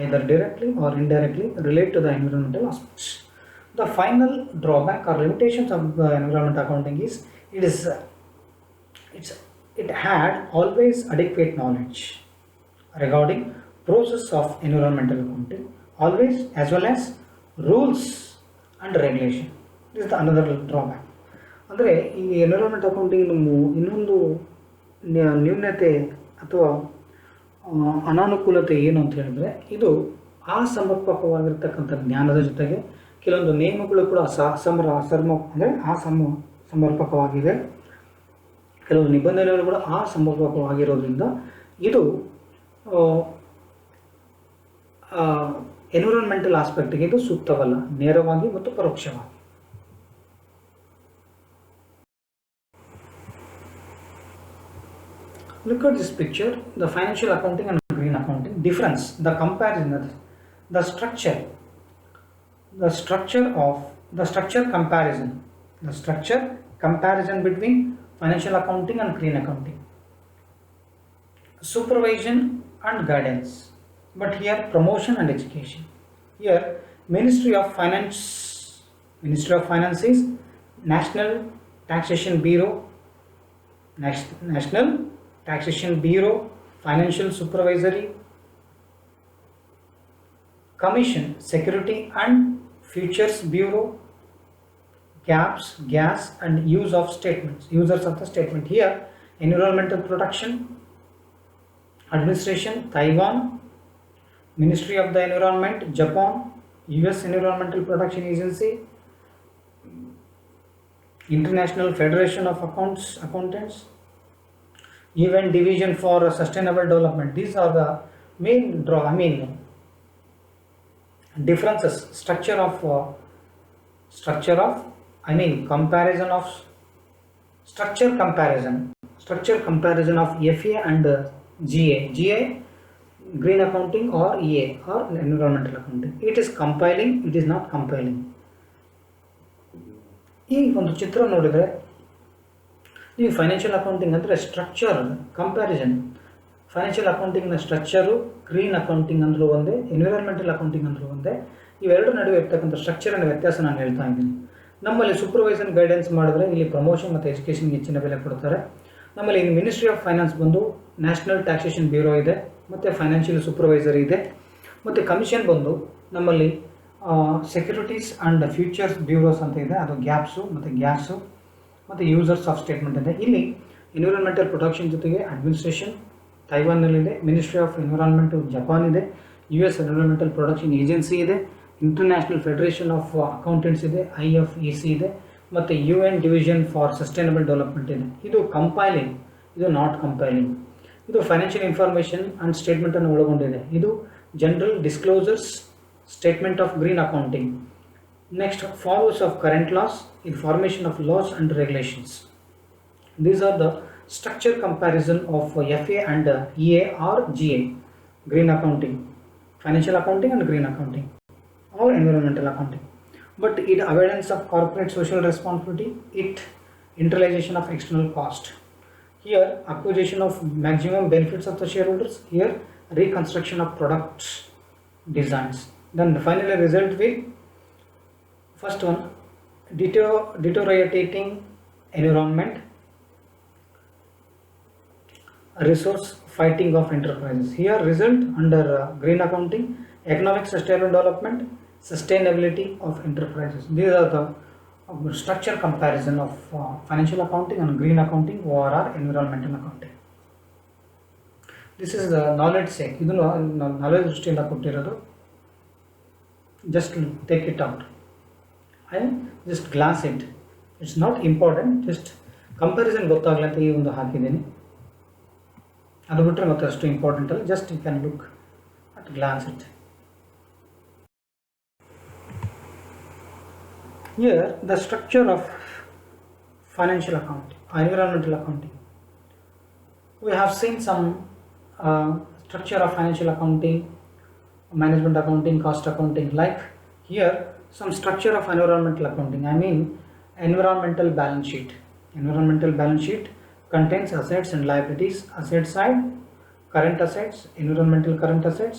either directly or indirectly relate to the environmental aspects. The final drawback or limitations of the environmental accounting is it had always adequate knowledge regarding process of environmental accounting, always, as well as rules and regulation. This is the another drawback. ಅಂದರೆ ಈ environment accounting ಇನ್ನೊಂದು ನ್ಯೂನತೆ ಅಥವಾ ಅನಾನುಕೂಲತೆ ಏನು ಅಂತ ಹೇಳಿದ್ರೆ, ಇದು ಅಸಮರ್ಪಕವಾಗಿರ್ತಕ್ಕಂಥ ಜ್ಞಾನದ ಜೊತೆಗೆ ಕೆಲವೊಂದು ನಿಯಮಗಳು ಕೂಡ ಸಮರ್ಪಕವಾಗಿದೆ, ಕೆಲವು ನಿಬಂಧನೆಗಳು ಕೂಡ ಅಸಮರ್ಪಕವಾಗಿರೋದ್ರಿಂದ ಇದು ಎನ್ವಿರಾನ್ಮೆಂಟಲ್ ಆಸ್ಪೆಕ್ಟ್ಗೆ ಇದು ಸೂಕ್ತವಲ್ಲ, ನೇರವಾಗಿ ಮತ್ತು ಪರೋಕ್ಷವಾಗಿ. Look at this picture, the financial accounting and green accounting difference, the comparison, the structure comparison between financial accounting and green accounting, supervision and guidance. But here promotion and education. Here Ministry of Finance is National Taxation Bureau, Financial Supervisory Commission, Security and Futures Bureau, gaps, gas and users of the statement. Here Environmental Protection Administration, Taiwan, Ministry of the Environment, Japan, US Environmental Protection Agency, International Federation of Accountants, UN Division for Sustainable Development. These are the main differences, structure comparison of FA and GA, green accounting, or EA or environmental accounting. It is compiling, it is not compiling. ಈ ಒಂದು ಚಿತ್ರ ನೋಡಿದರೆ ನೀವು financial accounting ಅಂದರೆ structure comparison, financial ಅಕೌಂಟಿಂಗ್ನ structure green accounting ಅಂದರೂ ಒಂದೇ, environmental accounting ಅಂದರೂ ಒಂದೇ. ಇವೆರಡು ನಡುವೆ ಇರ್ತಕ್ಕಂಥ ಸ್ಟ್ರಕ್ಚರಿನ ವ್ಯತ್ಯಾಸ ನಾನು ಹೇಳ್ತಾ ಇದ್ದೀನಿ. ನಮ್ಮಲ್ಲಿ ಸೂಪರ್ವೈಸನ್ ಗೈಡೆನ್ಸ್ ಮಾಡಿದ್ರೆ ಇಲ್ಲಿ ಪ್ರಮೋಷನ್ ಮತ್ತು ಎಜುಕೇಷನ್ಗೆ ಹೆಚ್ಚಿನ ಬೆಲೆ ಕೊಡ್ತಾರೆ. ನಮ್ಮಲ್ಲಿ ಇನ್ನು ಮಿನಿಸ್ಟ್ರಿ ಆಫ್ ಫೈನಾನ್ಸ್ ಬಂದು ನ್ಯಾಷನಲ್ ಟ್ಯಾಕ್ಸೇಷನ್ ಬ್ಯೂರೋ ಇದೆ, ಮತ್ತು ಫೈನಾನ್ಷಿಯಲ್ ಸೂಪರ್ವೈಸರ್ ಇದೆ, ಮತ್ತು ಕಮಿಷನ್ ಬಂದು ನಮ್ಮಲ್ಲಿ ಸೆಕ್ಯೂರಿಟೀಸ್ ಆ್ಯಂಡ್ ಫ್ಯೂಚರ್ಸ್ ಬ್ಯೂರೋಸ್ ಅಂತ ಇದೆ, ಅದು ಗ್ಯಾಪ್ಸು ಮತ್ತು ಗ್ಯಾಸು ಮತ್ತು ಯೂಸರ್ಸ್ ಆಫ್ ಸ್ಟೇಟ್ಮೆಂಟ್ ಇದೆ. ಇಲ್ಲಿ ಎನ್ವಿರಾನ್ಮೆಂಟಲ್ ಪ್ರೊಟೆಕ್ಷನ್ ಜೊತೆಗೆ ಅಡ್ಮಿನಿಸ್ಟ್ರೇಷನ್ ತೈವಾನ್ನಲ್ಲಿದೆ, ಮಿನಿಸ್ಟ್ರಿ ಆಫ್ ಎನ್ವಿರಾನ್ಮೆಂಟು ಜಪಾನ್ ಇದೆ, US ಎನ್ವಿರಾನ್ಮೆಂಟಲ್ ಪ್ರೊಟೆಕ್ಷನ್ ಏಜೆನ್ಸಿ ಇದೆ, ಇಂಟರ್ನ್ಯಾಷನಲ್ ಫೆಡರೇಷನ್ ಆಫ್ ಅಕೌಂಟೆಂಟ್ಸ್ ಇದೆ, IFEC ಇದೆ, ಮತ್ತು UN division for sustainable development ಇದೆ. ಇದು ಕಂಪೈಲಿಂಗ್, ಇದು ನಾಟ್ ಕಂಪೈಲಿಂಗ್. ಇದು ಫೈನಾನ್ಷಿಯಲ್ ಇನ್ಫಾರ್ಮೇಷನ್ ಆ್ಯಂಡ್ ಸ್ಟೇಟ್ಮೆಂಟನ್ನು ಒಳಗೊಂಡಿದೆ. ಇದು general disclosures statement of green accounting. Next follows of current laws, information of laws and regulations. These are the structure comparison of FA and EA or GA, green accounting, financial accounting and green accounting or environmental accounting. But it avoidance of corporate social responsibility, it internalization of external cost. Here acquisition of maximum benefits of the shareholders. Here reconstruction of products designs. Then finally result will, first one, deteriorating environment, resource fighting of enterprises. Here result under green accounting, economic sustainable development, sustainability of enterprises. These are the structure comparison of financial accounting and green accounting or environmental accounting. This is the knowledge sake. Idu knowledge ದೃಷ್ಟಿಯಿಂದ ಕೊಟ್ಟಿರೋದು. Just take it out and just glance it. It's not important. Just comparison ಗೊತ್ತಾಗಲಿ ಅಂತ ಈ ಒಂದು ಹಾಕಿದ್ದೀನಿ. ಅದು ಬಿಟ್ಟರೆ ಮತ್ತೆ ಅಷ್ಟು ಇಂಪಾರ್ಟೆಂಟ್ ಅಲ್ಲ. Just you can look at glance it. Here the structure of financial accounting, environmental accounting. We have seen some structure of financial accounting, management accounting, cost accounting. Like here some structure of environmental accounting. I mean environmental balance sheet. Environmental balance sheet contains assets and liabilities. Asset side, current assets, environmental current assets,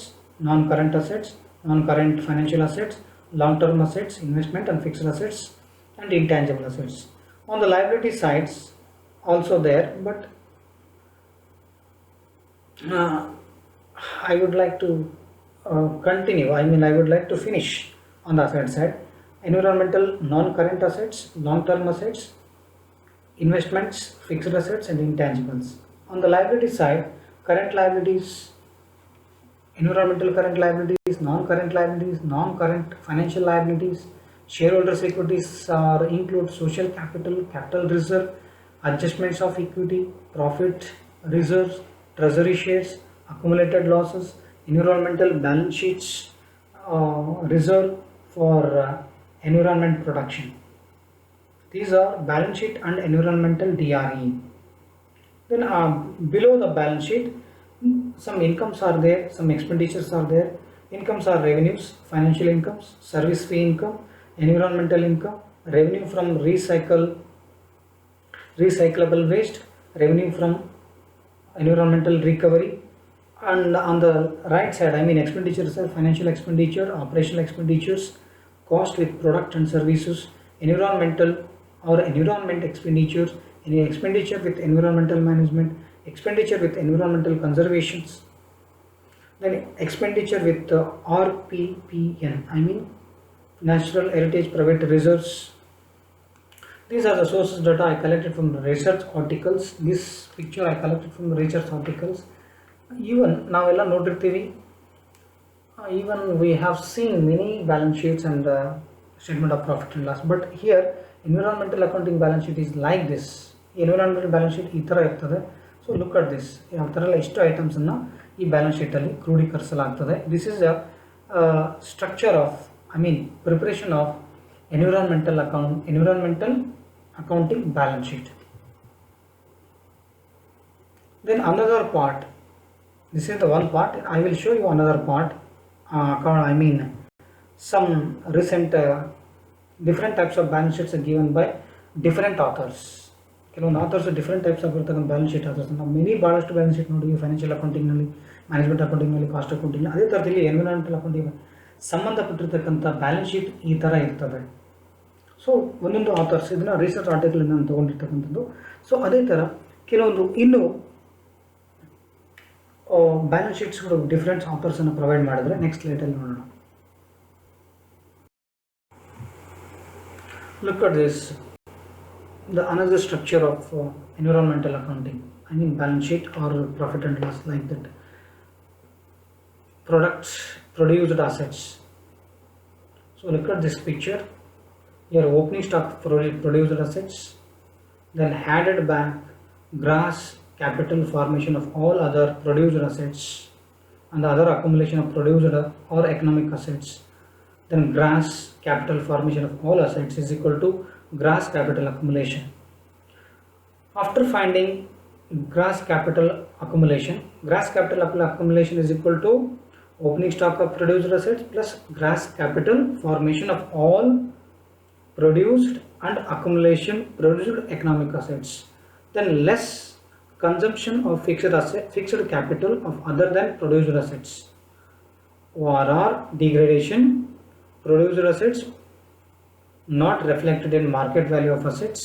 non-current assets, non-current financial assets, long-term assets, investment and fixed assets, and intangible assets. On the liability sides also there, but I would like to continue. I would like to finish on the asset side. Environmental non-current assets, long-term assets, investments, fixed assets, and intangibles. On the liability side, current liabilities, environmental current liabilities, non-current financial liabilities, shareholders' equities include social capital, capital reserve, adjustments of equity, profit reserves, treasury shares, accumulated losses, environmental balance sheets, reserve for environment production. These are balance sheet and environmental DRE. Then below the balance sheet, some incomes are there, some expenditures are there. Incomes are revenues, financial incomes, service fee income, environmental income, revenue from recyclable waste, revenue from environmental recovery. And on the right side, expenditures are financial expenditure, operational expenditures, cost with product and services, environmental or environment expenditures, any expenditure with environmental management, expenditure with environmental conservations, then expenditure with RPPN, Natural Heritage Private Reserves. These are the sources data I collected from the research articles. This picture I collected from the research articles. Even ನಾವೆಲ್ಲ ನೋಡಿರ್ತೀವಿ, even we have seen many balance sheets and statement of profit and loss, but here environmental accounting balance sheet is like this. Environmental balance sheet ಈ ಥರ ಇರ್ತದೆ. So look at this. ಯಾವ ಥರ ಎಲ್ಲ ಎಷ್ಟು items ಅನ್ನು ಈ balance ಶೀಟಲ್ಲಿ ಕ್ರೋಢೀಕರಿಸಲಾಗ್ತದೆ. This is a structure of preparation of environmental accounting balance sheet. Then another part, this is the one part. I will show you another part. Some recent different types of balance sheets are given by different authors. ಕೆಲವೊಂದು author's different types ಆಗಿರ್ತಕ್ಕಂಥ balance sheet author's. ನಾವು ಭಾಳಷ್ಟು balance sheet ನೋಡಿದ್ವಿ financial ಅಕೌಂಟಿಂಗ್ನಲ್ಲಿ, management ಅಕೌಂಟಿಂಗ್ನಲ್ಲಿ, cost accounting. ಅದೇ ಥರದಲ್ಲಿ environmental accounting ಸಂಬಂಧಪಟ್ಟಿರ್ತಕ್ಕಂಥ balance sheet ಈ ಥರ ಇರ್ತವೆ. ಸೊ ಒಂದೊಂದು ಆಥರ್ಸ್ ಇದನ್ನು ರಿಸರ್ಚ್ ಆರ್ಟಿಕಲಿಂದ ನಾನು ತೊಗೊಂಡಿರ್ತಕ್ಕಂಥದ್ದು. ಸೊ ಅದೇ ಥರ ಕೆಲವೊಂದು ಇನ್ನೂ ಬ್ಯಾಲೆನ್ಸ್ ಶೀಟ್ಸ್ಗಳು ಡಿಫ್ರೆಂಟ್ ಆಥರ್ಸನ್ನು ಪ್ರೊವೈಡ್ ಮಾಡಿದ್ರೆ ನೆಕ್ಸ್ಟ್ ಸ್ಲೈಡಲ್ಲಿ ನೋಡೋಣ. Look at this. The another structure of environmental accounting, balance sheet or profit and loss, like that. Products, produced assets. So look at this picture. Here opening stock produced assets, then added back gross capital formation of all other produced assets and the other accumulation of produced or economic assets. Then gross capital formation of all assets is equal to gross capital accumulation. After finding gross capital accumulation is equal to opening stock of produced assets plus gross capital formation of all produced and accumulation produced economic assets, then less consumption of fixed capital of other than produced assets, or degradation produced assets not reflected in market value of assets.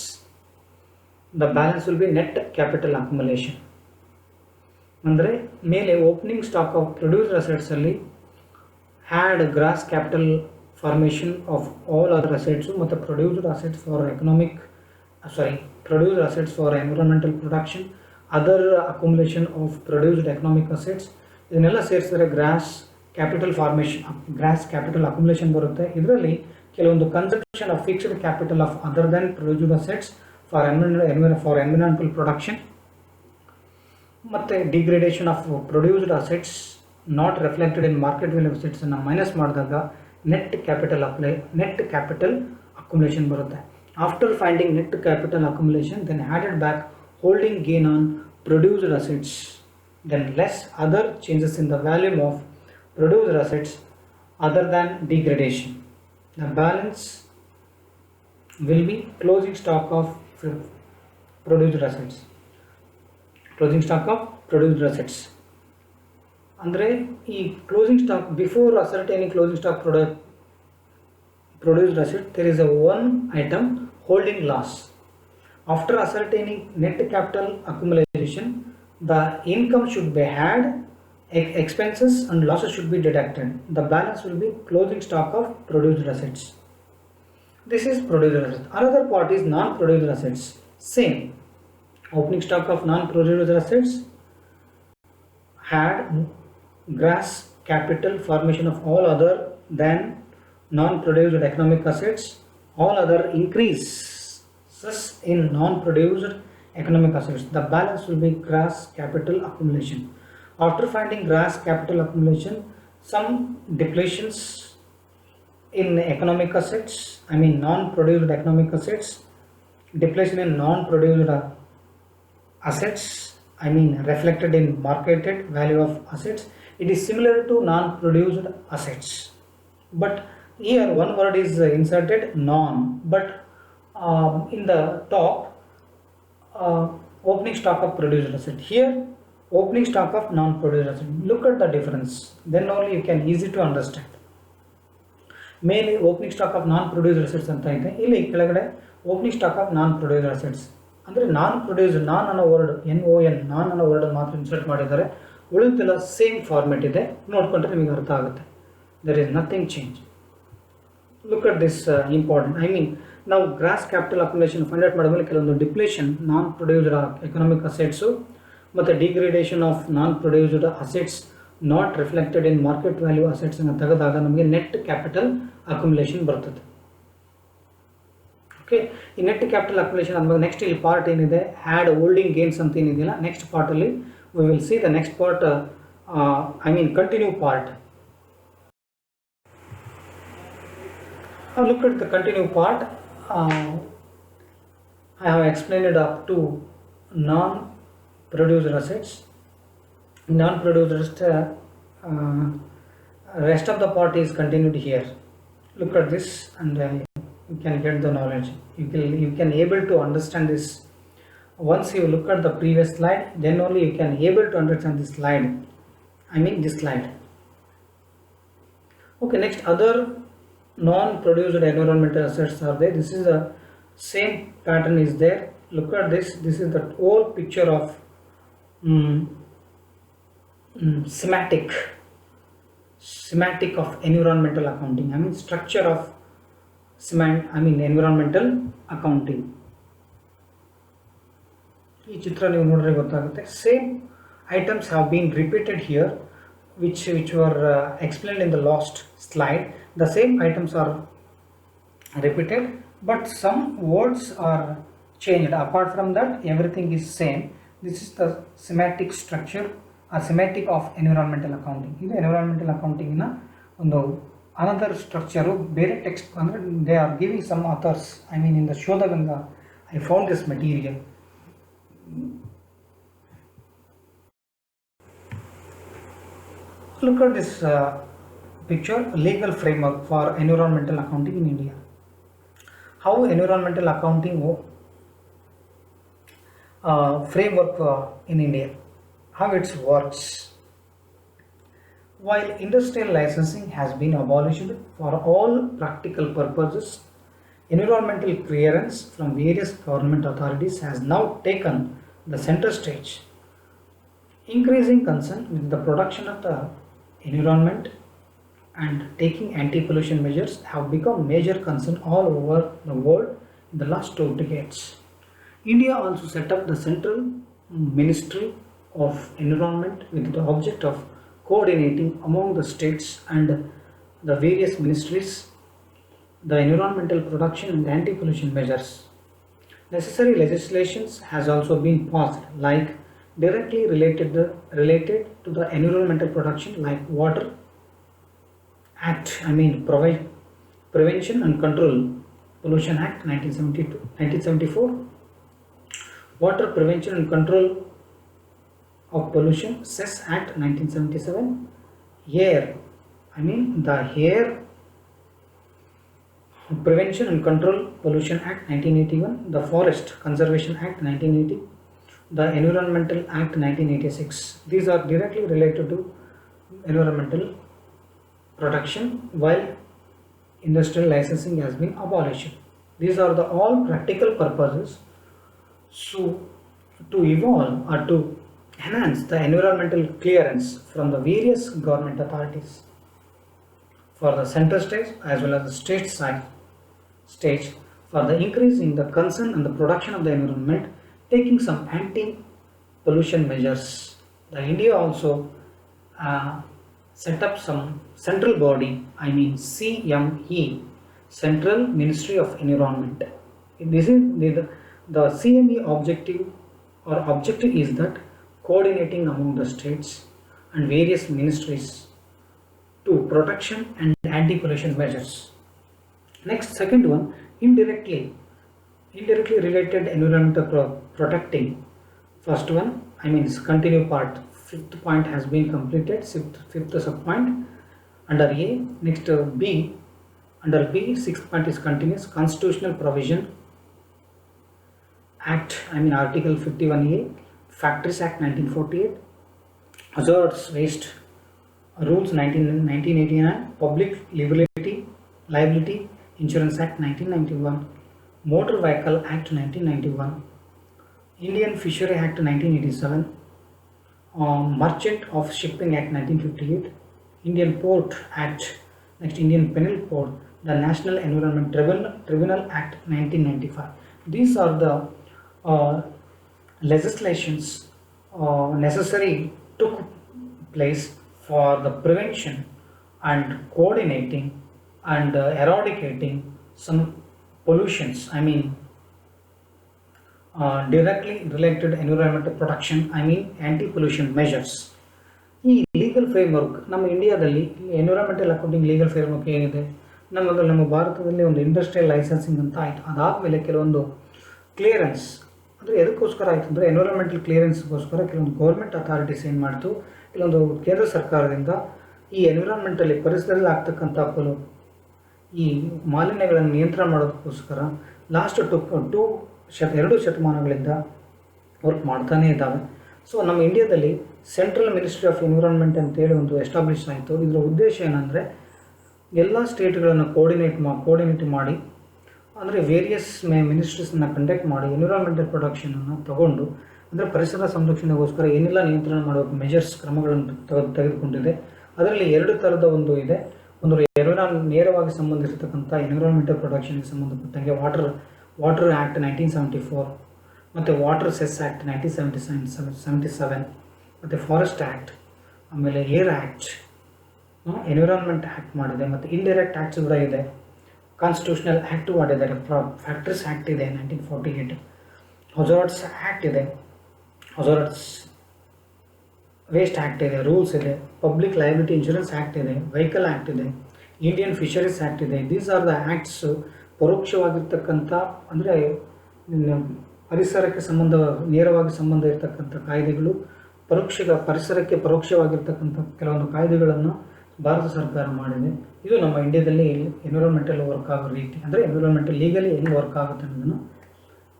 The balance will be net capital accumulation. ಅಂದರೆ ಮೇಲೆ opening stock of produced assets ಅಲ್ಲಿ had gross capital formation of all other assets ಮತ್ತು produced assets for produced assets for environmental production, other accumulation of produced economic assets, ಇದನ್ನೆಲ್ಲ ಸೇರಿಸಿದ್ರೆ gross capital accumulation ಬರುತ್ತೆ. ಇದರಲ್ಲಿ ಕೆಲವೊಂದು consumption of fixed capital of other then produced assets for environmental production, ಮತ್ತು degradation of produced assets not reflected in market value assets ಅನ್ನು minus ಮಾಡಿದಾಗ net capital accumulation ಬರುತ್ತೆ. After finding net capital accumulation then added back holding gain on produced assets, then less other changes in the value of produced assets other than degradation. The balance will be closing stock of produced assets. ಅಂದರೆ ಈ closing stock before ascertaining closing stock produced asset there is a one item holding loss. After ascertaining net capital accumulation, the income should be had, expenses and losses should be deducted. The balance will be closing stock of produced assets. This is produced assets. Another part is non-produced assets. Same. Opening stock of non-produced assets had gross capital formation of all other than non-produced economic assets. All other increases in non-produced economic assets. The balance will be gross capital accumulation. After finding gross capital accumulation, some depletions in economic assets, non-produced economic assets, depletion in non-produced assets, reflected in marketed value of assets. It is similar to non-produced assets, but here one word is inserted, non, but in the top opening stock of produced asset, here opening stock of non-produced asset. Look at the difference, then only you can easy to understand. ಮೇಲೆ opening stock of non produced assets ಅಂತ ಇದೆ, ಇಲ್ಲಿ ಕೆಳಗಡೆ opening stock of non produced assets. ಅಂದರೆ ನಾನ್ produced, ನಾನ್ ಅನ್ನೋ word ನಾನ್ ಅನ್ನೋ word ಮಾತ್ರ insert ಮಾಡಿದ್ದಾರೆ, ಉಳಿದೆಲ್ಲ ಸೇಮ್ ಫಾರ್ಮೆಟ್ ಇದೆ. ನೋಡ್ಕೊಂಡ್ರೆ ನಿಮಗೆ ಅರ್ಥ ಆಗುತ್ತೆ. There is nothing change. Look at this important. ನಾವು gross capital accumulation find out ಮಾಡಿದ್ಮೇಲೆ ಕೆಲವೊಂದು depletion non produced economic assets ಮತ್ತು degradation of non produced assets not reflected in market value ಅಸೆಟ್ಸನ್ನು ತೆಗೆದಾಗ ನಮಗೆ ನೆಟ್ ಕ್ಯಾಪಿಟಲ್ ಅಕ್ಯುಮುಲೇಷನ್ ಬರ್ತದೆ. Okay, ಈ net capital accumulation ಆದಮೇಲೆ ನೆಕ್ಸ್ಟ್ ಇಲ್ಲಿ ಪಾರ್ಟ್ ಏನಿದೆ, ಹ್ಯಾಡ್ ಹೋಲ್ಡಿಂಗ್ ಗೇನ್ಸ್ ಅಂತ ಏನಿದೆಯಲ್ಲ, ನೆಕ್ಸ್ಟ್ ಪಾರ್ಟಲ್ಲಿ we will see the next part, continue part. Look at the continue part. I have explained it up to non-produced assets. Non-produced rest of the part is continued here. Look at this and you can get the knowledge. You can able to understand this. Once you look at the previous slide, then only you can able to understand this slide. This slide. Okay, next other non-produced environmental assets are there. This is the same pattern is there. Look at this. This is the whole picture of schematic of environmental accounting. Structure of environmental accounting. ಈ ಚಿತ್ರ ನೀವು ನೋಡಿದ್ರೆ ಗೊತ್ತಾಗುತ್ತೆ. Same items have been repeated here, which were explained in the last slide. The same items are repeated, but some words are changed. Apart from that, everything is same. This is the schematic structure, a schematic of environmental accounting. This environmental accounting na another structure. Bere text andre they are giving some authors. In the Shodhaganga, I found this material. Look at this picture, legal framework for environmental accounting in India. How environmental accounting framework in India, how it works. While industrial licensing has been abolished for all practical purposes, Environmental clearance from various government authorities has now taken the center stage. Increasing concern with the protection of the environment and taking anti-pollution measures have become major concern all over the world in the last 2 decades. India also set up the Central Ministry of Environment with the object of coordinating among the states and the various ministries the environmental protection and anti-pollution measures. Necessary legislations has also been passed, like directly related to the environmental protection, like Water Act, Prevention and Control Pollution Act 1974, Water Prevention and Control of Pollution Cess Act 1977, the Air Prevention and Control Pollution Act 1981, the Forest Conservation Act 1980, the Environmental Act 1986. These are directly related to environmental protection, while industrial licensing has been abolished. These are the all practical purposes to evolve or to enhance the environmental clearance from the various government authorities for the center stage as well as the state stage for the increase in the concern and the production of the environment, taking some anti-pollution measures. The India also set up some central body, CME, Central Ministry of Environment. This is the CME objective is that coordinating among the states and various ministries to protection and anti-pollution measures. Next, second one, indirectly related environmental protecting. First one, continue part. Fifth point has been completed. Fifth sub point under A. Next B. Under B, sixth point is continuous. Constitutional provision Act, Article 51A, Factories Act 1948, Hazardous Waste Rules 1989, Public Liability Insurance Act 1991, Motor Vehicle Act 1991, Indian Fishery Act 1987, Merchant of Shipping Act 1958, Indian Port Act, next Indian Penal Code, the National Environment Tribunal Act 1995. These are the legislations necessary took place for the prevention and coordinating and eradicating some pollutions, directly related environmental protection, anti-pollution measures. ಈ legal framework ನಮ್ಮ ಇಂಡಿಯಾದಲ್ಲಿ environmental accounting legal framework ಏನಿದೆ, ನಮ್ಮ ಭಾರತದಲ್ಲಿ ಒಂದು industrial licensing ಅಂತ ಆಯಿತು. ಅದಾದಮೇಲೆ ಕೆಲವೊಂದು ಕ್ಲಿಯರೆನ್ಸ್, ಅಂದರೆ ಎದಕ್ಕೋಸ್ಕರ ಆಯಿತು ಅಂದರೆ ಎನ್ವಿರಾನ್ಮೆಂಟಲ್ ಕ್ಲಿಯರೆನ್ಸ್ಗೋಸ್ಕರ ಕೆಲವೊಂದು ಗೌರ್ಮೆಂಟ್ ಅಥಾರಿಟೀಸ್ ಏನು ಮಾಡ್ತು, ಕೆಲವೊಂದು ಕೇಂದ್ರ ಸರ್ಕಾರದಿಂದ ಈ ಎನ್ವಿರಾನ್ಮೆಂಟಲ್ಲಿ ಪರಿಸರದಲ್ಲಿ ಆಗ್ತಕ್ಕಂಥ ಈ ಮಾಲಿನ್ಯಗಳನ್ನು ನಿಯಂತ್ರಣ ಮಾಡೋದಕ್ಕೋಸ್ಕರ ಲಾಸ್ಟ್ 2 ಶತಮಾನಗಳಿಂದ ವರ್ಕ್ ಮಾಡ್ತಾನೇ ಇದ್ದಾವೆ. ಸೊ ನಮ್ಮ ಇಂಡಿಯಾದಲ್ಲಿ ಸೆಂಟ್ರಲ್ ಮಿನಿಸ್ಟ್ರಿ ಆಫ್ ಎನ್ವಿರಾನ್ಮೆಂಟ್ ಅಂತೇಳಿ ಒಂದು ಎಸ್ಟಾಬ್ಲಿಷ್ ಆಯಿತು. ಇದರ ಉದ್ದೇಶ ಏನಂದರೆ ಎಲ್ಲ ಸ್ಟೇಟ್ಗಳನ್ನು ಕೋರ್ಡಿನೇಟ್ ಮಾಡಿ, ಅಂದರೆ ವೇರಿಯಸ್ ಮಿನಿಸ್ಟ್ರೀಸನ್ನು ಕಂಡಕ್ಟ್ ಮಾಡಿ ಎನ್ವಿರಾನ್ಮೆಂಟಲ್ ಪ್ರೊಡಕ್ಷನನ್ನು ತಗೊಂಡು, ಅಂದರೆ ಪರಿಸರ ಸಂರಕ್ಷಣೆಗೋಸ್ಕರ ಏನೆಲ್ಲ ನಿಯಂತ್ರಣ ಮಾಡಬೇಕು ಮೆಜರ್ಸ್ ಕ್ರಮಗಳನ್ನು ತೆಗೆದುಕೊಂಡಿದೆ. ಅದರಲ್ಲಿ 2 ಥರದ ಒಂದು ಇದೆ. ಒಂದು ನೇರವಾಗಿ ಸಂಬಂಧಿಸಿರ್ತಕ್ಕಂಥ ಎನ್ವಿರಾನ್ಮೆಂಟಲ್ ಪ್ರೊಡಕ್ಷನ್ಗೆ ಸಂಬಂಧಪಟ್ಟಂಗೆ ವಾಟರ್ ಆ್ಯಕ್ಟ್ 1974 ಮತ್ತು ವಾಟರ್ ಸೆಸ್ ಆ್ಯಕ್ಟ್ 1977 ಮತ್ತು ಫಾರೆಸ್ಟ್ ಆ್ಯಕ್ಟ್, ಆಮೇಲೆ ಏರ್ ಆ್ಯಕ್ಟ್, ಎನ್ವಿರಾನ್ಮೆಂಟ್ ಆ್ಯಕ್ಟ್ ಮಾಡಿದೆ. ಮತ್ತು ಇಂಡೈರೆಕ್ಟ್ ಆ್ಯಕ್ಟ್ಸ್ ಕೂಡ ಇದೆ. ಕಾನ್ಸ್ಟಿಟ್ಯೂಷನಲ್ ಆ್ಯಕ್ಟ್ ಮಾಡಿದ್ದಾರೆ. ಫ್ಯಾಕ್ಟ್ರೀಸ್ ಆ್ಯಕ್ಟ್ ಇದೆ 1948, ಹಜಾರ್ಡ್ಸ್ ಆ್ಯಕ್ಟ್ ಇದೆ, ಹಜಾರ್ಡ್ಸ್ ವೇಸ್ಟ್ ಆ್ಯಕ್ಟ್ ಇದೆ, ರೂಲ್ಸ್ ಇದೆ, ಪಬ್ಲಿಕ್ ಲಯಬಿಲಿಟಿ ಇನ್ಶೂರೆನ್ಸ್ ಆ್ಯಕ್ಟ್ ಇದೆ, ವೆಹಿಕಲ್ ಆ್ಯಕ್ಟ್ ಇದೆ, ಇಂಡಿಯನ್ ಫಿಶರೀಸ್ ಆ್ಯಕ್ಟ್ ಇದೆ. ದೀಸ್ ಆರ್ ದ ಆ್ಯಕ್ಟ್ಸ್ ಪರೋಕ್ಷವಾಗಿರ್ತಕ್ಕಂಥ, ಅಂದರೆ ಪರಿಸರಕ್ಕೆ ನೇರವಾಗಿ ಸಂಬಂಧ ಇರತಕ್ಕಂಥ ಕಾಯ್ದೆಗಳು, ಪರಿಸರಕ್ಕೆ ಪರೋಕ್ಷವಾಗಿರ್ತಕ್ಕಂಥ ಕೆಲವೊಂದು ಕಾಯ್ದೆಗಳನ್ನು ಭಾರತ ಸರ್ಕಾರ ಮಾಡಿದೆ. ಇದು ನಮ್ಮ ಇಂಡಿಯಾದಲ್ಲಿ ಎನ್ವಿರಾನ್ಮೆಂಟಲ್ ವರ್ಕ್ ಆಗೋ ರೀತಿ, ಅಂದರೆ ಎನ್ವಿರಾನ್ಮೆಂಟಲ್ ಲೀಗಲಿ ಹೆಂಗೆ ವರ್ಕ್ ಆಗುತ್ತೆ ಅನ್ನೋದನ್ನು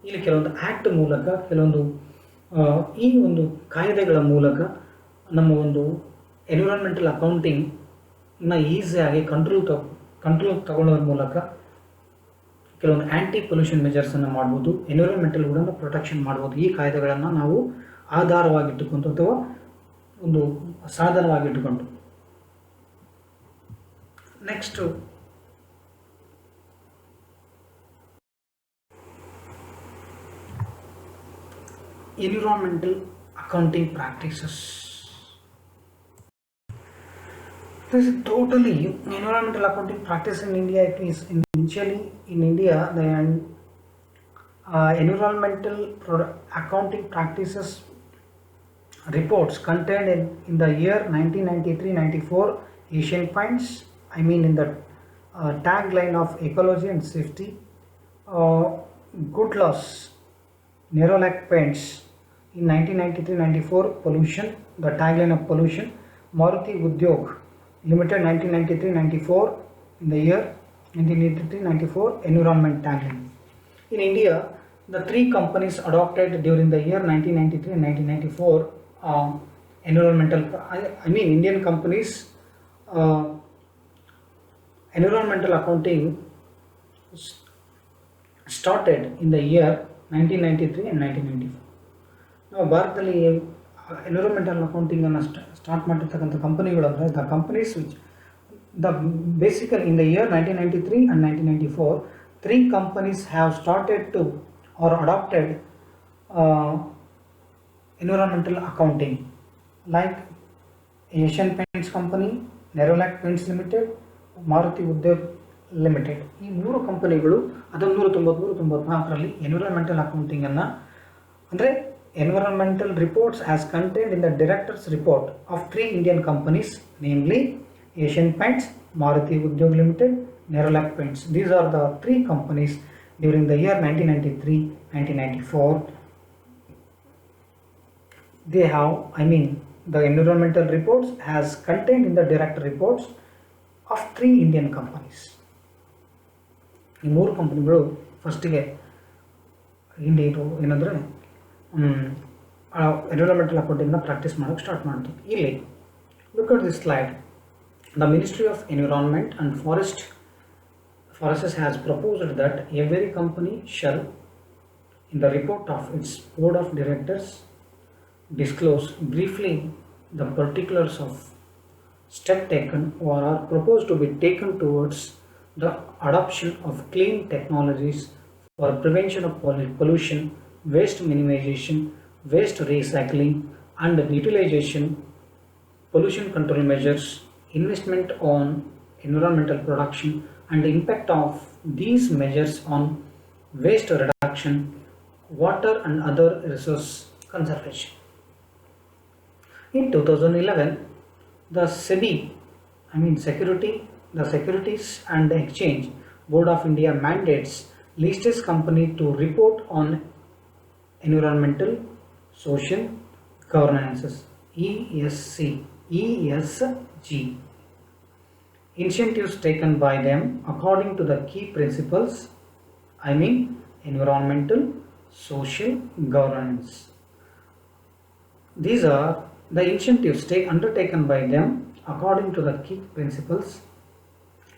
ಇಲ್ಲಿ ಕೆಲವೊಂದು ಆ್ಯಕ್ಟ್ ಮೂಲಕ, ಕೆಲವೊಂದು ಈ ಒಂದು ಕಾಯ್ದೆಗಳ ಮೂಲಕ ನಮ್ಮ ಒಂದು ಎನ್ವಿರಾನ್ಮೆಂಟಲ್ ಅಕೌಂಟಿಂಗ್ನ ಈಸಿಯಾಗಿ ಕಂಟ್ರೋಲ್ ತಗೊಳ್ಳೋದ್ರ ಮೂಲಕ ಕೆಲವೊಂದು ಆ್ಯಂಟಿ ಪೊಲ್ಯೂಷನ್ ಮೆಜರ್ಸನ್ನು ಮಾಡ್ಬೋದು, ಎನ್ವಿರಾನ್ಮೆಂಟಲ್ ಕೂಡ ಪ್ರೊಟೆಕ್ಷನ್ ಮಾಡ್ಬೋದು. ಈ ಕಾಯ್ದೆಗಳನ್ನು ನಾವು ಆಧಾರವಾಗಿಟ್ಟುಕೊಂಡು ಅಥವಾ ಒಂದು ಸಾಧನವಾಗಿಟ್ಟುಕೊಂಡು. Next environmental accounting practices. This is totally environmental accounting practice in India. It is initially in India the environmental accounting practices reports contained in the year 1993-94 Asian Paints. I mean in the tagline of ecology and safety, good loss, Nerolac Paints. In 1993-94 pollution, the tagline of pollution, Maruti Udyog Limited 1993-94 in the year 1993-94 environment tagline. In India, the three companies adopted during the year 1993 and 1994 environmental, I mean Indian companies environmental accounting started in the year 1993 and 1994. ನಾವು ಭಾರತದಲ್ಲಿ environmental ಅಕೌಂಟಿಂಗನ್ನು start ಮಾಡಿರ್ತಕ್ಕಂಥ ಕಂಪನಿಗಳು ಅಂದರೆ the companies which basically in the year 1993 and 1994 three companies have started to or adopted environmental accounting, like Asian Paints Company, Nerolac Paints Limited, Maruti Udyog Limited. ಈ ಮೂರು ಕಂಪನಿಗಳು 1993-94ರಲ್ಲಿ environmental ಅಕೌಂಟಿಂಗನ್ನು ಅಂದರೆ environmental reports as contained in the director's report of three Indian companies, namely Asian Paints, Maruti Udyog Limited, Nerolac Paints. These are the three companies during the year 1993-1994. They have, I mean, the environmental reports as contained in the director reports of three Indian companies. ಈ ಮೂರು ಕಂಪನಿಗಳು ಫಸ್ಟಿಗೆ India ಏನಂದರೆ environmental ಅಕೌಂಟಿಂಗ್ನ practice ಮಾಡೋಕ್ಕೆ start ಮಾಡಿತು. ಇಲ್ಲಿ look at this slide. The ministry of environment and forests has proposed that every company shall in the report of its board of directors disclose briefly the particulars of step taken or are proposed to be taken towards the adoption of clean technologies for prevention of pollution, waste minimization, waste recycling and utilization, pollution control measures, investment on environmental production and the impact of these measures on waste reduction, water and other resource conservation. In 2011, the SEBI, the Securities and Exchange Board of India mandates listed company to report on environmental, social governances ESG initiatives taken by them according to the key principles, environmental, social governance. These are the initiatives undertaken by them according to the key principles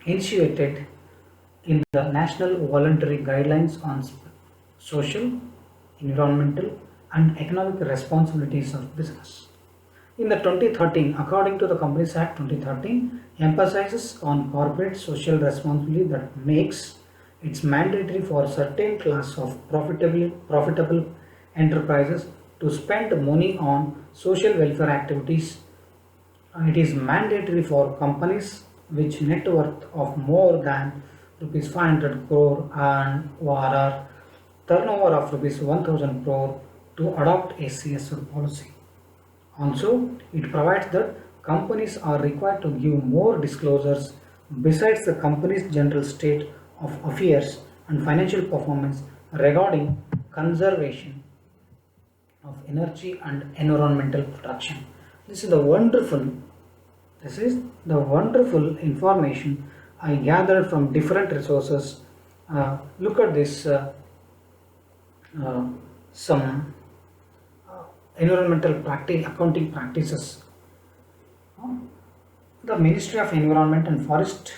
initiated in the National Voluntary Guidelines on Social, Environmental and Economic Responsibilities of Business. In the 2013, according to the Companies Act 2013, emphasizes on corporate social responsibility that makes it mandatory for certain class of profitable enterprises to spend money on social welfare activities. It is mandatory for companies which net worth of more than rupees 500 crore and or turnover of rupees 1000 crore to adopt a CSR policy. Also, it provides that companies are required to give more disclosures besides the company's general state of affairs and financial performance regarding conservation of energy and environmental protection. This is the wonderful information I gathered from different resources. Look at this, some environmental accounting practices. The Ministry of Environment and Forest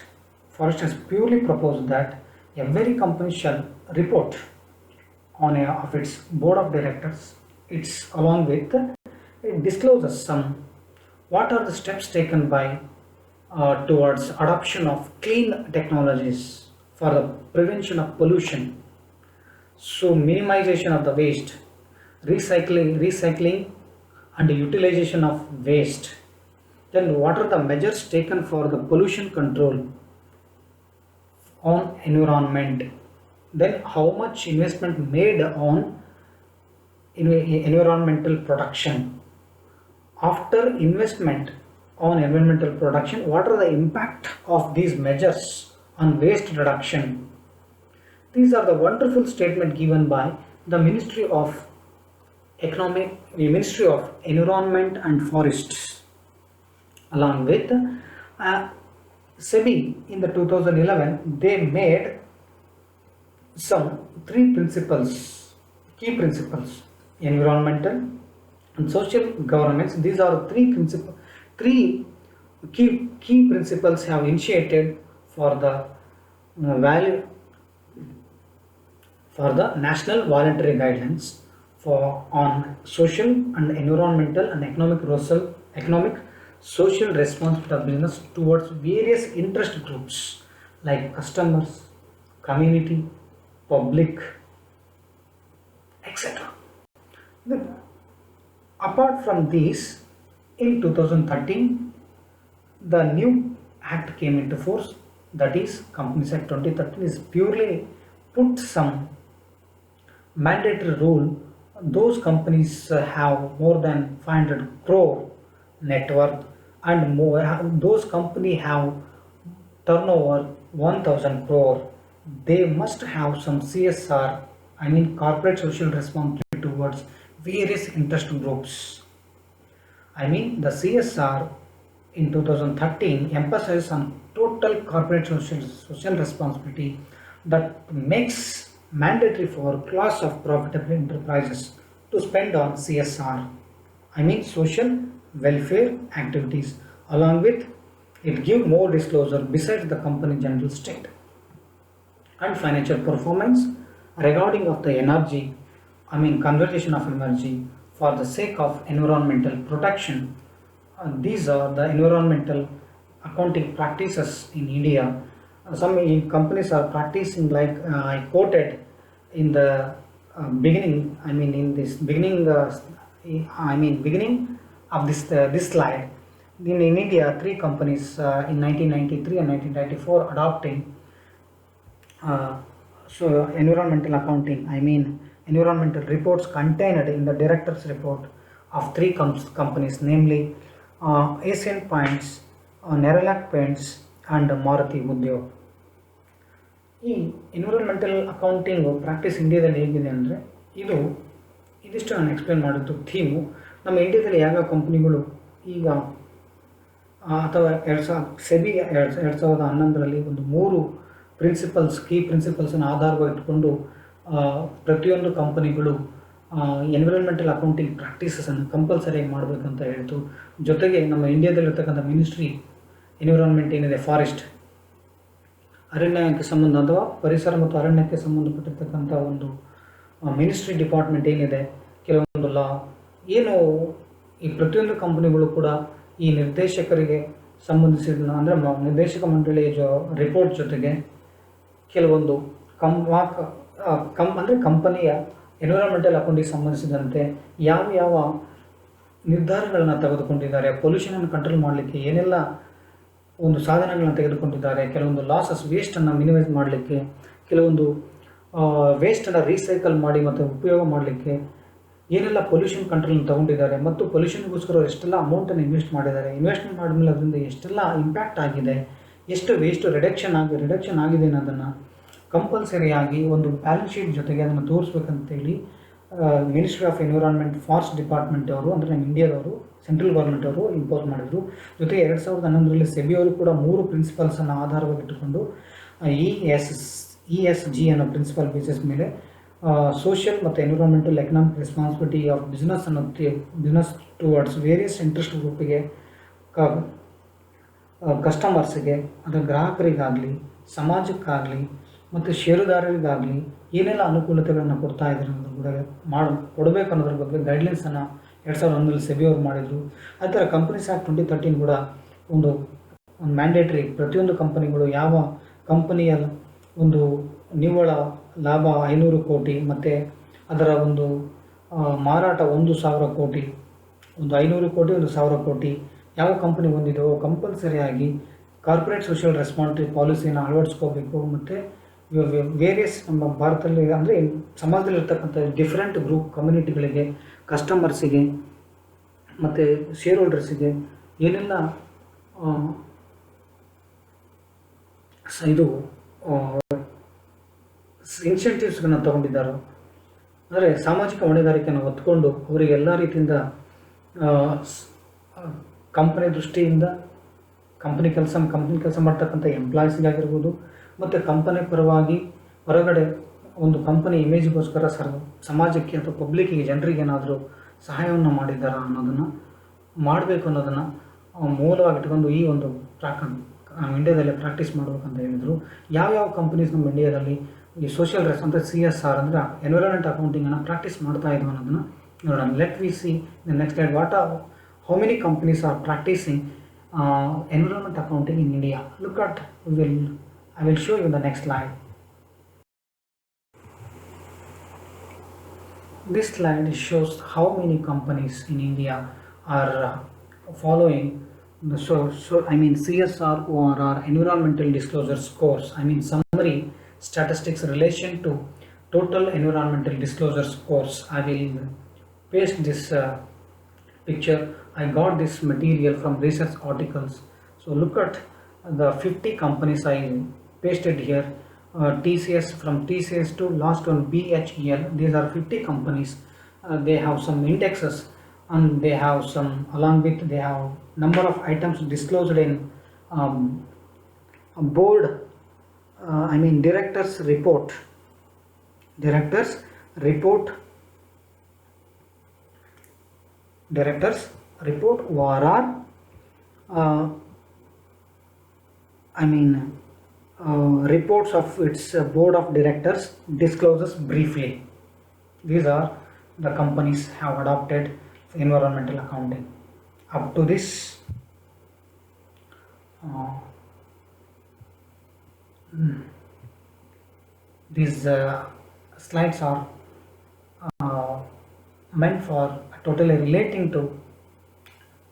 has purely proposed that every company shall report on of its board of directors. It's along with it discloses some what are the steps taken by towards adoption of clean technologies for the prevention of pollution. So minimization of the waste, recycling and utilization of waste. Then what are the measures taken for the pollution control on environment? Then how much investment made on environmental production? After investment on environmental production, what are the impact of these measures on waste reduction? These are the wonderful statement given by the Ministry of Environment and Forests, along with SEBI in the 2011. They made some three principles, key principles: environmental and social governance. These are three key principles have initiated for the value for the national voluntary guidelines for on social and environmental and economic social responsibility of business towards various interest groups like customers, community, public, etc. Apart from these, in 2013, the new act came into force, that is Companies Act 2013 is purely put some mandatory rule. Those companies have more than 500 crore net worth and more, those companies have turnover 1000 crore. They must have some CSR, I mean corporate social responsibility towards various interest groups. I mean the CSR in 2013 emphasizes on total corporate social responsibility that makes mandatory for class of profitable enterprises to spend on CSR, I mean social welfare activities. Along with it give more disclosure besides the company general state and financial performance regarding of the energy, I mean conservation of energy for the sake of environmental protection. These are the environmental accounting practices in India. Some companies are practicing like I quoted in the beginning. I mean in this beginning. Beginning of this slide. In India, three companies in 1993 and 1994 adopting so environmental accounting. I mean environmental reports contained in the director's report of three companies, namely Asian Paints, Nerolac Paints and Maruti Udyog. ಈ environmental accounting practice ಇಂಡಿಯಾದಲ್ಲಿ ಹೇಗಿದೆ ಅಂದರೆ ಇದಿಷ್ಟು ನಾನು explain ಮಾಡಿದ್ದು theme. ನಮ್ಮ ಇಂಡಿಯಾದಲ್ಲಿ ಯಾವ್ಯಾವ ಕಂಪ್ನಿಗಳು ಈಗ ಅಥವಾ ಸೆಬಿ 2011ರಲ್ಲಿ ಒಂದು 3 ಕೀ ಪ್ರಿನ್ಸಿಪಲ್ಸನ್ನು ಆಧಾರವಾಗಿ ಇಟ್ಕೊಂಡು ಪ್ರತಿಯೊಂದು ಕಂಪನಿಗಳು ಎನ್ವಿರಾನ್ಮೆಂಟಲ್ ಅಕೌಂಟಿಂಗ್ ಪ್ರಾಕ್ಟೀಸಸನ್ನು ಕಂಪಲ್ಸರಿಯಾಗಿ ಮಾಡಬೇಕಂತ ಹೇಳ್ತು. ಜೊತೆಗೆ ನಮ್ಮ ಇಂಡಿಯಾದಲ್ಲಿರ್ತಕ್ಕಂಥ ಮಿನಿಸ್ಟ್ರಿ ಎನ್ವಿರಾನ್ಮೆಂಟ್ ಏನಿದೆ, ಫಾರೆಸ್ಟ್, ಅರಣ್ಯಕ್ಕೆ ಸಂಬಂಧ ಅಥವಾ ಪರಿಸರ ಮತ್ತು ಅರಣ್ಯಕ್ಕೆ ಸಂಬಂಧಪಟ್ಟಿರ್ತಕ್ಕಂಥ ಒಂದು ಮಿನಿಸ್ಟ್ರಿ ಡಿಪಾರ್ಟ್ಮೆಂಟ್ ಏನಿದೆ, ಕೆಲವೊಂದು ಲಾ ಏನು ಈ ಪ್ರತಿಯೊಂದು ಕಂಪನಿಗಳು ಕೂಡ ಈ ನಿರ್ದೇಶಕರಿಗೆ ಸಂಬಂಧಿಸಿದ ಅಂದರೆ ನಿರ್ದೇಶಕ ಮಂಡಳಿಯ ರಿಪೋರ್ಟ್ ಜೊತೆಗೆ ಕೆಲವೊಂದು ಅಂದರೆ ಕಂಪನಿಯ ಎನ್ವಿರಾನ್ಮೆಂಟಲ್ ಅಕೌಂಟಿಗೆ ಸಂಬಂಧಿಸಿದಂತೆ ಯಾವ ನಿರ್ಧಾರಗಳನ್ನು ತೆಗೆದುಕೊಂಡಿದ್ದಾರೆ, ಪೊಲ್ಯೂಷನನ್ನು ಕಂಟ್ರೋಲ್ ಮಾಡಲಿಕ್ಕೆ ಏನೆಲ್ಲ ಒಂದು ಸಾಧನಗಳನ್ನು ತೆಗೆದುಕೊಂಡಿದ್ದಾರೆ, ಕೆಲವೊಂದು ವೇಸ್ಟನ್ನು ಮಿನಿಮೈಸ್ ಮಾಡಲಿಕ್ಕೆ, ಕೆಲವೊಂದು ವೇಸ್ಟನ್ನು ರೀಸೈಕಲ್ ಮಾಡಿ ಮತ್ತು ಉಪಯೋಗ ಮಾಡಲಿಕ್ಕೆ ಏನೆಲ್ಲ ಪೊಲ್ಯೂಷನ್ ಕಂಟ್ರೋಲನ್ನು ತಗೊಂಡಿದ್ದಾರೆ ಮತ್ತು ಪೊಲ್ಯೂಷನ್ಗೋಸ್ಕರ ಎಷ್ಟೆಲ್ಲ ಅಮೌಂಟನ್ನು ಇನ್ವೆಸ್ಟ್ ಮಾಡಿದ್ದಾರೆ, ಇನ್ವೆಸ್ಟ್ಮೆಂಟ್ ಮಾಡಿದ್ಮೇಲೆ ಅದರಿಂದ ಎಷ್ಟೆಲ್ಲ ಇಂಪ್ಯಾಕ್ಟ್ ಆಗಿದೆ, ಎಷ್ಟು ವೇಸ್ಟ್ ರಿಡಕ್ಷನ್ ಆಗಿದೆ ಅನ್ನೋದನ್ನು ಕಂಪಲ್ಸರಿಯಾಗಿ ಒಂದು ಬ್ಯಾಲೆನ್ಸ್ ಶೀಟ್ ಜೊತೆಗೆ ಅದನ್ನು ತೋರಿಸ್ಬೇಕಂತೇಳಿ ministry of environment forest department ಅವರು ಅಂದರೆ ನಮ್ಮ ಇಂಡಿಯಾದವರು ಸೆಂಟ್ರಲ್ ಗೌರ್ಮೆಂಟ್ ಅವರು ಇಂಪೋಸ್ ಮಾಡಿದರು. ಜೊತೆಗೆ 2011ರಲ್ಲಿ ಸೆಬಿ ಅವರು ಕೂಡ 3 ಪ್ರಿನ್ಸಿಪಲ್ಸನ್ನು ಆಧಾರವಾಗಿಟ್ಟುಕೊಂಡು ESG ಅನ್ನೋ ಪ್ರಿನ್ಸಿಪಲ್ ಬೇಸಿಸ್ ಮೇಲೆ ಸೋಷಿಯಲ್ ಮತ್ತು environmental economic responsibility of business towards various interest ಗ್ರೂಪಿಗೆ, ಕಸ್ಟಮರ್ಸ್ಗೆ, ಅದರ ಗ್ರಾಹಕರಿಗಾಗಲಿ, ಸಮಾಜಕ್ಕಾಗಲಿ ಮತ್ತು ಷೇರುದಾರರಿಗಾಗಲಿ ಏನೆಲ್ಲ ಅನುಕೂಲತೆಗಳನ್ನು ಕೊಡ್ತಾ ಇದ್ದಾರೆ ಅನ್ನೋದ್ರ ಬಗ್ಗೆ ಕೊಡಬೇಕು ಅನ್ನೋದ್ರ ಬಗ್ಗೆ ಗೈಡ್ಲೈನ್ಸನ್ನು 2001 ಸೆಬಿಯವರು ಮಾಡಿದರು. ಅದೇ ಥರ ಕಂಪನೀಸ್ ಆ್ಯಕ್ಟ್ 2013 ಕೂಡ ಒಂದು ಮ್ಯಾಂಡೇಟ್ರಿ ಪ್ರತಿಯೊಂದು ಕಂಪನಿಗಳು ಯಾವ ಕಂಪನಿಯ ಒಂದು ನಿವ್ವಳ ಲಾಭ 500 ಕೋಟಿ ಮತ್ತು ಅದರ ಒಂದು ಮಾರಾಟ 1,000 ಕೋಟಿ, ಒಂದು 500 ಕೋಟಿ 1,000 ಕೋಟಿ ಯಾವ ಕಂಪನಿ ಹೊಂದಿದೆಯೋ ಕಂಪಲ್ಸರಿಯಾಗಿ ಕಾರ್ಪೊರೇಟ್ ಸೋಷಿಯಲ್ ರೆಸ್ಪಾನ್ಸಿಬಿಲಿಟಿ ಪಾಲಿಸಿಯನ್ನು ಅಳವಡಿಸ್ಕೋಬೇಕು. ಮತ್ತು ವೇರಿಯಸ್ ನಮ್ಮ ಭಾರತದಲ್ಲಿ ಅಂದರೆ ಸಮಾಜದಲ್ಲಿರ್ತಕ್ಕಂಥ ಡಿಫ್ರೆಂಟ್ ಗ್ರೂಪ್ ಕಮ್ಯುನಿಟಿಗಳಿಗೆ, ಕಸ್ಟಮರ್ಸಿಗೆ ಮತ್ತು ಶೇರ್ ಹೋಲ್ಡರ್ಸಿಗೆ ಏನೆಲ್ಲ ಇದು ಇನ್ಸೆಂಟಿವ್ಸ್ಗಳನ್ನು ತಗೊಂಡಿದ್ದಾರೋ, ಅಂದರೆ ಸಾಮಾಜಿಕ ಹೊಣೆಗಾರಿಕೆಯನ್ನು ಹೊತ್ಕೊಂಡು ಅವರಿಗೆ ಎಲ್ಲ ರೀತಿಯಿಂದ ಕಂಪನಿ ದೃಷ್ಟಿಯಿಂದ ಕಂಪನಿ ಕೆಲಸ ಮಾಡ್ತಕ್ಕಂಥ ಎಂಪ್ಲಾಯೀಸ್ಗಾಗಿರ್ಬೋದು ಮತ್ತು ಕಂಪನಿ ಪರವಾಗಿ ಹೊರಗಡೆ ಒಂದು ಕಂಪನಿ ಇಮೇಜ್ಗೋಸ್ಕರ ಸಮಾಜಕ್ಕೆ ಅಥವಾ ಪಬ್ಲಿಕ್ಕಿಗೆ ಜನರಿಗೆ ಏನಾದರೂ ಸಹಾಯವನ್ನು ಮಾಡಿದ್ದಾರಾ ಅನ್ನೋದನ್ನು ಮಾಡಬೇಕು ಅನ್ನೋದನ್ನು ಮೂಲವಾಗಿಟ್ಕೊಂಡು ಈ ಒಂದು ಇಂಡಿಯಾದಲ್ಲಿ ಪ್ರಾಕ್ಟೀಸ್ ಮಾಡಬೇಕಂತ ಹೇಳಿದರು. ಯಾವ್ಯಾವ ಕಂಪನೀಸ್ ನಮ್ಮ ಇಂಡಿಯಾದಲ್ಲಿ ಈ ಸೋಷಿಯಲ್ ಅಂದರೆ CSR ಅಂದರೆ ಎನ್ವಿರಾನ್ಮೆಂಟ್ ಅಕೌಂಟಿಂಗನ್ನು ಪ್ರಾಕ್ಟೀಸ್ ಮಾಡ್ತಾ ಇದ್ವು ಅನ್ನೋದನ್ನು ನೋಡೋಣ. Let we see the next slide. How many companies are practising environment accounting in India? Look at, I will show you the next slide. This slide shows how many companies in India are following the CSR or environmental disclosures course. Summary statistics relation to total environmental disclosures course. I will paste this picture. I got this material from research articles. So look at the 50 companies I pasted here. TCS, from TCS to last one BHEL. These are 50 companies. They have some indexes and they have some, along with they have number of items disclosed in board. Directors report. Directors report ORR, reports of its board of directors discloses briefly. These are the companies have adopted environmental accounting. Up to this, these slides are meant for totally relating to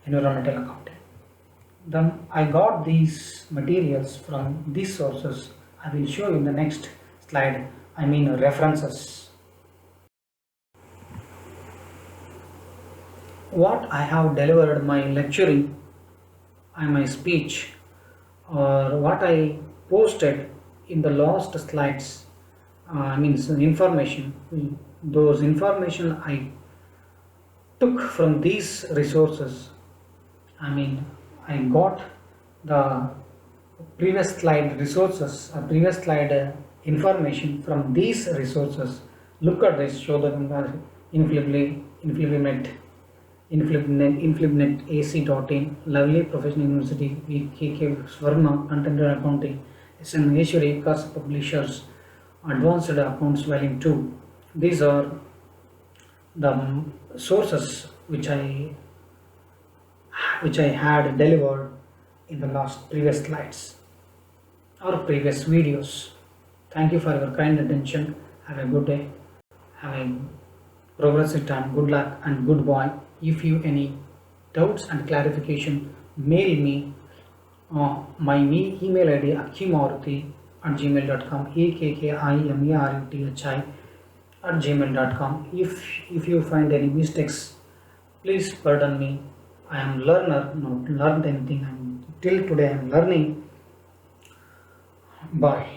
environmental accounting. Then I got these materials from these sources. I will show you in the next slide. References. What I have delivered my lecturing and my speech, or what I posted in the last slides, information. Those information I took from these resources. I got the previous slide resources, previous slide information from these resources. Look at this. Show the Inflibnet AC.in, Lovely Professional University, VKK Swarma, Contemporary Accounting, SN Maheshwari, Vikas Publishers, Advanced Accounts Volume 2. These are the sources which I had delivered in the previous slides or previous videos. Thank you for your kind attention. Have a good day. Have a progressive time. Good luck and good boy. If you any doubts and clarification, mail me. My email ID akkimaruthi@gmail.com, akkimaruthi@gmail.com. If you find any mistakes, please pardon me. I am learner, not learned anything. Till today I am learning. Bye.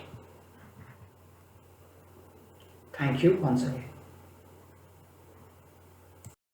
Thank you once again.